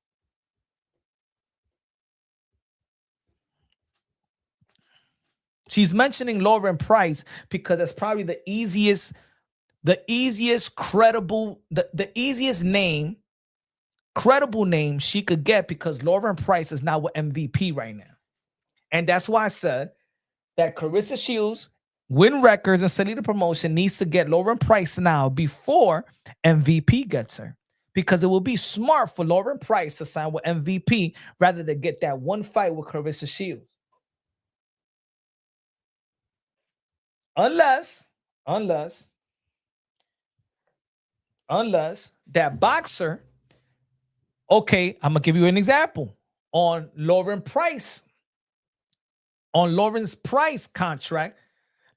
She's mentioning Lauren Price because that's probably the easiest credible name she could get, because Lauren Price is now with MVP right now. And that's why I said that Claressa Shields, win records and study the promotion, needs to get Lauren Price now before MVP gets her. Because it will be smart for Lauren Price to sign with MVP rather than get that one fight with Claressa Shields. Unless that boxer, okay, I'm gonna give you an example. On Lauren's Price contract,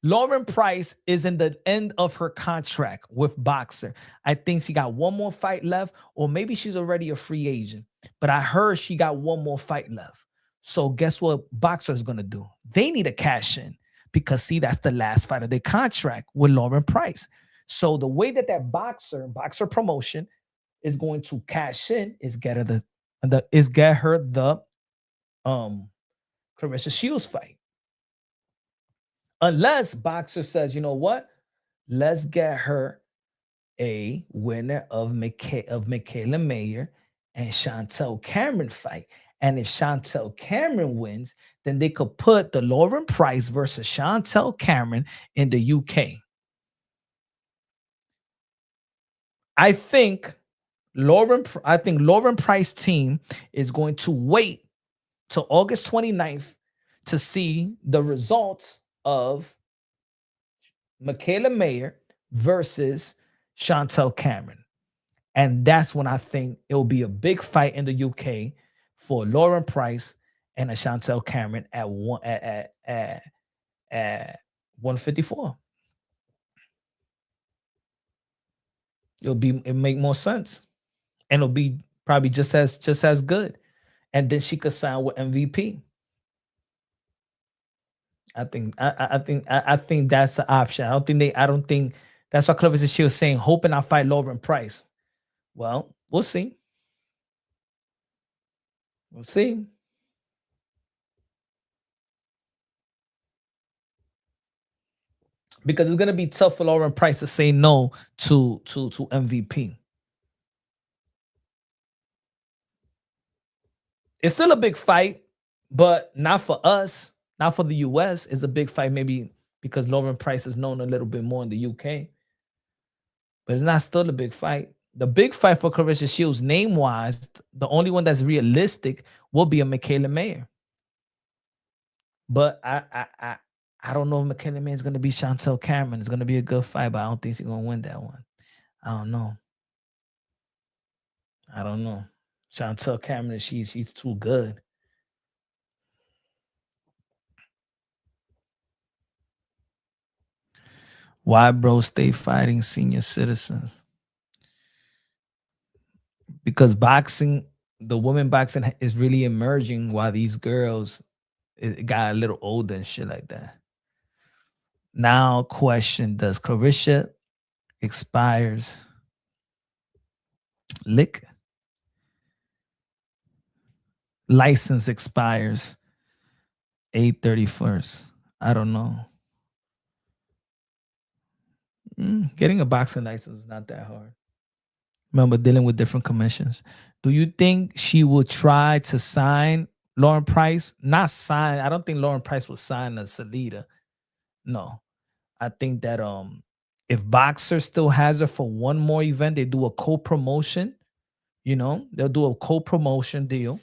Lauren Price is in the end of her contract with boxer. I think she got one more fight left, or maybe she's already a free agent. But I heard she got one more fight left. So guess what boxer is gonna do? They need to cash in. Because, see, that's the last fight of their contract with Lauren Price. So the way that boxer promotion is going to cash in is get her the Claressa Shields fight. Unless boxer says, you know what? Let's get her a winner of Michaela Mayer and Chantel Cameron fight. And if Chantel Cameron wins, then they could put the Lauren Price versus Chantel Cameron in the UK. I think Lauren Price team is going to wait till August 29th to see the results of Michaela Mayer versus Chantel Cameron. And that's when I think it will be a big fight in the UK for Lauren Price and a Chantel Cameron at 154. It make more sense, and it'll be probably just as good. And then she could sign with MVP. I think that's the option. I don't think that's what Claressa Shields saying, hoping I fight Lauren Price. Well, we'll see. We'll see. Because it's gonna be tough for Lauren Price to say no to MVP. It's still a big fight, but not for us, not for the US. It's a big fight, maybe because Lauren Price is known a little bit more in the UK. But it's not still a big fight. The big fight for Claressa Shields, name-wise, the only one that's realistic will be a Michaela Mayer. But I don't know if Michaela Mayer is going to be Chantel Cameron. It's going to be a good fight, but I don't think she's going to win that one. I don't know. Chantel Cameron, she's too good. Why bro stay fighting senior citizens? Because boxing, the women boxing is really emerging while these girls it got a little older and shit like that. Now, question: does Claressa expires? License expires 8/31. I don't know. Getting a boxing license is not that hard. Remember, dealing with different commissions. Do you think she will try to sign Lauren Price? Not sign. I don't think Lauren Price will sign a Salida. No. I think that if Boxer still has her for one more event, they do a co-promotion. They'll do a co-promotion deal.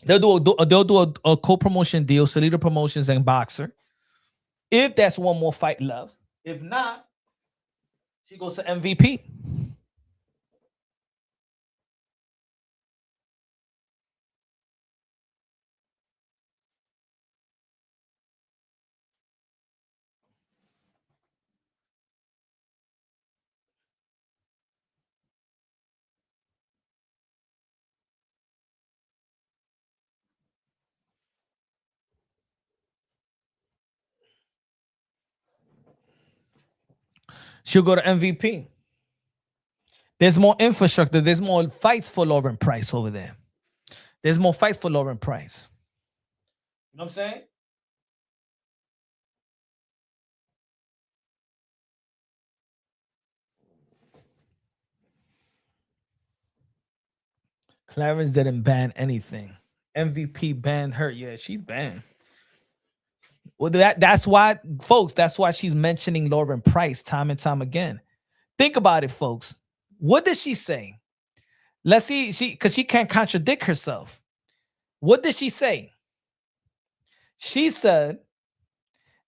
They'll do a co-promotion deal, Salida Promotions and Boxer. If that's one more fight left. If not, she goes to MVP. She'll go to MVP. There's more infrastructure. There's more fights for Lauren Price over there. There's more fights for Lauren Price. You know what I'm saying? Clarence didn't ban anything. MVP banned her. Yeah, she's banned. Well, that's why, folks, that's why she's mentioning Lauren Price time and time again. Think about it, folks. What did she say? Let's see, because she can't contradict herself. What did she say? She said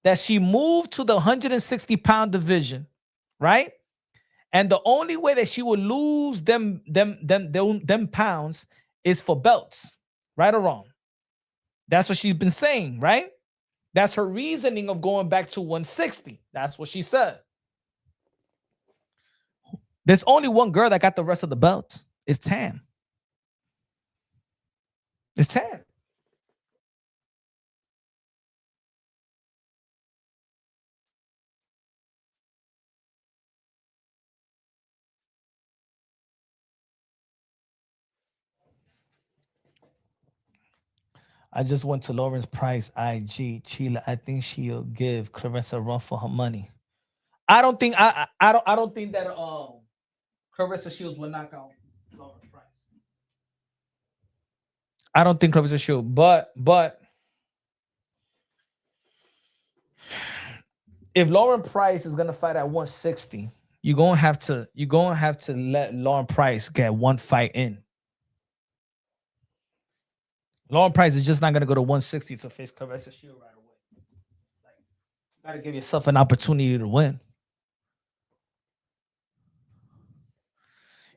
that she moved to the 160-pound division, right? And the only way that she would lose them pounds is for belts, right or wrong? That's what she's been saying, right? That's her reasoning of going back to 160. That's what she said. There's only one girl that got the rest of the belts. It's Tan. It's Tan. I just went to Lawrence Price IG Chile. I think she'll give Claressa a run for her money. I don't think I don't think that Claressa Shields will knock out Lawrence Price. I don't think Claressa Shields, but if Lauren Price is gonna fight at 160, you're gonna have to let Lauren Price get one fight in. Lauren Price is just not gonna go to 160 to face Claressa Shields right away. Like, you gotta give yourself an opportunity to win.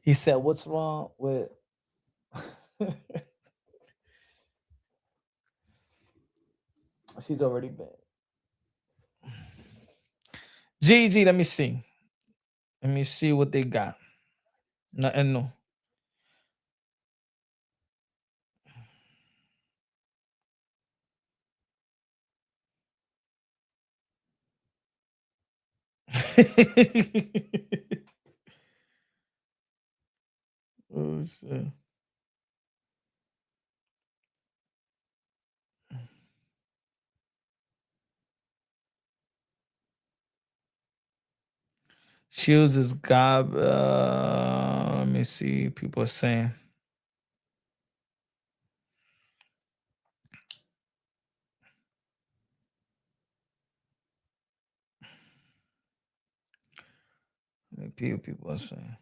He said, "What's wrong with She's already been. GG, let me see. Let me see what they got. Nothing new. Oh shit. Shields is gob. Let me see. People are saying. People are saying.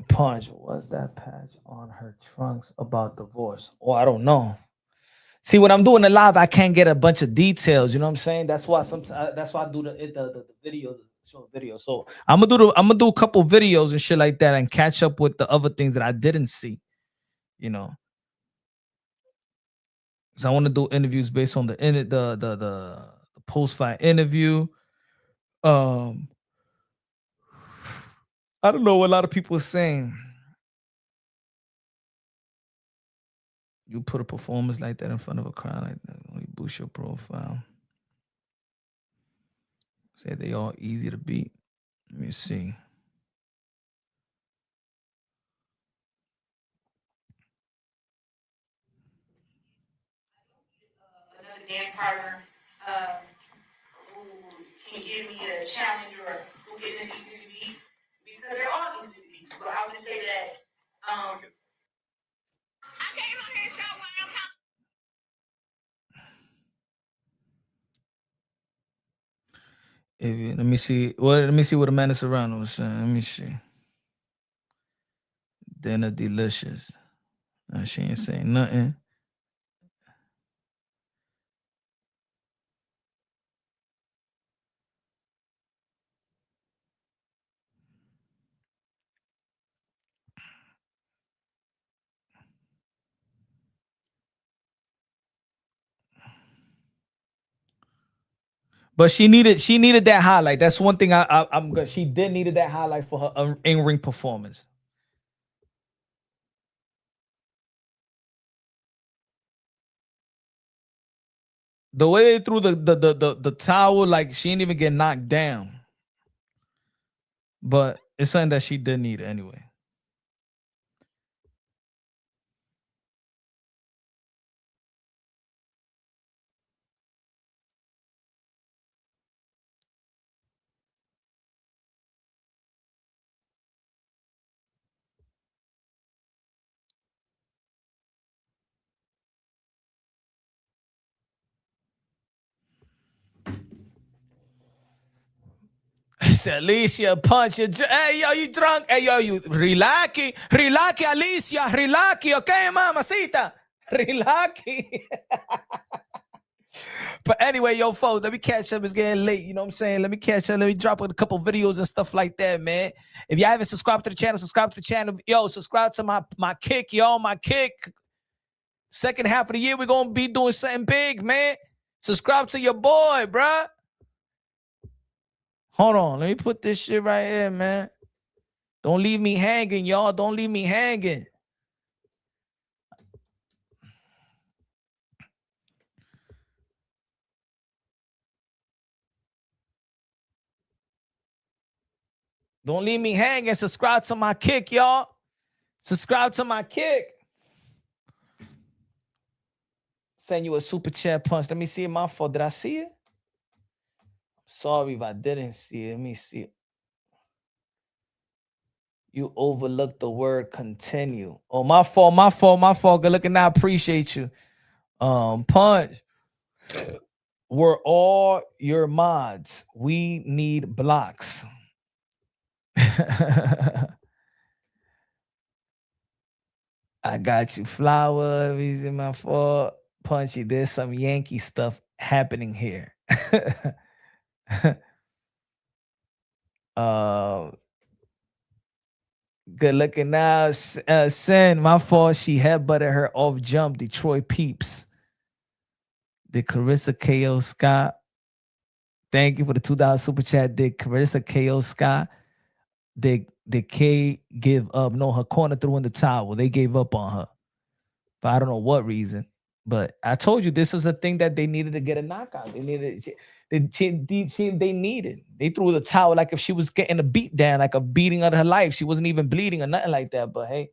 Punch. What's that patch on her trunks about divorce? Oh, I don't know. See, when I'm doing the live, I can't get a bunch of details. You know what I'm saying? That's why sometimes that's why I do the videos, short videos. So I'm gonna do a couple videos and shit like that, and catch up with the other things that I didn't see. You know, because I want to do interviews based on the post fight interview. Um, I don't know what a lot of people are saying. You put a performance like that in front of a crowd like that, only boost your profile. Say they all easy to beat. Let me see. Another dance partner who can give me a challenge or who isn't easy to beat because they're all easy to beat. But I would say that I came on here and showed why I'm talking. Let me see. Well, let me see what Amanda Serrano was saying. Let me see. Dinner delicious. She ain't saying nothing. But she needed that highlight. That's one thing I'm good. She did needed that highlight for her in ring performance. The way they threw the towel, like she didn't even get knocked down. But it's something that she did need anyway. Alicia, punch it. Hey, yo, you drunk? Hey, yo, you relaxy, Alicia, relaxy, okay, mamacita, relaxy. But anyway, yo, folks, let me catch up. It's getting late. You know what I'm saying? Let me catch up. Let me drop a couple videos and stuff like that, man. If y'all haven't subscribed to the channel, subscribe to the channel. Yo, subscribe to my kick, y'all. My kick. Second half of the year, we're gonna be doing something big, man. Subscribe to your boy, bruh. Hold on, let me put this shit right here, man. Don't leave me hanging, y'all. Don't leave me hanging. Don't leave me hanging. Subscribe to my kick, y'all. Subscribe to my kick. Send you a super chat punch. Let me see it. My fault. Did I see it? Sorry if I didn't see it. Let me see it. You overlooked the word continue. Oh, my fault, my fault, my fault. Good looking. I appreciate you. Punch. We're all your mods. We need blocks. I got you. Flower. Reason my fault. Punchy. There's some Yankee stuff happening here. Good looking now. Sin, my fault. She headbutted her off jump. Detroit peeps. Did Claressa Kaye Scott? Thank you for the $2 super chat. Did Claressa Kaye Scott? Did Kaye give up? No, her corner threw in the towel. They gave up on her. But I don't know what reason. But I told you this is a thing that they needed to get a knockout. They needed. They needed. They threw the towel like if she was getting a beat down, like a beating of her life. She wasn't even bleeding or nothing like that. But hey,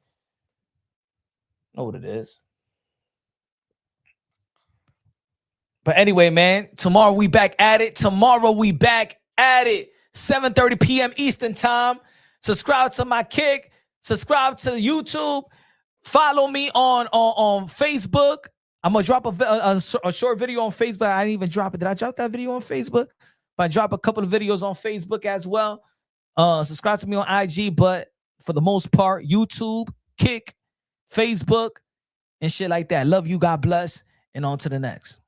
know what it is. But anyway, man, tomorrow we back at it. 7:30 p.m. Eastern time. Subscribe to my kick. Subscribe to YouTube. Follow me on Facebook. I'm going to drop a short video on Facebook. I didn't even drop it. Did I drop that video on Facebook? But I drop a couple of videos on Facebook as well. Subscribe to me on IG, but for the most part, YouTube, Kick, Facebook, and shit like that. Love you. God bless. And on to the next.